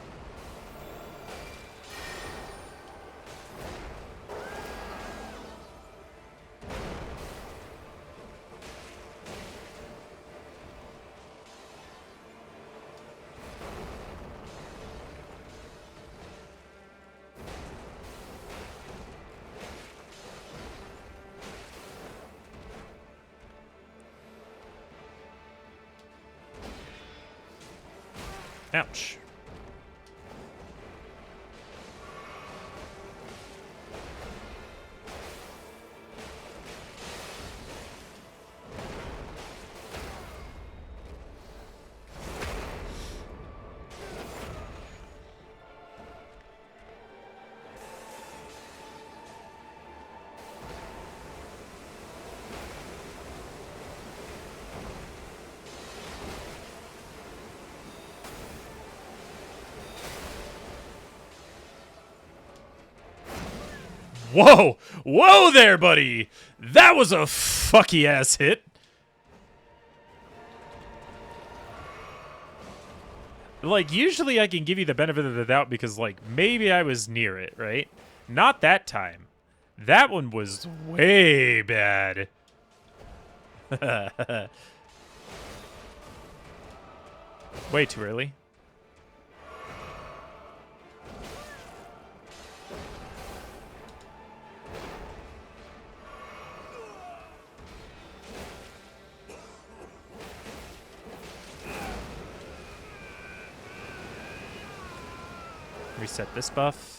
Ouch. Whoa! Whoa there, buddy! That was a fucky ass hit. Like, usually I can give you the benefit of the doubt because, like, maybe I was near it, right? Not that time. That one was way bad. Way too early. Reset this buff.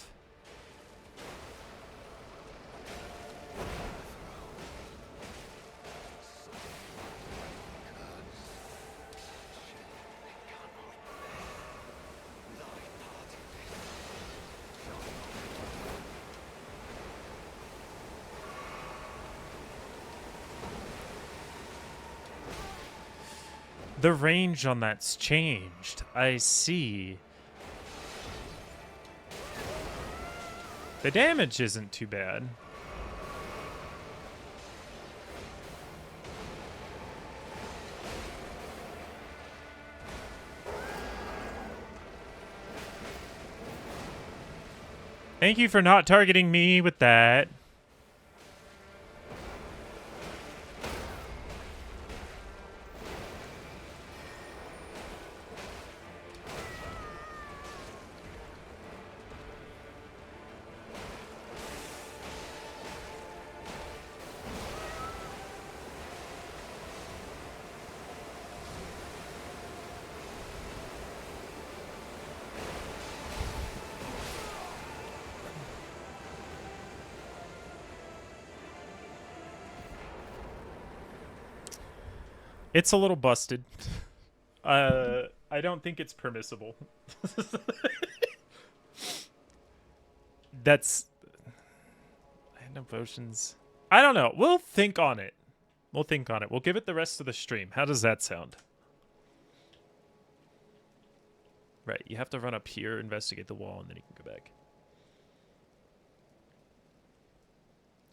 The range on that's changed. I see. The damage isn't too bad. Thank you for not targeting me with that. It's a little busted. I don't think it's permissible. That's random potions. I don't know. We'll think on it. We'll think on it. We'll give it the rest of the stream. How does that sound? Right, you have to run up here, investigate the wall, and then you can go back.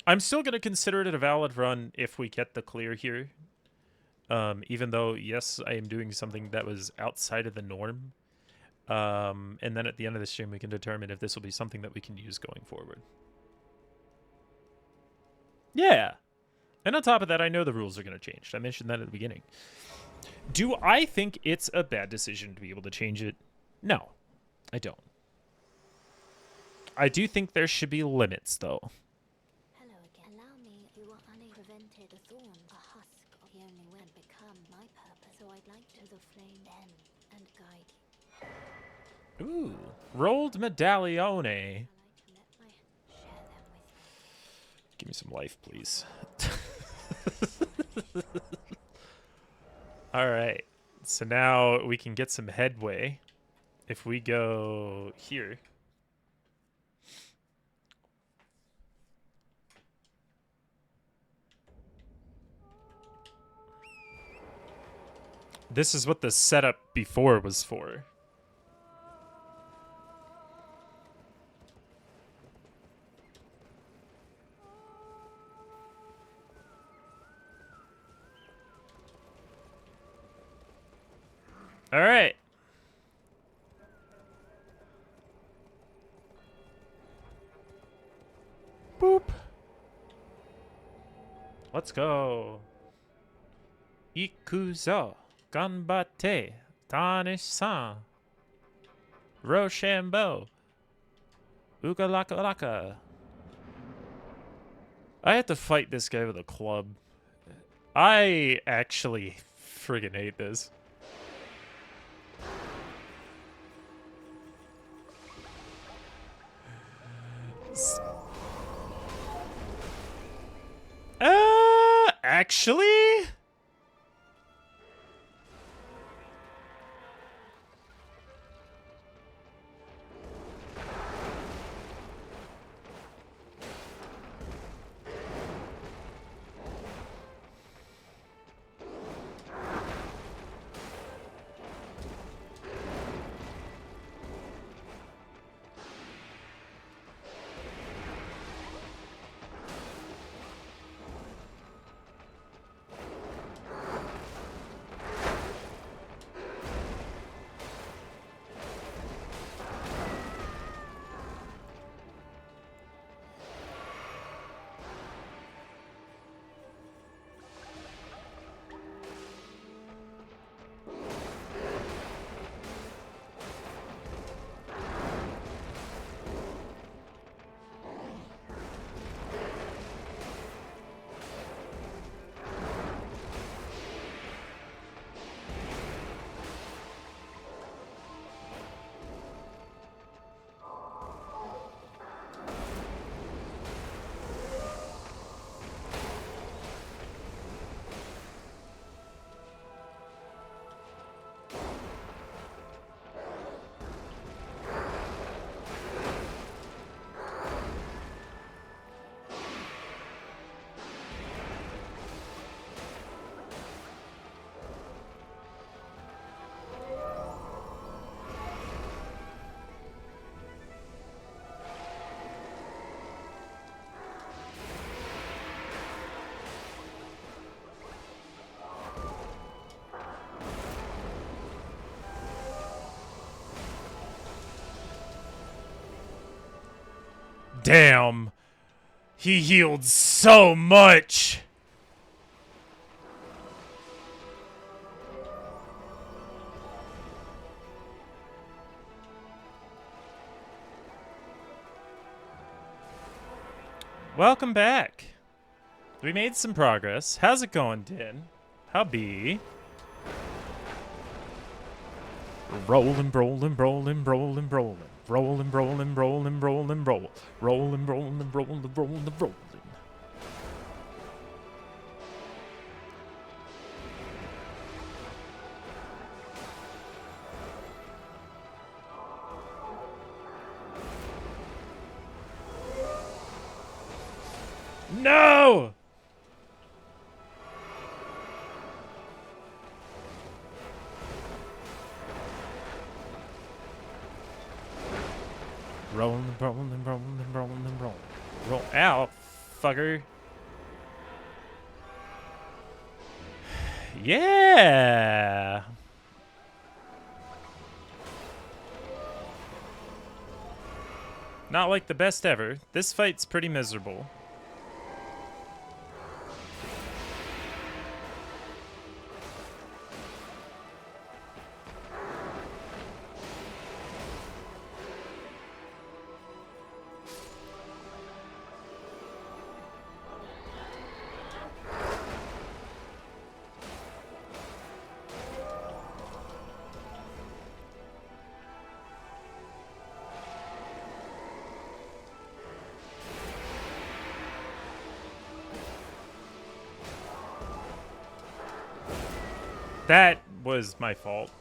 I'm still going to consider it a valid run if we get the clear here. Even though, yes, I am doing something that was outside of the norm. And then at the end of the stream, we can determine if this will be something that we can use going forward. Yeah. And on top of that, I know the rules are going to change. I mentioned that at the beginning. Do I think it's a bad decision to be able to change it? No, I don't. I do think there should be limits, though. Hello again. Allow me. You are unable to prevent the thorn, a husk of the only way become my purpose. So I'd like to the flame then and guide you. Ooh, rolled medallione. I like to let my share them with me. Give me some life, please. All right. So now we can get some headway. If we go here. This is what the setup before was for. All right. Boop. Let's go. Ikuzo. Ganbatte. Tanish-san. Rochambeau. Ugalaka-laka. I have to fight this guy with a club. I actually friggin' hate this. Actually? Damn. He healed so much. Welcome back. We made some progress. How's it going, Din? How be? Rollin', rollin', rollin', rollin', rollin'. Rollin', rollin', rollin', rollin', roll. Rollin', rollin', rollin', rollin', rollin'. No! Rolling, rolling, rolling, rolling, rolling. Roll out, fucker. Yeah! Not like the best ever. This fight's pretty miserable. That was my fault.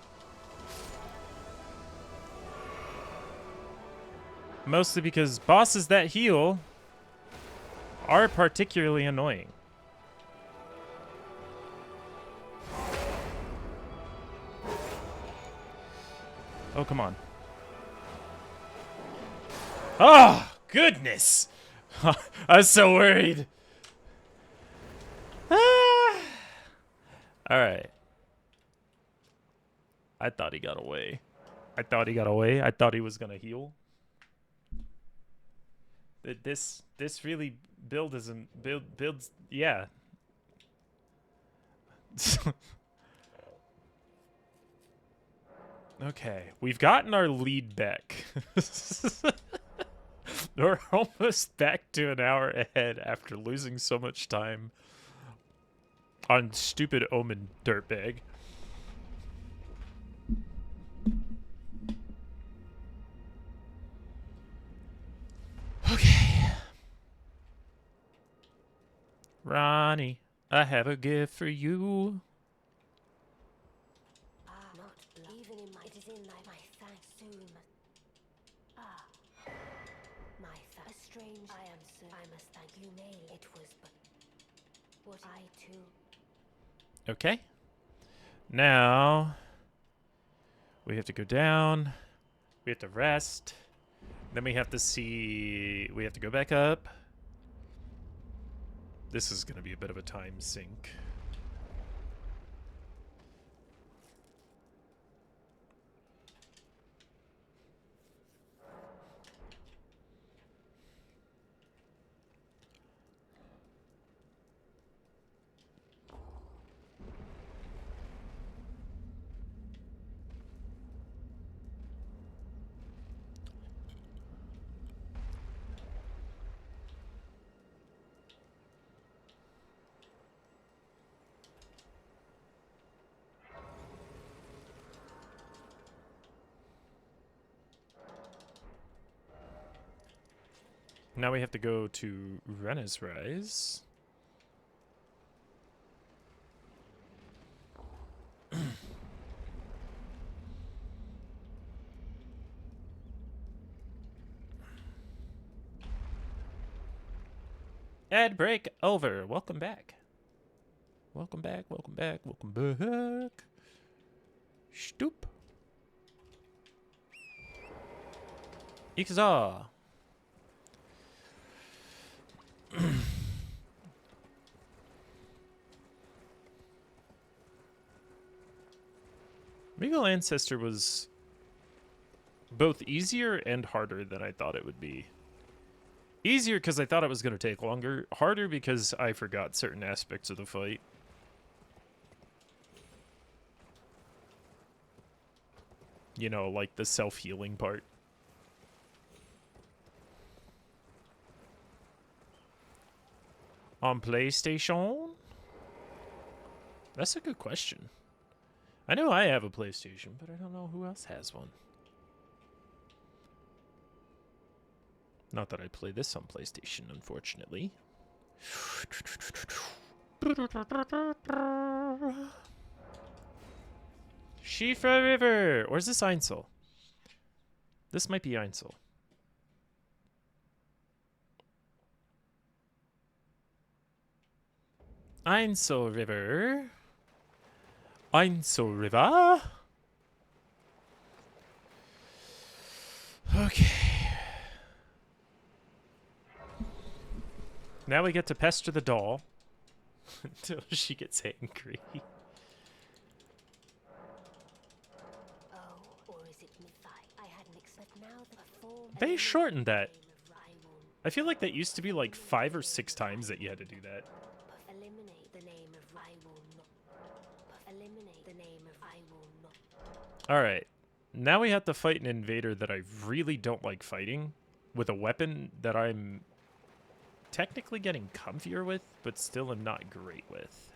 Mostly because bosses that heal are particularly annoying. Oh, come on. Oh, goodness! I was so worried. Ah. All right. I thought he got away. I thought he was gonna heal. This really builds, yeah. Okay, we've gotten our lead back. We're almost back to an hour ahead after losing so much time on stupid Omen dirtbag. Okay. Ronnie, I have a gift for you. Not even in my. It is in my thanks soon. My thanks. Strange. I am so. I must thank you, May. It was but. What I too. Okay. Now we have to go down. We have to rest. Then we have to see. We have to go back up. This is going to be a bit of a time sink. Now we have to go to Renna's Rise. Ad break over. Welcome back. Welcome back, welcome back, welcome back. Stoop. Ixaw. Regal Ancestor was both easier and harder than I thought it would be. Easier because I thought it was going to take longer. Harder because I forgot certain aspects of the fight. You know, like the self-healing part. On PlayStation? That's a good question. I know I have a PlayStation, but I don't know who else has one. Not that I play this on PlayStation, unfortunately. Shifra River! Or is this Ainsel? This might be Ainsel. Ein so River. Ein so River. Okay. Now we get to pester the doll until she gets angry. Oh, or is it mythi? I hadn't expected now the form. They shortened that. I feel like that used to be like 5 or 6 times that you had to do that. Eliminate the name of I will not. Eliminate the name of I will not. Alright. Now we have to fight an invader that I really don't like fighting with a weapon that I'm technically getting comfier with, but still am not great with.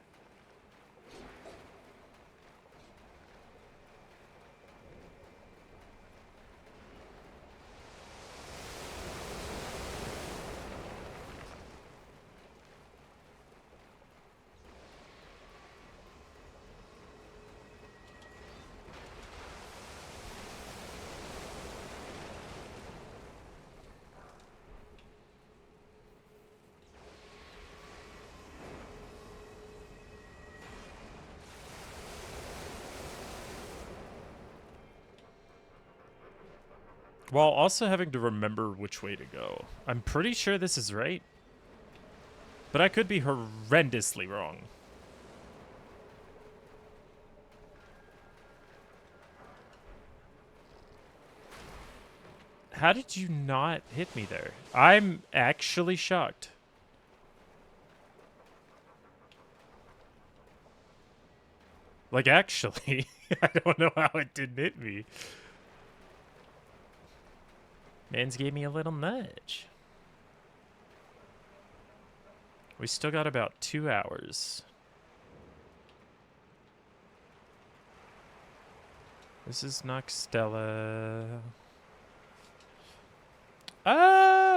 While also having to remember which way to go. I'm pretty sure this is right, but I could be horrendously wrong. How did you not hit me there? I'm actually shocked. Like, actually, I don't know how it didn't hit me. Mans gave me a little nudge. We still got about 2 hours. This is Noxtella.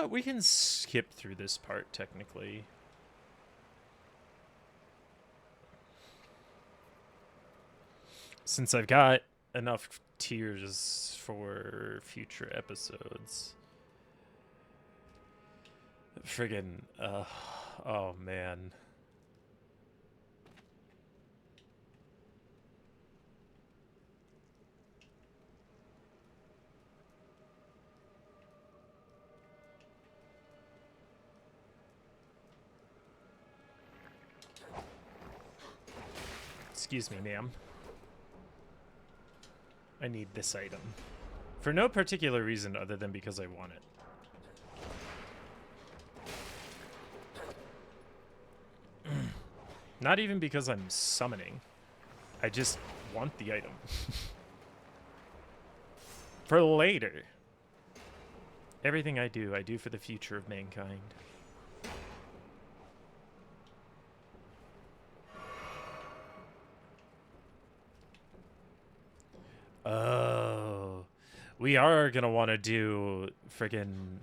We can skip through this part, technically. Since I've got enough tiers for future episodes. Friggin', oh man. Excuse me, ma'am. I need this item. For no particular reason other than because I want it. Not even because I'm summoning. I just want the item. For later. Everything I do for the future of mankind. Oh, we are gonna want to do friggin'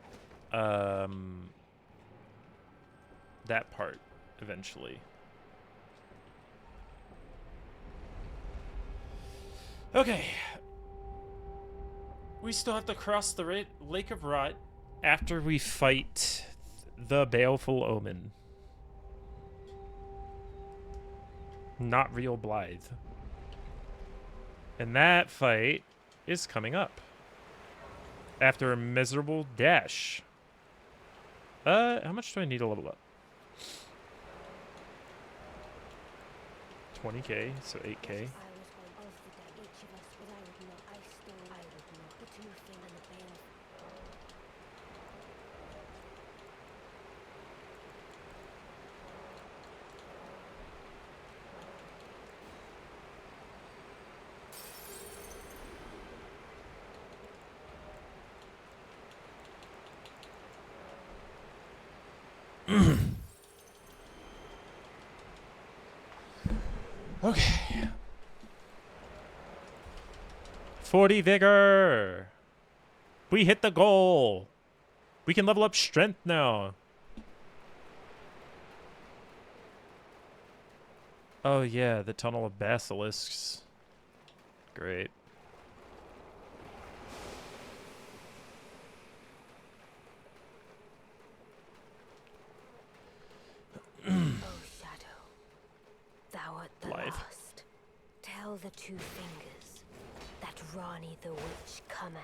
that part eventually. Okay. We still have to cross the Lake of Rot after we fight the Baleful Omen. Not real Blythe. And that fight is coming up. After a miserable dash. How much do I need to level up? 20k, so 8k. Okay. 40 vigor. We hit the goal. We can level up strength now. Oh yeah, the Tunnel of Basilisks. Great. the two fingers, that Rani the witch cometh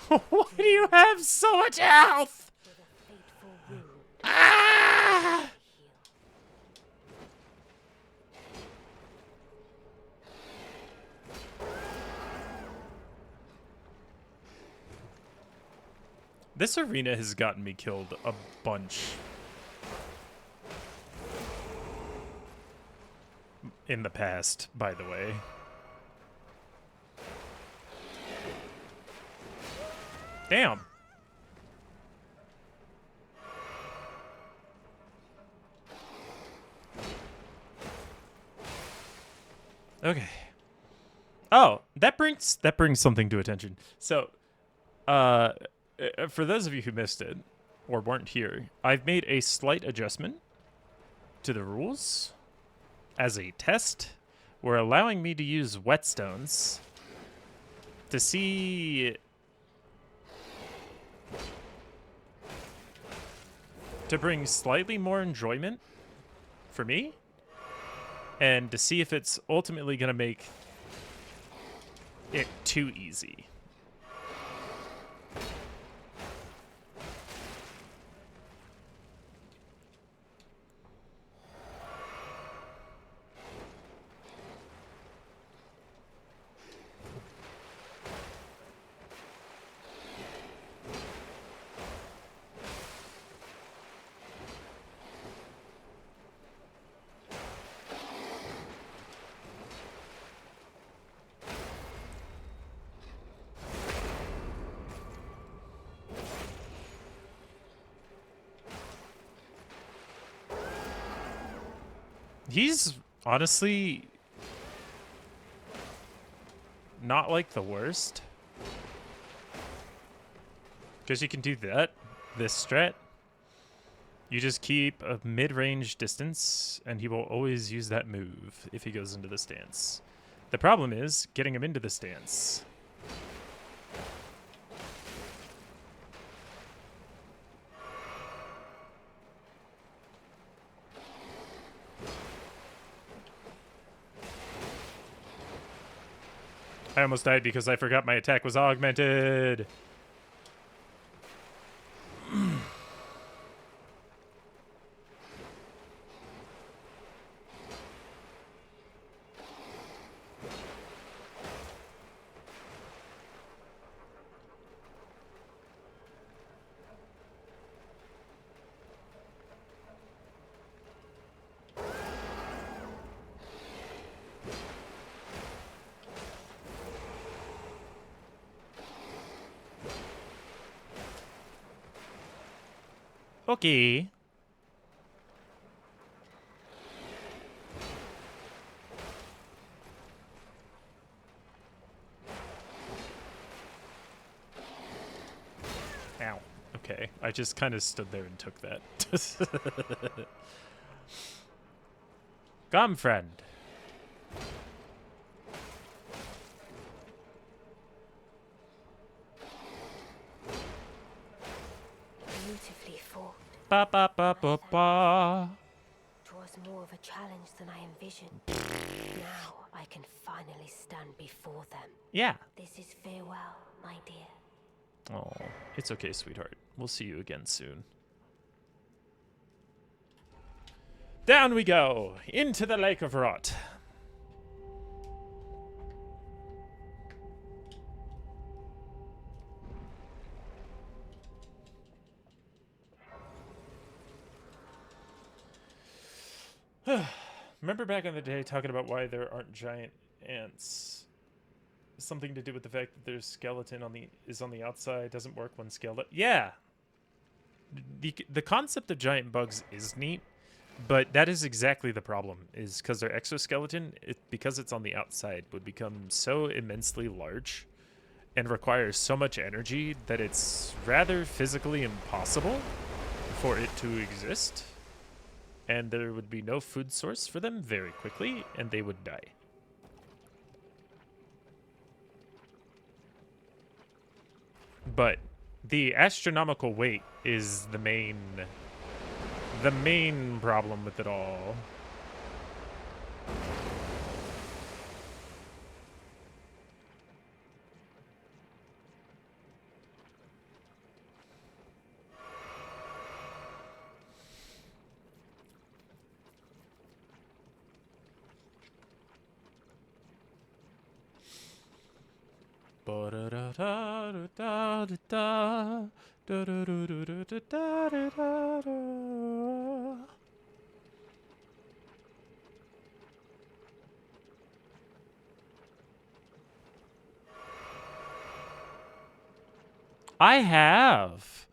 Why do you have so much health? with a fateful wound. Ah! Heal. This arena has gotten me killed a bunch. In the past, by the way. Damn. Okay. Oh, that brings something to attention. So, for those of you who missed it or weren't here, I've made a slight adjustment to the rules as a test. We're allowing me to use whetstones to see to bring slightly more enjoyment for me and to see if it's ultimately going to make it too easy. He's honestly not like the worst. Because you can do that, this strat. You just keep a mid-range distance, and he will always use that move if he goes into the stance. The problem is getting him into the stance. I almost died because I forgot my attack was augmented. Okay. Ow. Okay. I just kind of stood there and took that. Come, friend. Beautifully fought. Ba ba ba ba ba. 'Twas more of a challenge than I envisioned. Now I can finally stand before them. Yeah. This is farewell, my dear. Oh, it's okay, sweetheart. We'll see you again soon. Down we go into the Lake of Rot. Remember back in the day talking about why there aren't giant ants? Something to do with the fact that their skeleton is on the outside, doesn't work when scaled up. Yeah. The concept of giant bugs is neat, but that is exactly the problem, is because their exoskeleton, because it's on the outside, would become so immensely large and requires so much energy that it's rather physically impossible for it to exist. And there would be no food source for them very quickly, and they would die. But the astronomical weight is the main problem with it all. I have.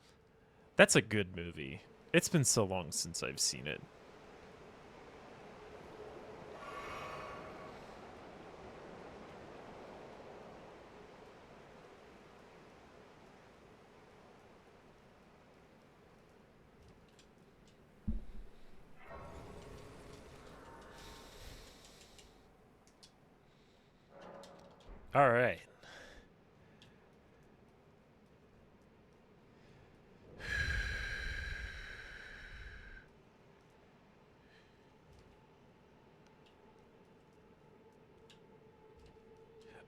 That's a good movie. It's been so long since I've seen it. All right.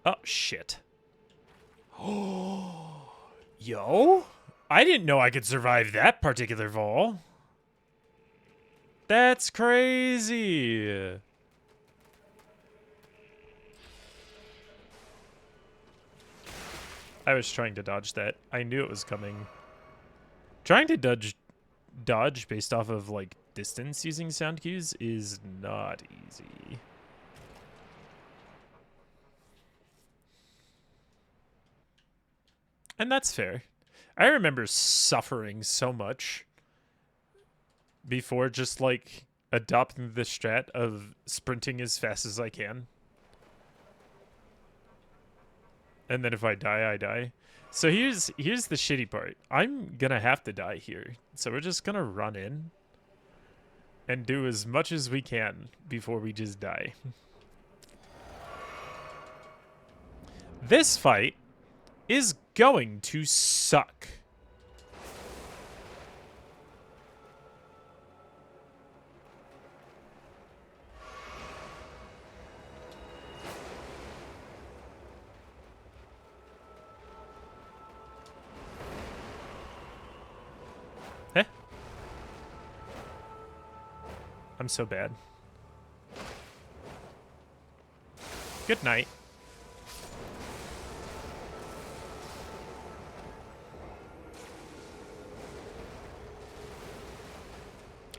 Oh, shit. Oh, yo. I didn't know I could survive that particular fall. That's crazy. I was trying to dodge that. I knew it was coming. Trying to dodge based off of like distance using sound cues is not easy. And that's fair. I remember suffering so much before just like adopting the strat of sprinting as fast as I can. And then if I die, I die. So here's the shitty part. I'm gonna have to die here. So we're just gonna run in and do as much as we can before we just die. This fight is going to suck. Eh? I'm so bad. Good night.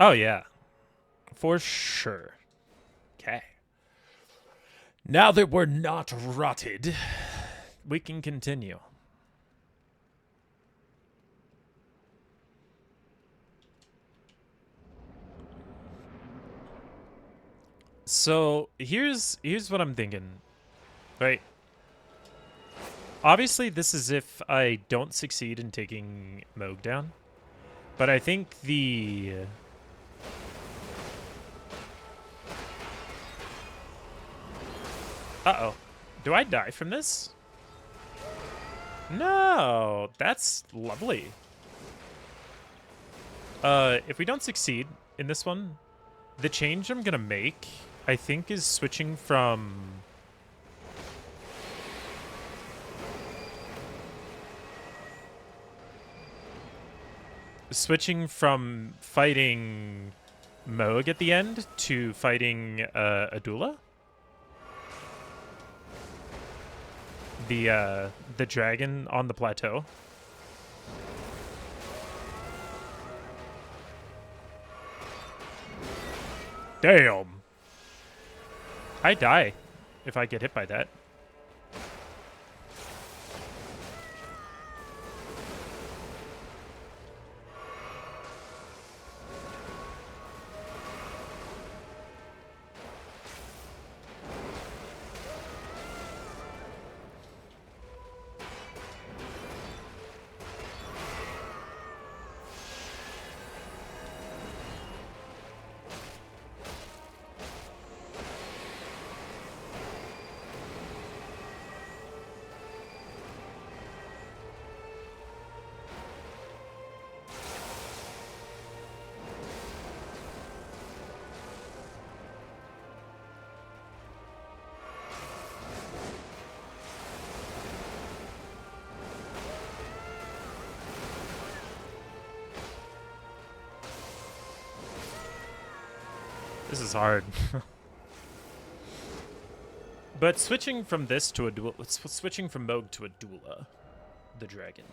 Oh, yeah. For sure. Okay. Now that we're not rotted, we can continue. So, here's what I'm thinking. Right? Obviously, this is if I don't succeed in taking Moog down. But I think the... Uh-oh. Do I die from this? No, that's lovely. If we don't succeed in this one, the change I'm gonna make, I think, is switching from... fighting Moog at the end to fighting Adula. The dragon on the plateau. Damn. I die if I get hit by that. This is hard. But switching from this to a duel, switching from Moog to a Dula, the dragon,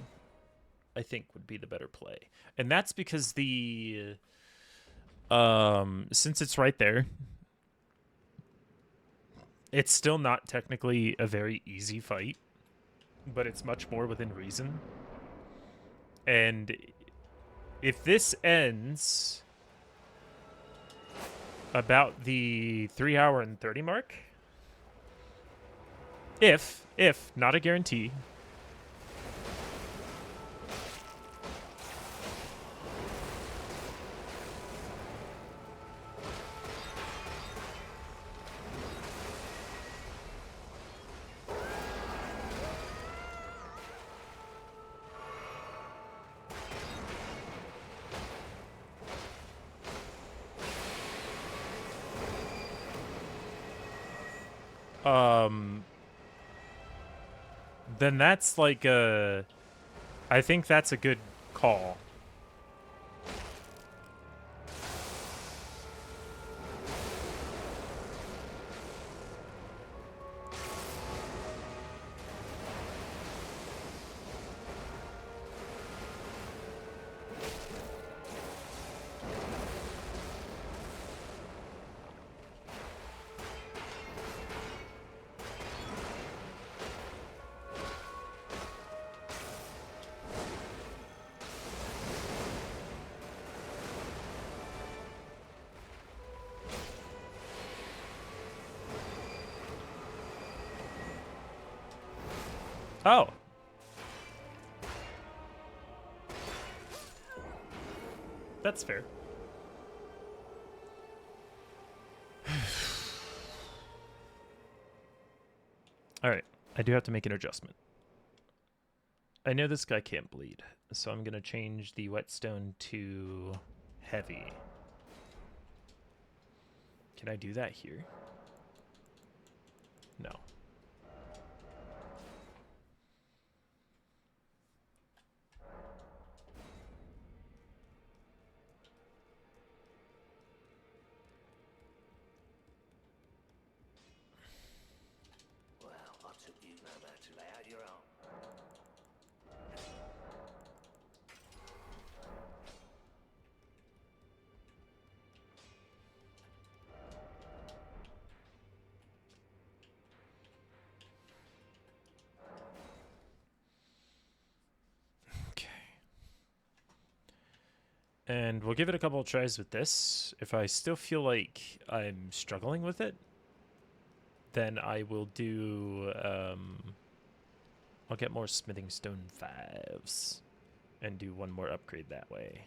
I think would be the better play, and that's because the since it's right there, it's still not technically a very easy fight, but it's much more within reason. And if this ends about the 3 hour and 30 mark, if not a guarantee, then that's like a, I think that's a good call. Oh. That's fair. Alright, I do have to make an adjustment. I know this guy can't bleed, so I'm going to change the whetstone to heavy. Can I do that here? No. Well, I took you no matter to lay out your own. Okay. And we'll give it a couple of tries with this. If I still feel like I'm struggling with it, then I will do, I'll get more smithing stone 5s and do one more upgrade that way.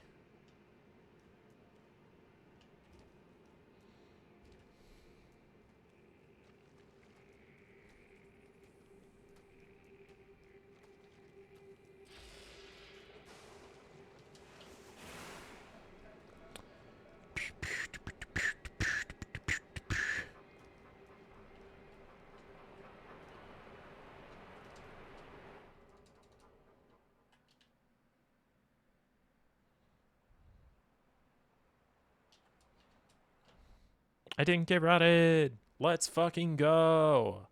I didn't get routed. Let's fucking go.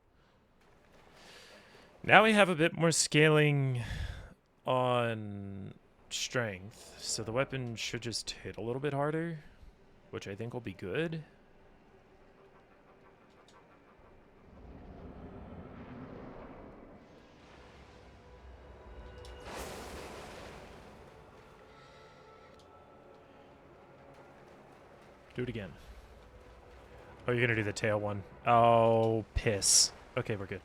Now we have a bit more scaling on strength, so the weapon should just hit a little bit harder, which I think will be good. Do it again. Oh, you're gonna do the tail one. Oh, piss. Okay, we're good.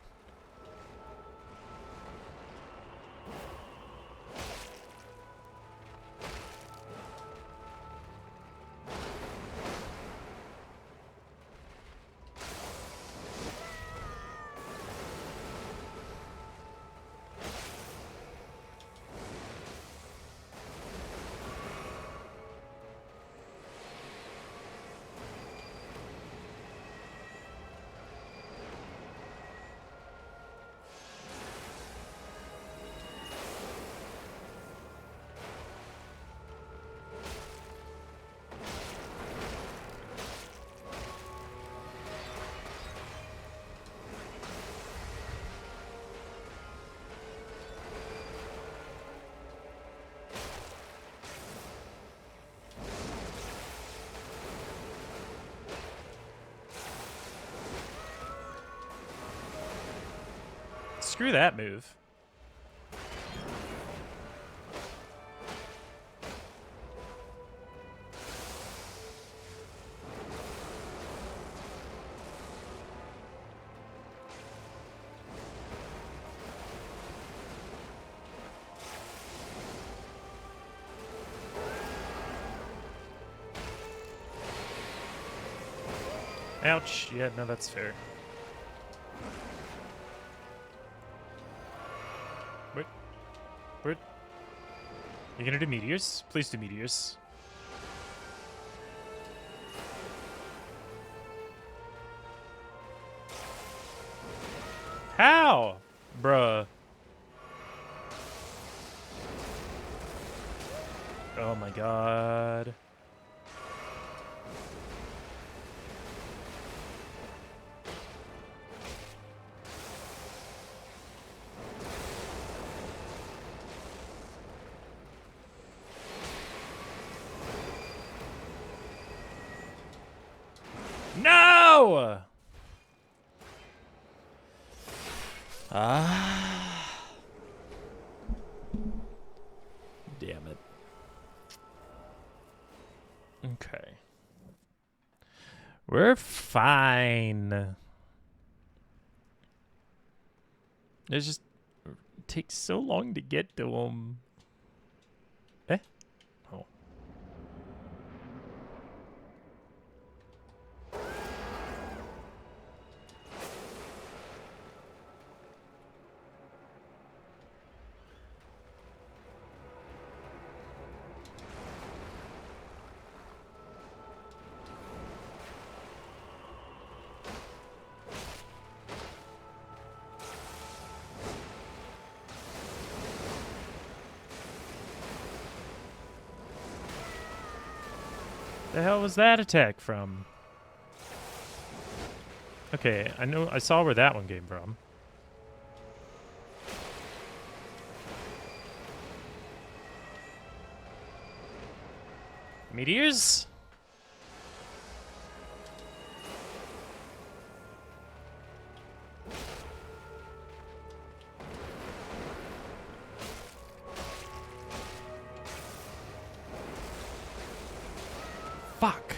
screw that move. Ouch. Yeah, no, that's fair. Wait. Wait. You gonna do meteors? Please do meteors. How? Bruh. Oh my god. No! Ah. Damn it. Okay. We're fine. It just takes so long to get to them. Eh? Oh. The hell was that attack from? Okay, I saw where that one came from. Meteors? Fuck.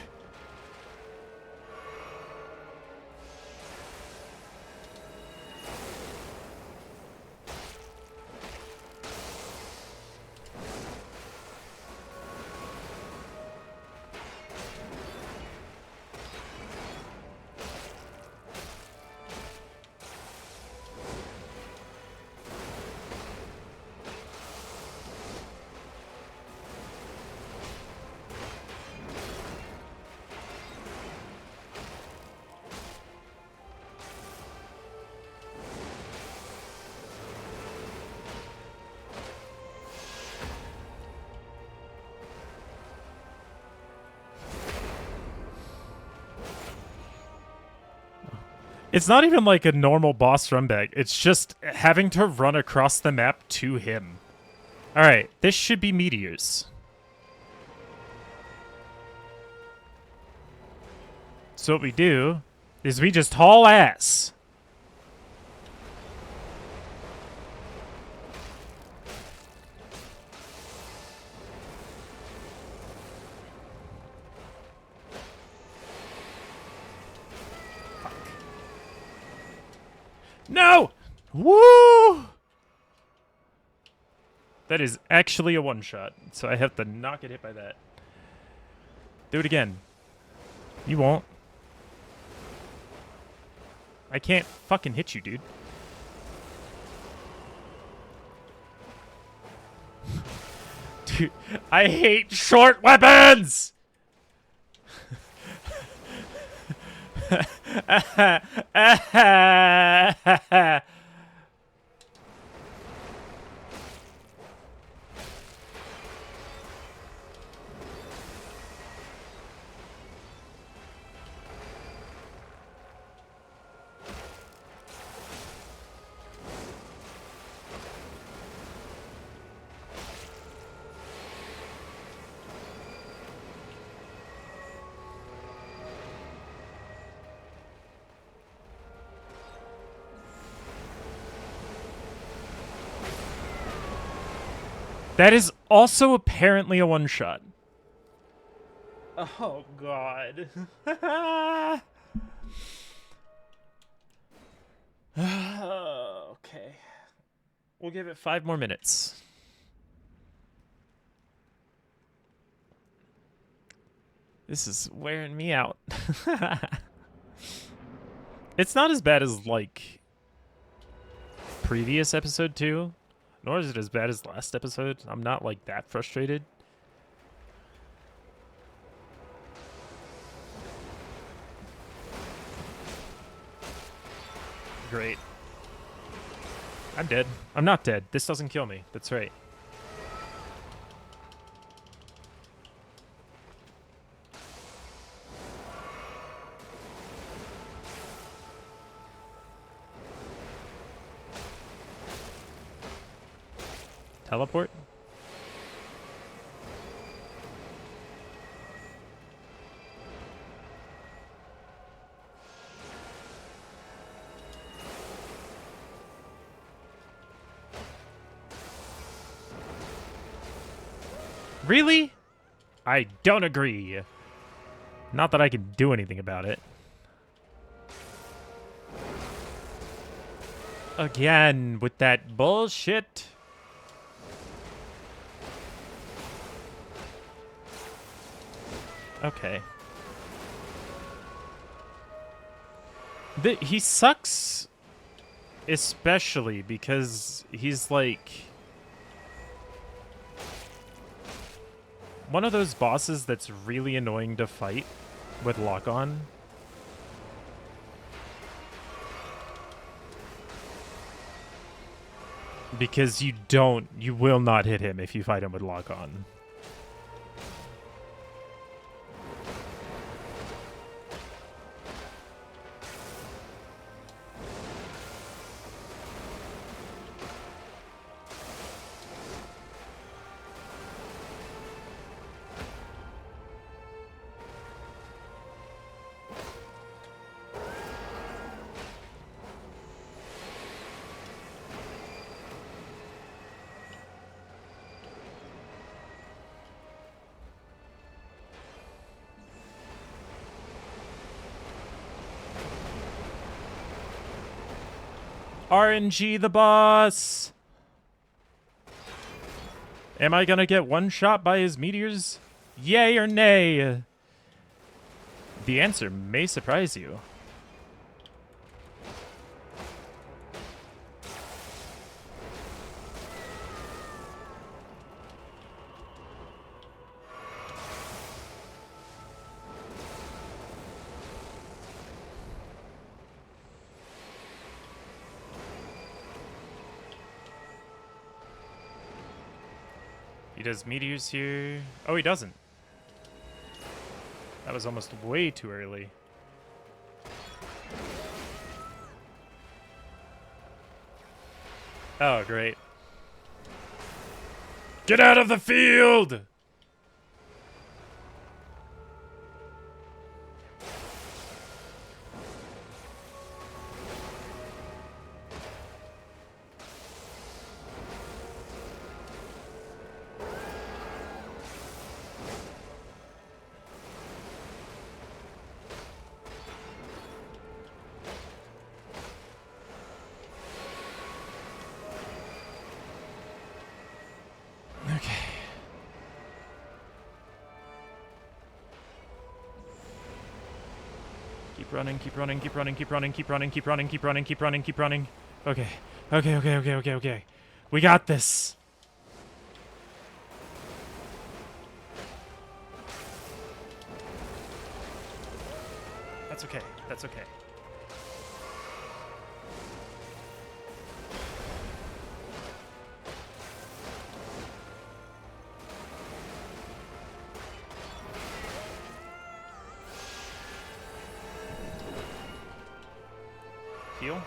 It's not even like a normal boss run back. It's just having to run across the map to him. Alright, this should be meteors. So what we do is we just haul ass. No! Woo! That is actually a one-shot, so I have to not get hit by that. Do it again. You won't. I can't fucking hit you, dude. Dude, I hate short weapons! That is also apparently a one-shot. Oh, God. Okay. We'll give it 5 more minutes. This is wearing me out. It's not as bad as, like, previous episode 2, nor is it as bad as last episode. I'm not, like, that frustrated. Great. I'm dead. I'm not dead. This doesn't kill me. That's right. Teleport? Really? I don't agree. Not that I can do anything about it. Again, with that bullshit. Okay. He sucks, especially because he's like one of those bosses that's really annoying to fight with lock-on. Because you will not hit him if you fight him with lock-on. RNG the boss! Am I gonna get one shot by his meteors? Yay or nay? The answer may surprise you. He does meteors here. Oh, he doesn't. That was almost way too early. Oh, great. Get out of the field! Keep running, keep running, keep running, keep running, keep running, keep running, keep running, keep running, keep running. Okay. Okay. We got this. That's okay. That's okay. Heal.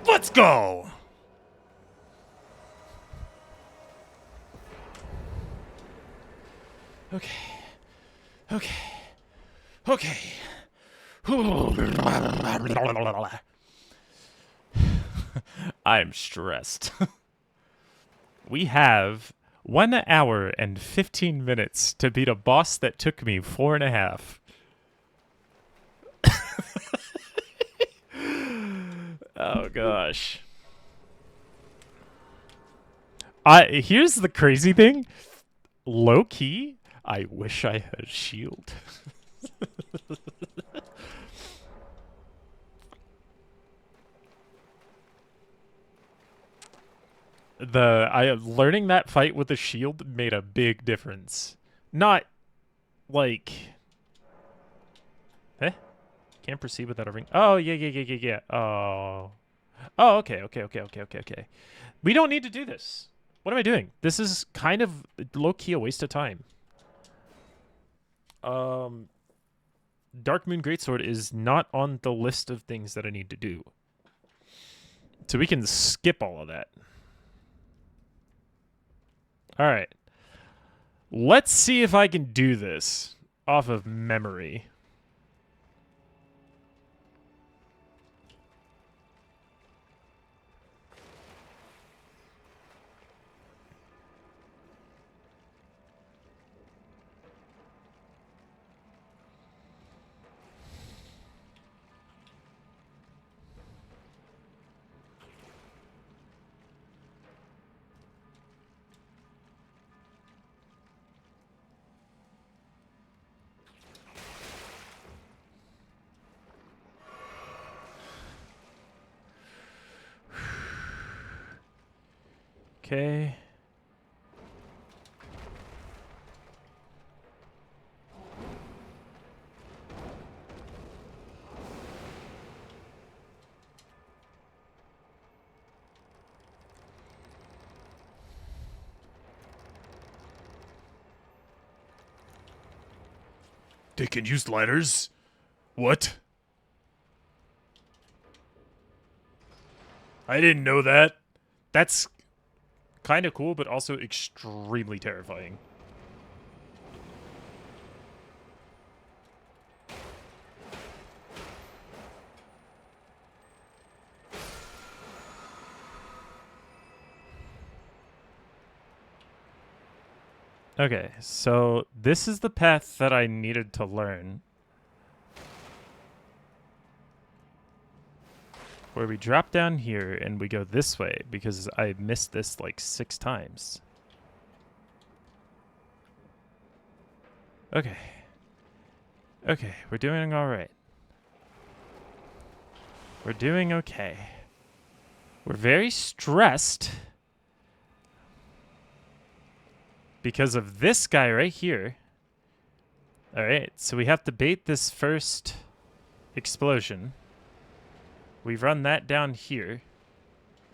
Let's go! Okay. I'm stressed. We have 1 hour and 15 minutes to beat a boss that took me 4.5. Oh gosh. Here's the crazy thing. Low key, I wish I had a shield. Learning that fight with a shield made a big difference. Not like can't proceed without a ring. Oh yeah. Oh. Oh, okay. We don't need to do this. What am I doing? This is kind of low-key a waste of time. Dark Moon Greatsword is not on the list of things that I need to do. So we can skip all of that. Alright. Let's see if I can do this off of memory. Okay. They can use ladders? What? I didn't know that. That's kind of cool, but also extremely terrifying. Okay, so this is the path that I needed to learn. Where we drop down here and we go this way because I missed this like 6 times. Okay. Okay, we're doing all right. We're doing okay. We're very stressed because of this guy right here. All right, so we have to bait this first explosion. We run that down here,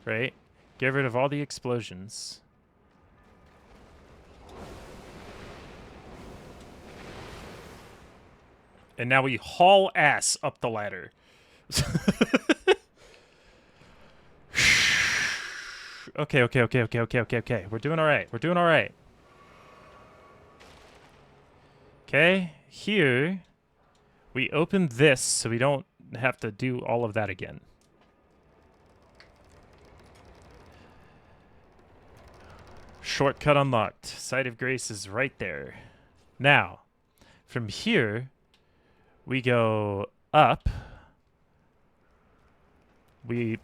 right? Get rid of all the explosions. And now we haul ass up the ladder. Okay. We're doing all right. We're doing all right. Okay, here we open this so we don't have to do all of that again. Shortcut unlocked. Site of Grace is right there. Now, from here, we go up. We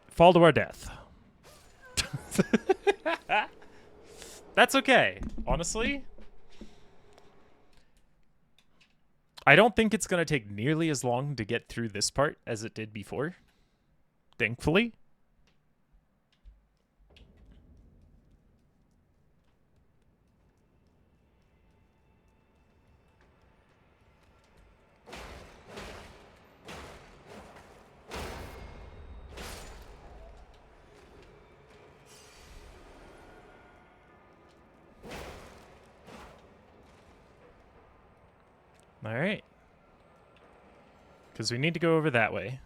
fall to our death. That's okay, honestly. I don't think it's going to take nearly as long to get through this part as it did before. Thankfully. All right. Because we need to go over that way.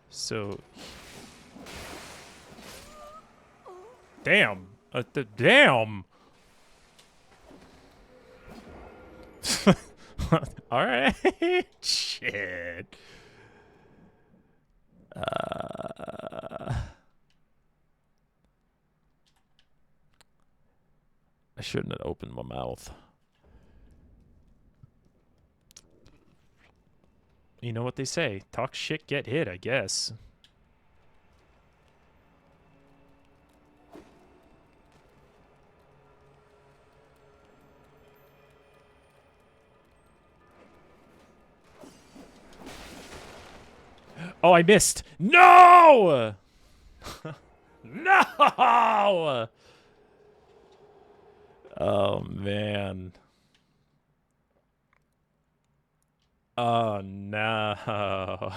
So. Damn. Damn. All right. Shit. I shouldn't have opened my mouth. You know what they say. Talk shit, get hit, I guess. Oh, I missed. No! No! Oh, man. Oh, no.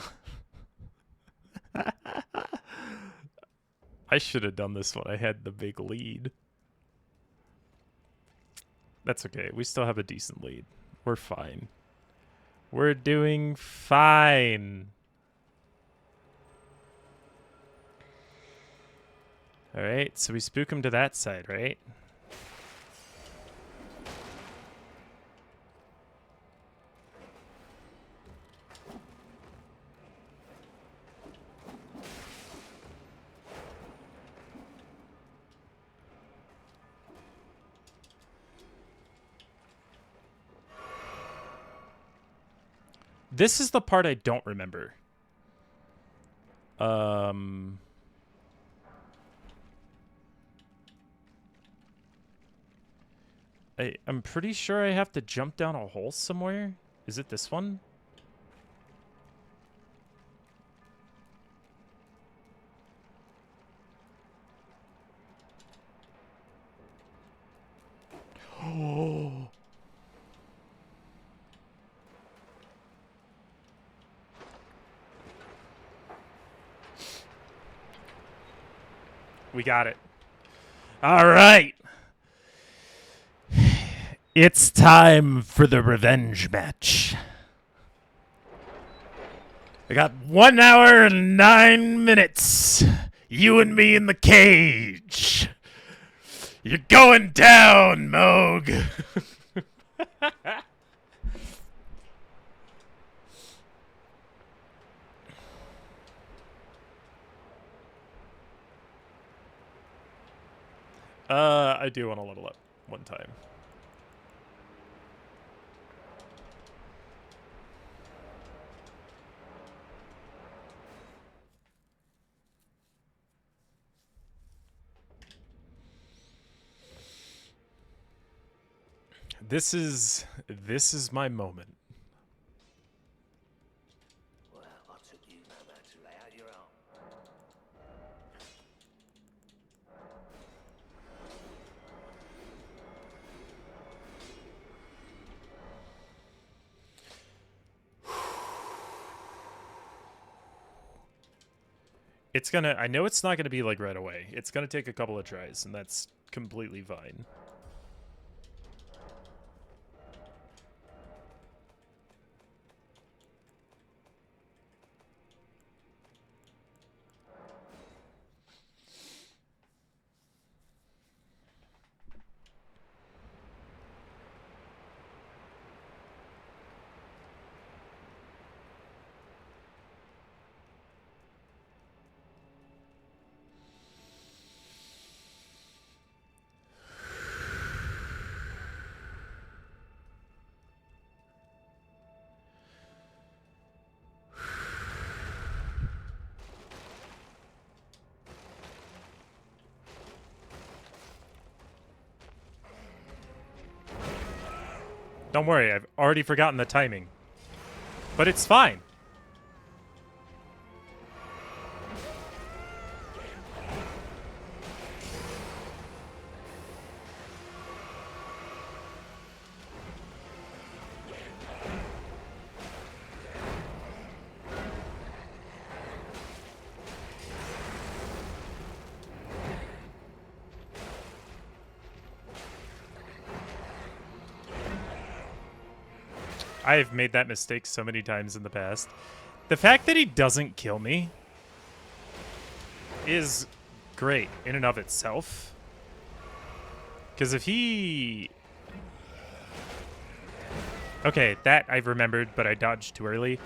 I should have done this when I had the big lead. That's okay. We still have a decent lead. We're fine. We're doing fine. All right, so we spook him to that side, right? This is the part I don't remember. I'm pretty sure I have to jump down a hole somewhere. Is it this one? Oh. We got it. All right. It's time for the revenge match. I got 1 hour and 9 minutes. You and me in the cage. You're going down, Moog. I do want to level up one time. This is my moment. Well, I took you no man to lay out your own. It's gonna, I know it's not gonna be like right away. It's gonna take a couple of tries, and that's completely fine. Don't worry, I've already forgotten the timing. But it's fine. I have made that mistake so many times in the past. The fact that he doesn't kill me is great in and of itself. Because if he Okay, that I remembered, but I dodged too early.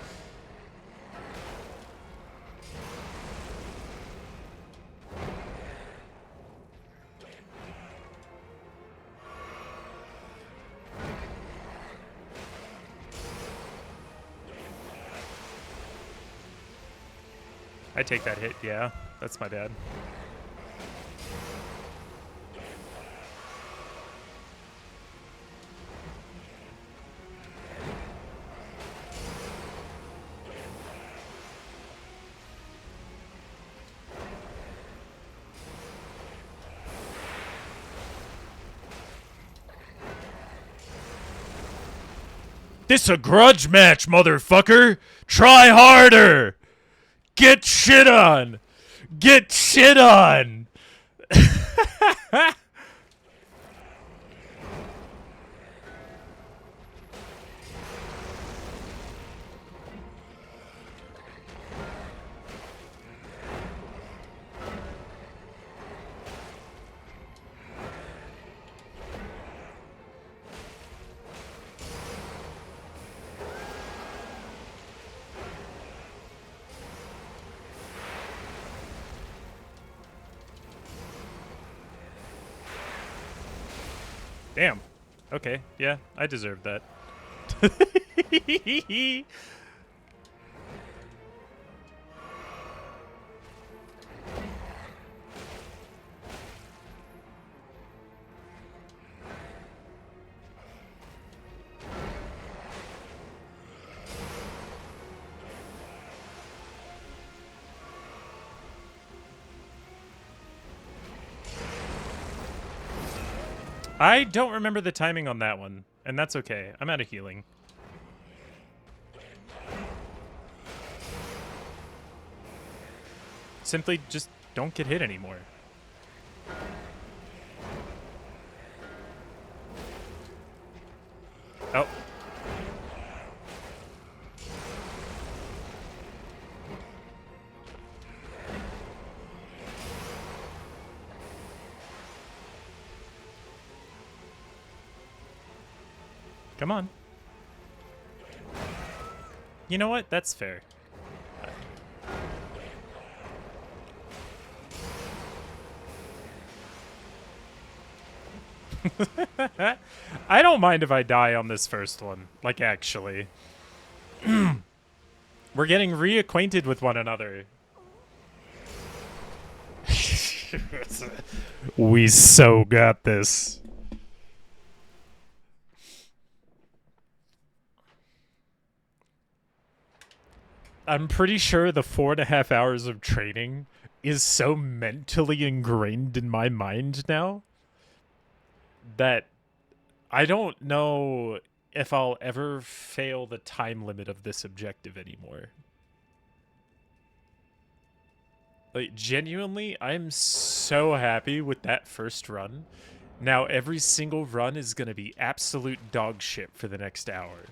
I take that hit, yeah. That's my bad. This a grudge match, motherfucker! Try harder! Get shit on! Get shit on! Damn. Okay, yeah, I deserve that. I don't remember the timing on that one, and that's okay. I'm out of healing. Simply just don't get hit anymore. Oh. Come on. You know what? That's fair. I don't mind if I die on this first one. Like, actually. We're getting reacquainted with one another. We so got this. I'm pretty sure the 4.5 hours of training is so mentally ingrained in my mind now that I don't know if I'll ever fail the time limit of this objective anymore. Like, genuinely, I'm so happy with that first run. Now every single run is going to be absolute dog shit for the next hour.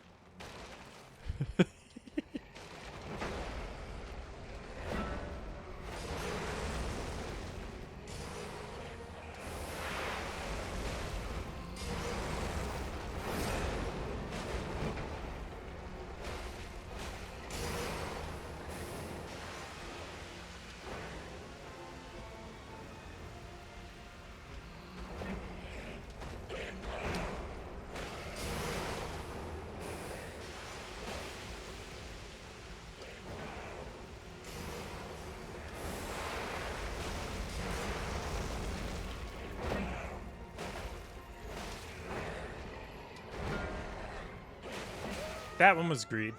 That one was greed.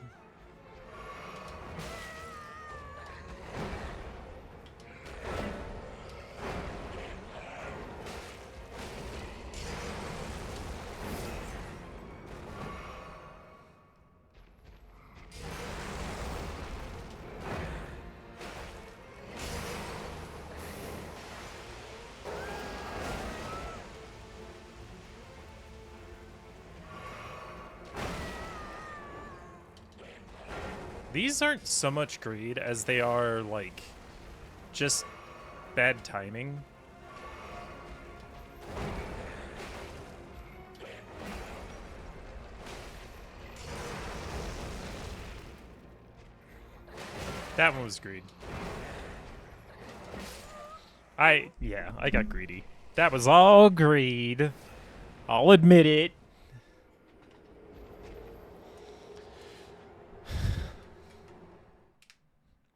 These aren't so much greed as they are, like, just bad timing. That one was greed. Yeah, I got greedy. That was all greed. I'll admit it.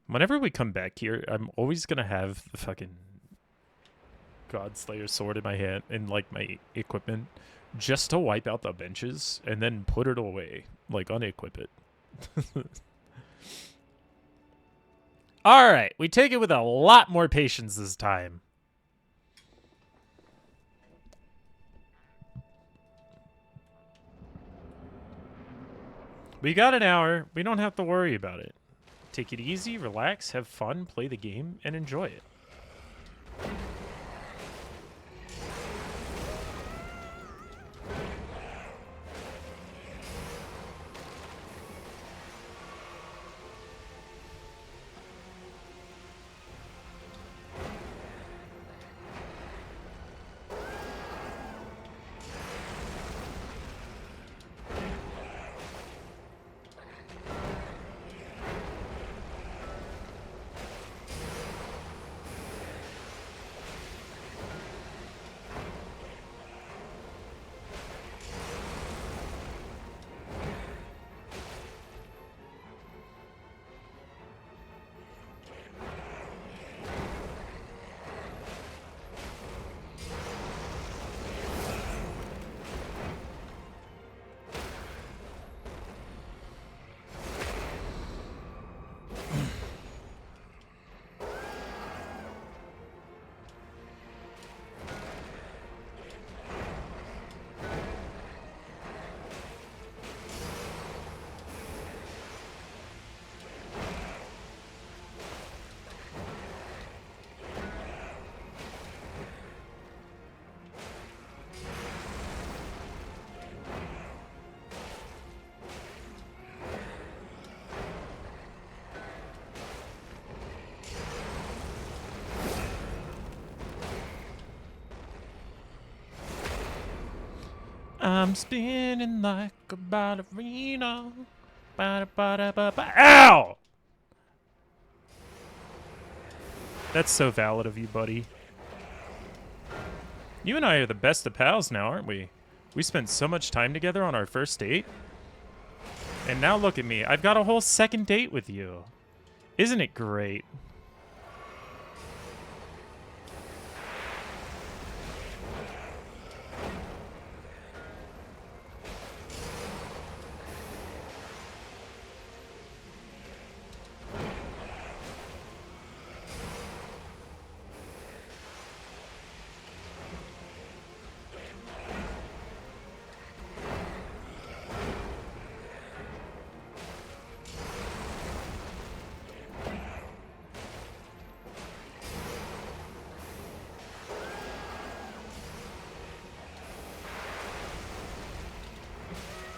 Whenever we come back here, I'm always gonna have the fucking Godslayer sword in my hand and like my equipment just to wipe out the benches and then put it away. Like unequip it. Alright, we take it with a lot more patience this time. We got an hour. We don't have to worry about it. Take it easy, relax, have fun, play the game, and enjoy it. I'm spinning like a ballerina. Ba-da-ba-da-ba-ba. Ow! That's so valid of you, buddy. You and I are the best of pals now, aren't we? We spent so much time together on our first date. And now look at me. I've got a whole second date with you. Isn't it great?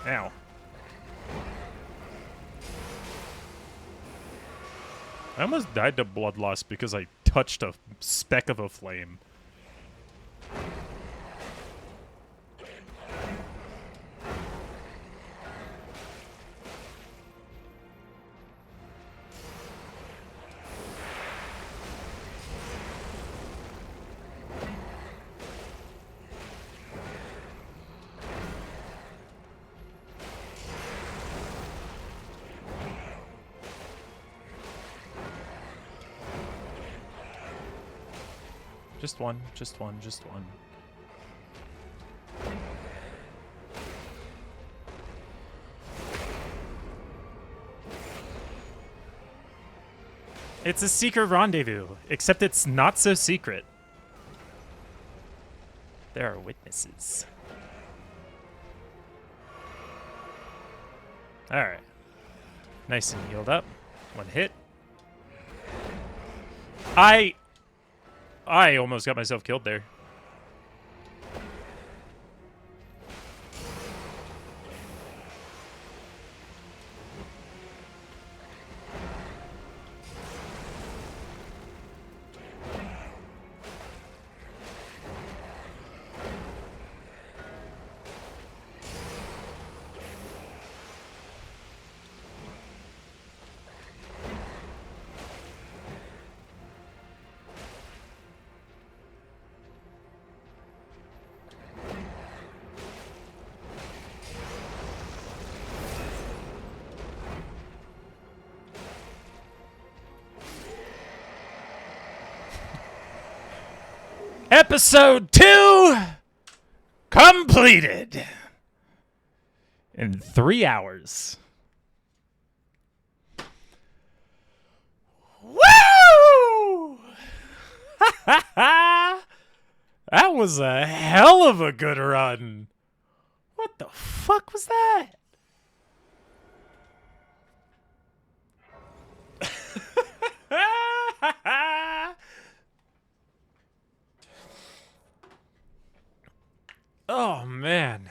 Ow. I almost died to blood loss because I touched a speck of a flame. Just one, just one, just one. It's a secret rendezvous, except it's not so secret. There are witnesses. Alright. Nice and healed up. One hit. I almost got myself killed there. Episode 2 completed in 3 hours. Woo! That was a hell of a good run. What the fuck was that? Oh, man.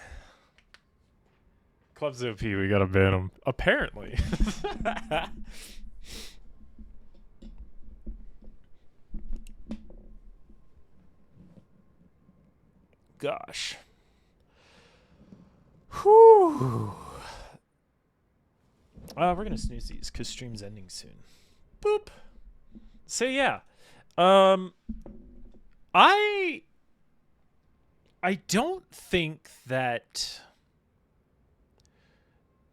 Clubs OP, we gotta ban him. Apparently. Gosh. Whew. We're gonna snooze these because stream's ending soon. Boop. So yeah. I don't think that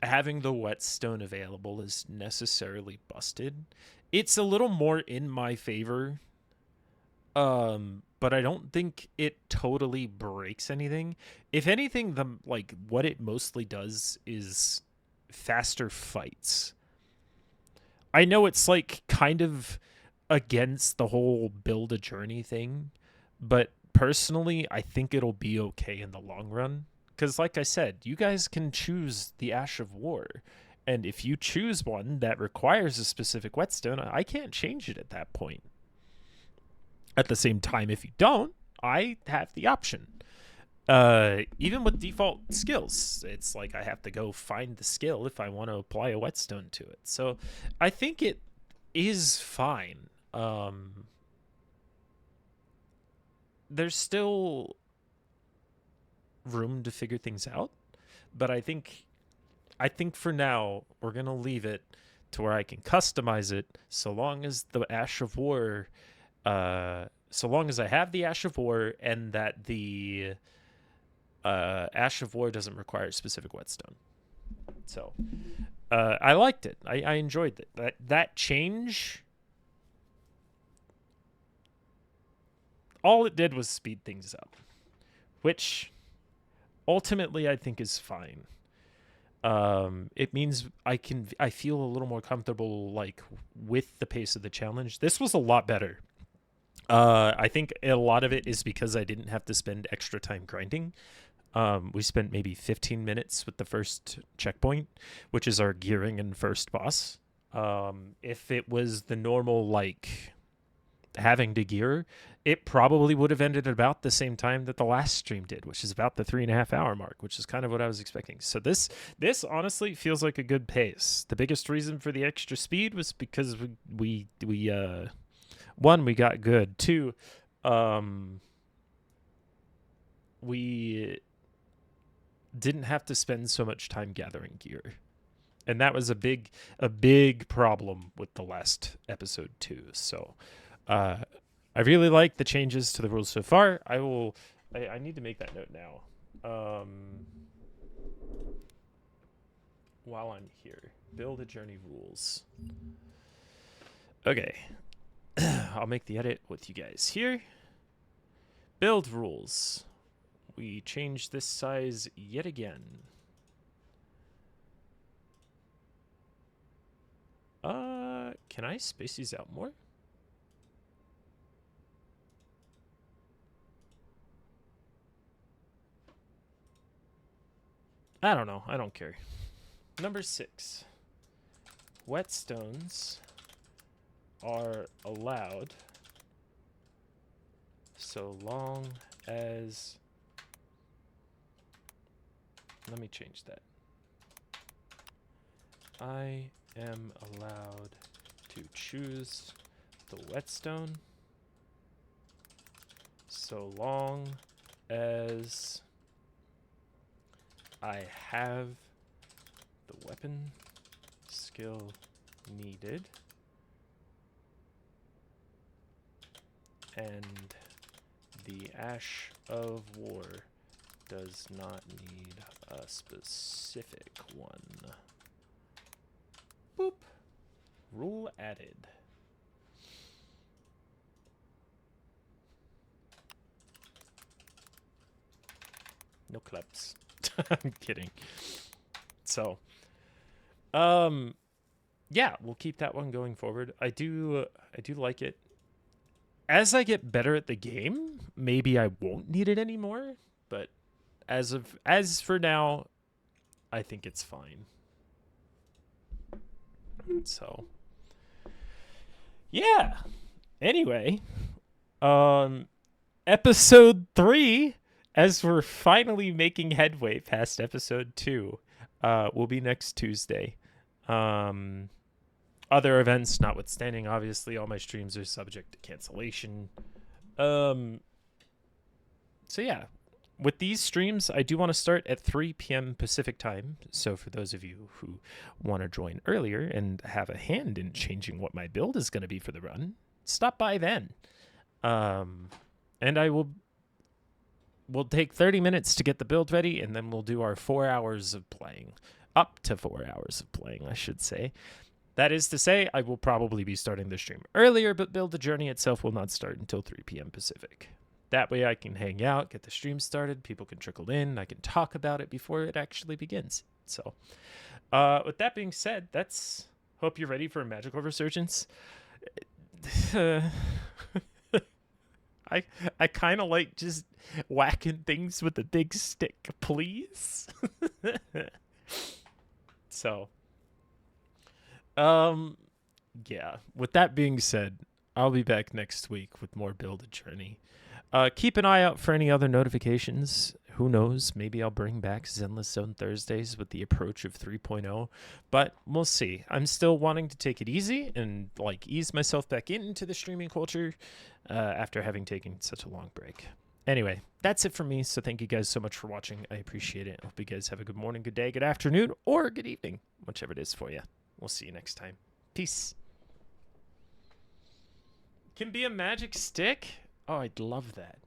having the whetstone available is necessarily busted. It's a little more in my favor. But I don't think it totally breaks anything. If anything, what it mostly does is faster fights. I know it's like kind of against the whole build a journey thing, but personally, I think it'll be okay in the long run. Because like I said, you guys can choose the Ash of War. And if you choose one that requires a specific whetstone, I can't change it at that point. At the same time, if you don't, I have the option. Even with default skills, it's like I have to go find the skill if I want to apply a whetstone to it. So I think it is fine. There's still room to figure things out, but I think for now we're gonna leave it to where I can customize it, so long as the Ash of War, so long as I have the Ash of War and that the Ash of War doesn't require a specific whetstone. So I liked it. I enjoyed it. That change, all it did was speed things up, which ultimately I think is fine. It means I feel a little more comfortable with the pace of the challenge. This was a lot better. I think a lot of it is because I didn't have to spend extra time grinding. We spent maybe 15 minutes with the first checkpoint, which is our gearing and first boss. If it was the normal, having to gear, it probably would have ended at about the same time that the last stream did, which is about the 3.5 hour mark, which is kind of what I was expecting. So this honestly feels like a good pace. The biggest reason for the extra speed was because we one, we got good. Two, we didn't have to spend so much time gathering gear. And that was a big problem with the last episode too. So I really like the changes to the rules so far. I need to make that note now. While I'm here, build a journey rules. Okay. I'll make the edit with you guys here. Build rules. We change this size yet again. Can I space these out more? I don't know. I don't care. Number 6. Whetstones are allowed so long as... Let me change that. I am allowed to choose the whetstone so long as I have the weapon skill needed and the Ash of War does not need a specific one. Boop. Rule added. No clubs. I'm kidding. So, yeah, we'll keep that one going forward. I do like it. As I get better at the game, maybe I won't need it anymore. But as for now, I think it's fine. So, yeah. Anyway, episode 3, as we're finally making headway past episode 2, will be next Tuesday. Other events notwithstanding, obviously, all my streams are subject to cancellation. So yeah, with these streams, I do want to start at 3 p.m. Pacific time. So for those of you who want to join earlier and have a hand in changing what my build is going to be for the run, stop by then. And we'll take 30 minutes to get the build ready, and then we'll do our 4 hours of playing. Up to 4 hours of playing, I should say. That is to say, I will probably be starting the stream earlier, but Build the Journey itself will not start until 3 p.m. Pacific. That way I can hang out, get the stream started, people can trickle in, I can talk about it before it actually begins. So, with that being said, hope you're ready for a magical resurgence. I kind of like just whacking things with a big stick, please. So, yeah, with that being said, I'll be back next week with more Build a Journey. Keep an eye out for any other notifications. Who knows? Maybe I'll bring back Zenless Zone Thursdays with the approach of 3.0, but we'll see. I'm still wanting to take it easy and ease myself back into the streaming culture after having taken such a long break. Anyway, that's it for me. So thank you guys so much for watching. I appreciate it. I hope you guys have a good morning, good day, good afternoon, or good evening, whichever it is for you. We'll see you next time. Peace. Can be a magic stick? Oh, I'd love that.